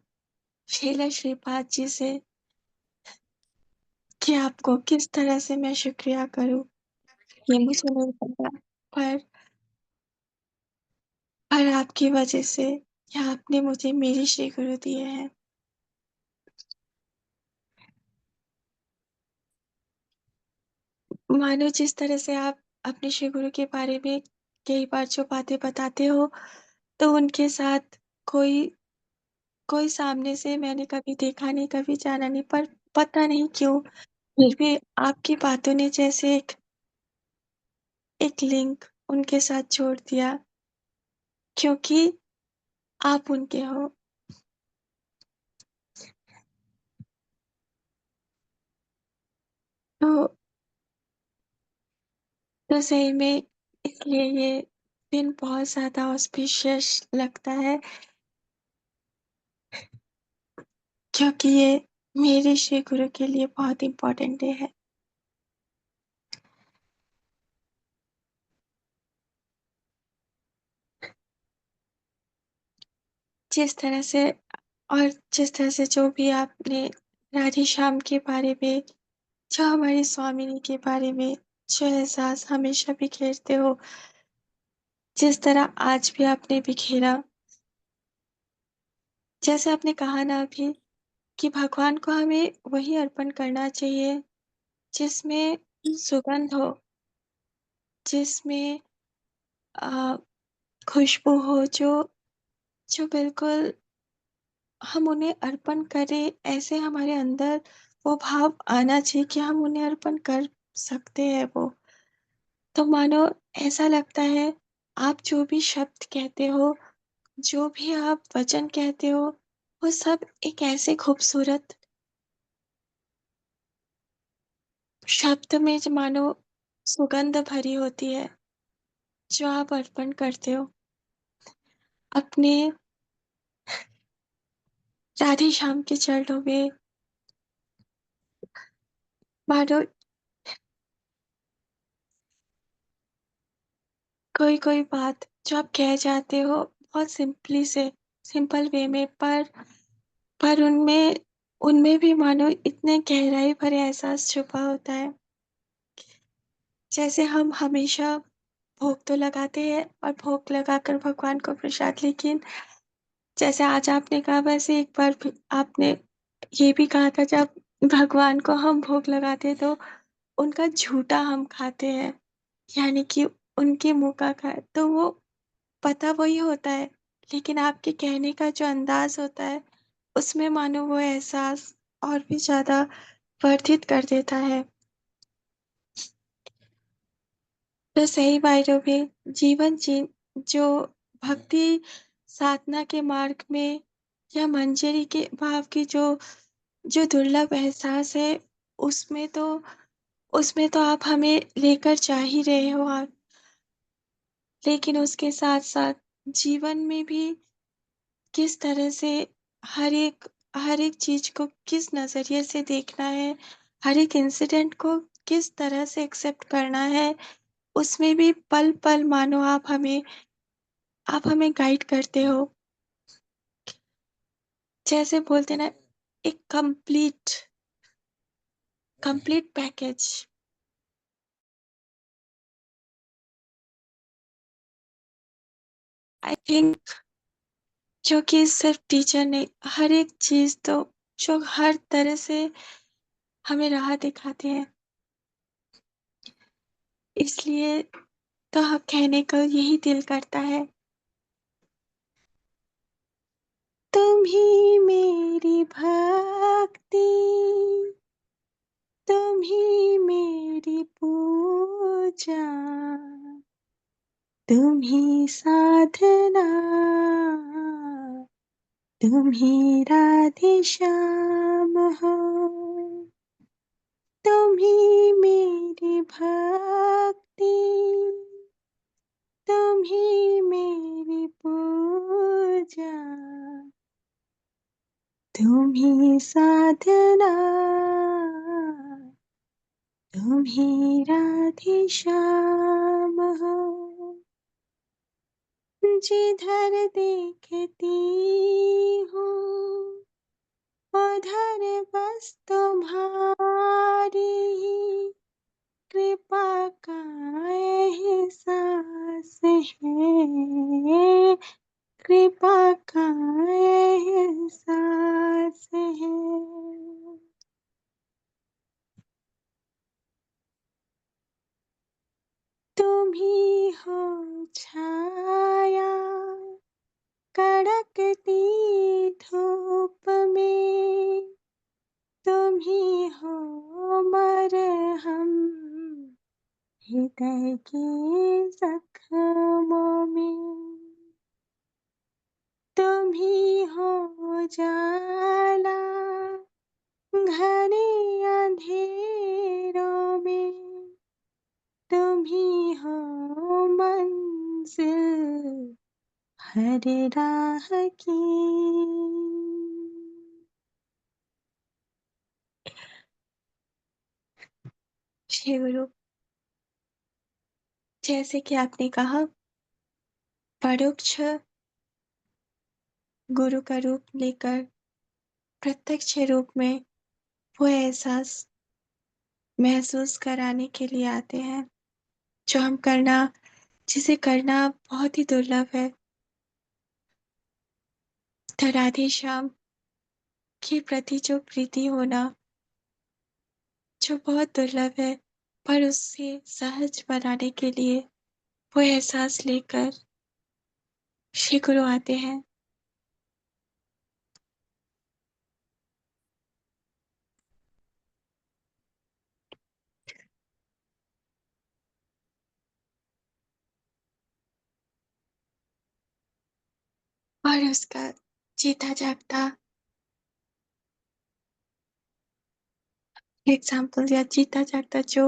शीला श्रीपाद जी से कि आपको किस तरह से मैं शुक्रिया करूँ, ये मुझे नहीं पता। पर पर आपकी वजह से या आपने मुझे मेरे श्री गुरु दिए हैं। मानो जिस तरह से आप अपने श्री गुरु के बारे में कई बार जो बातें बताते हो, तो उनके साथ कोई कोई सामने से मैंने कभी देखा नहीं, कभी जाना नहीं, पर पता नहीं क्यों फिर भी आपकी बातों ने जैसे एक लिंक उनके साथ जोड़ दिया, क्योंकि आप उनके हो। तो सही में इसलिए ये दिन बहुत ज़्यादा ऑस्पिशियस लगता है, क्योंकि ये मेरे श्री गुरु के लिए बहुत इम्पोर्टेंट डे है। जिस तरह से और जिस तरह से जो भी आपने राधे श्याम के बारे में, जो हमारी स्वामिनी के बारे में जो एहसास हमेशा बिखेरते हो, जिस तरह आज भी आपने बिखेरा, जैसे आपने कहा ना अभी कि भगवान को हमें वही अर्पण करना चाहिए जिसमें सुगंध हो, जिसमें अ, खुशबू हो, जो जो बिल्कुल हम उन्हें अर्पण करें, ऐसे हमारे अंदर वो भाव आना चाहिए कि हम उन्हें अर्पण कर सकते हैं वो। तो मानो ऐसा लगता है, आप जो भी शब्द कहते हो, जो भी आप वचन कहते हो, वो सब एक ऐसे खूबसूरत शब्द में ज मानो सुगंध भरी होती है, जो आप अर्पण करते हो अपने राधे श्याम के चरणों में। मानो कोई-कोई बात जो आप कह जाते हो बहुत सिंपली से सिंपल वे में, पर उनमें उनमें भी मानो इतने गहराई भरे एहसास छुपा होता है। जैसे हम हमेशा भोग तो लगाते हैं और भोग लगाकर भगवान को प्रसाद, लेकिन जैसे आज आपने कहा वैसे एक बार भी आपने ये भी कहा था, जब भगवान को हम भोग लगाते हैं तो उनका झूठा हम खाते हैं, यानी कि उनके मुँह का तो वो पता वही होता है, लेकिन आपके कहने का जो अंदाज़ होता है, उसमें मानो वो एहसास और भी ज़्यादा वर्धित कर देता है। तो सही मायनों में जीवन जो भक्ति साधना के मार्ग में या मंजरी के भाव की जो जो दुर्लभ एहसास है, उसमें तो उसमें तो आप हमें लेकर जा ही रहे हो आप, लेकिन उसके साथ-साथ जीवन में भी किस तरह से हर एक चीज़ को किस नज़रिए से देखना है, हर एक इंसिडेंट को किस तरह से एक्सेप्ट करना है, उसमें भी पल-पल मानो आप हमें गाइड करते हो। जैसे बोलते हैं ना, एक कंप्लीट पैकेज। आई थिंक जो कि सिर्फ़ टीचर नहीं, हर एक चीज़ तो जो हर तरह से हमें राह दिखाते हैं। इसलिए तो कहने को यही दिल करता है, तुम ही मेरी भक्ति, तुम ही मेरी पूजा, तुम ही साधना, तुम ही राधे श्याम हो, तुम ही मेरी भक्ति, तुम ही मेरी पूजा, तुम ही साधना, तुम ही राधे श्याम हो। जिधर देखती हूँ उधर बस तुम्हारी ही हो छाया कड़कती धूप में, तुम ही हो मरहम हृदय के जख्मों में, तुम ही हो जाला घने अंधेरों में, तुम ही हो मंजिल हर राह की। श्री गुरु, जैसे कि आपने कहा, परोक्ष गुरु का रूप लेकर प्रत्यक्ष रूप में वो एहसास महसूस कराने के लिए आते हैं जो जिसे करना बहुत ही दुर्लभ है। तो राधे श्याम के प्रति जो प्रीति होना जो बहुत दुर्लभ है, पर उससे सहज बनाने के लिए वो एहसास लेकर श्री गुरु आते हैं। और उसका जीता जागता एग्जाम्पल या जीता जागता जो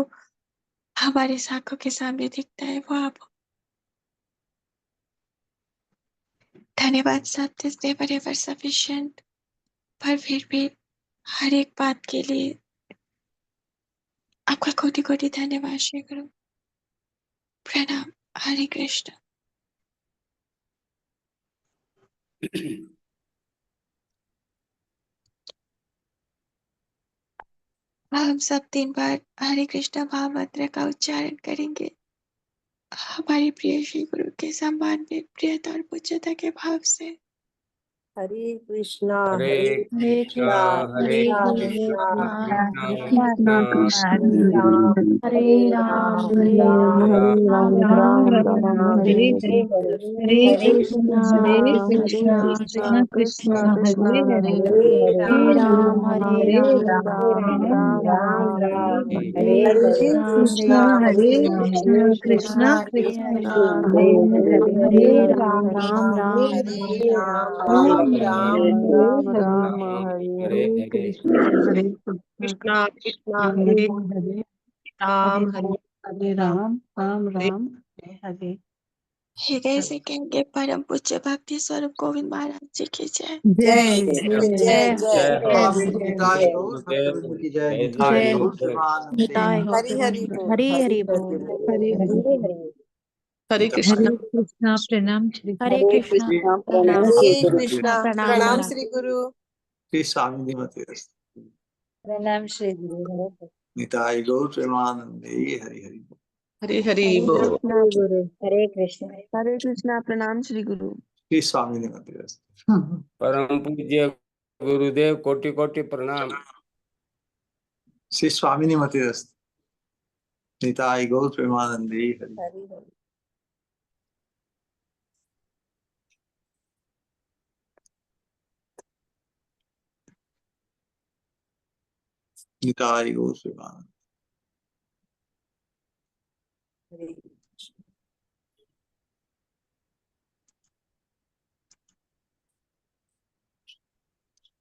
हमारे आंखों के सामने दिखता है वो आप। धन्यवाद साहब, दिस नेवर एवर सफिशिएंट, पर फिर भी हर एक बात के लिए आपका कोटि कोटि धन्यवाद श्री गुरु। प्रणाम। हरे कृष्ण। हम सब 3 बार हरे कृष्ण महामंत्र का उच्चारण करेंगे हमारे प्रिय श्री गुरु के सम्मान में प्रियता और पूज्यता के भाव से। हरे कृष्णा हरे हरे कृष्णा हरे कृष्णा कृष्णा कृष्णा कृष्णा हरे राम हरे राम राम राम हरे हरे हरे कृष्णा कृष्ण कृष्ण हरे हरे हरे राम राम राम हरे कृष्णा हरे कृष्ण कृष्ण हरे हरे राम राम राम राम राम हरे हरे हरे हरे कृष्णा कृष्णा हरे हरे राम हरे राम राम हरे हरे। हृदय से कहेंगे परम पूज्य भक्ति स्वरूप गोविंद महाराज जी की जय। जय जय जय हो स्वामी निताय गौर गुरुदेव भक्तवृंद की जय, जय निताय जय गौर हो प्रेमानंदे। निताय हो हरि हरि बोल हरि बोल हरि हरि हरे कृष्णा हरे कृष्णा प्रणाम श्री हरे कृष्णा कृष्णा प्रणाम प्रणाम हरे श्री गुरु कृष्णा प्रणाम प्रणाम महाराज। श्री गुरु श्री स्वामी निमते प्रणाम श्री गुरु निताय गौर प्रेमानंदे। हरि हरि। हरे हरि हरे बोल कृष्णा गुरु हरे कृष्णा प्रणाम श्री गुरु श्री स्वामी निमते। परम पूज्य गुरुदेव कोटि कोटि प्रणाम। श्री स्वामी निमते निताय गौर प्रेमानंदे। हरि हरि हरि निताय गौर प्रेमानंदे। हरे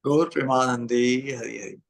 गौर प्रेमानंदे। हरि हरि।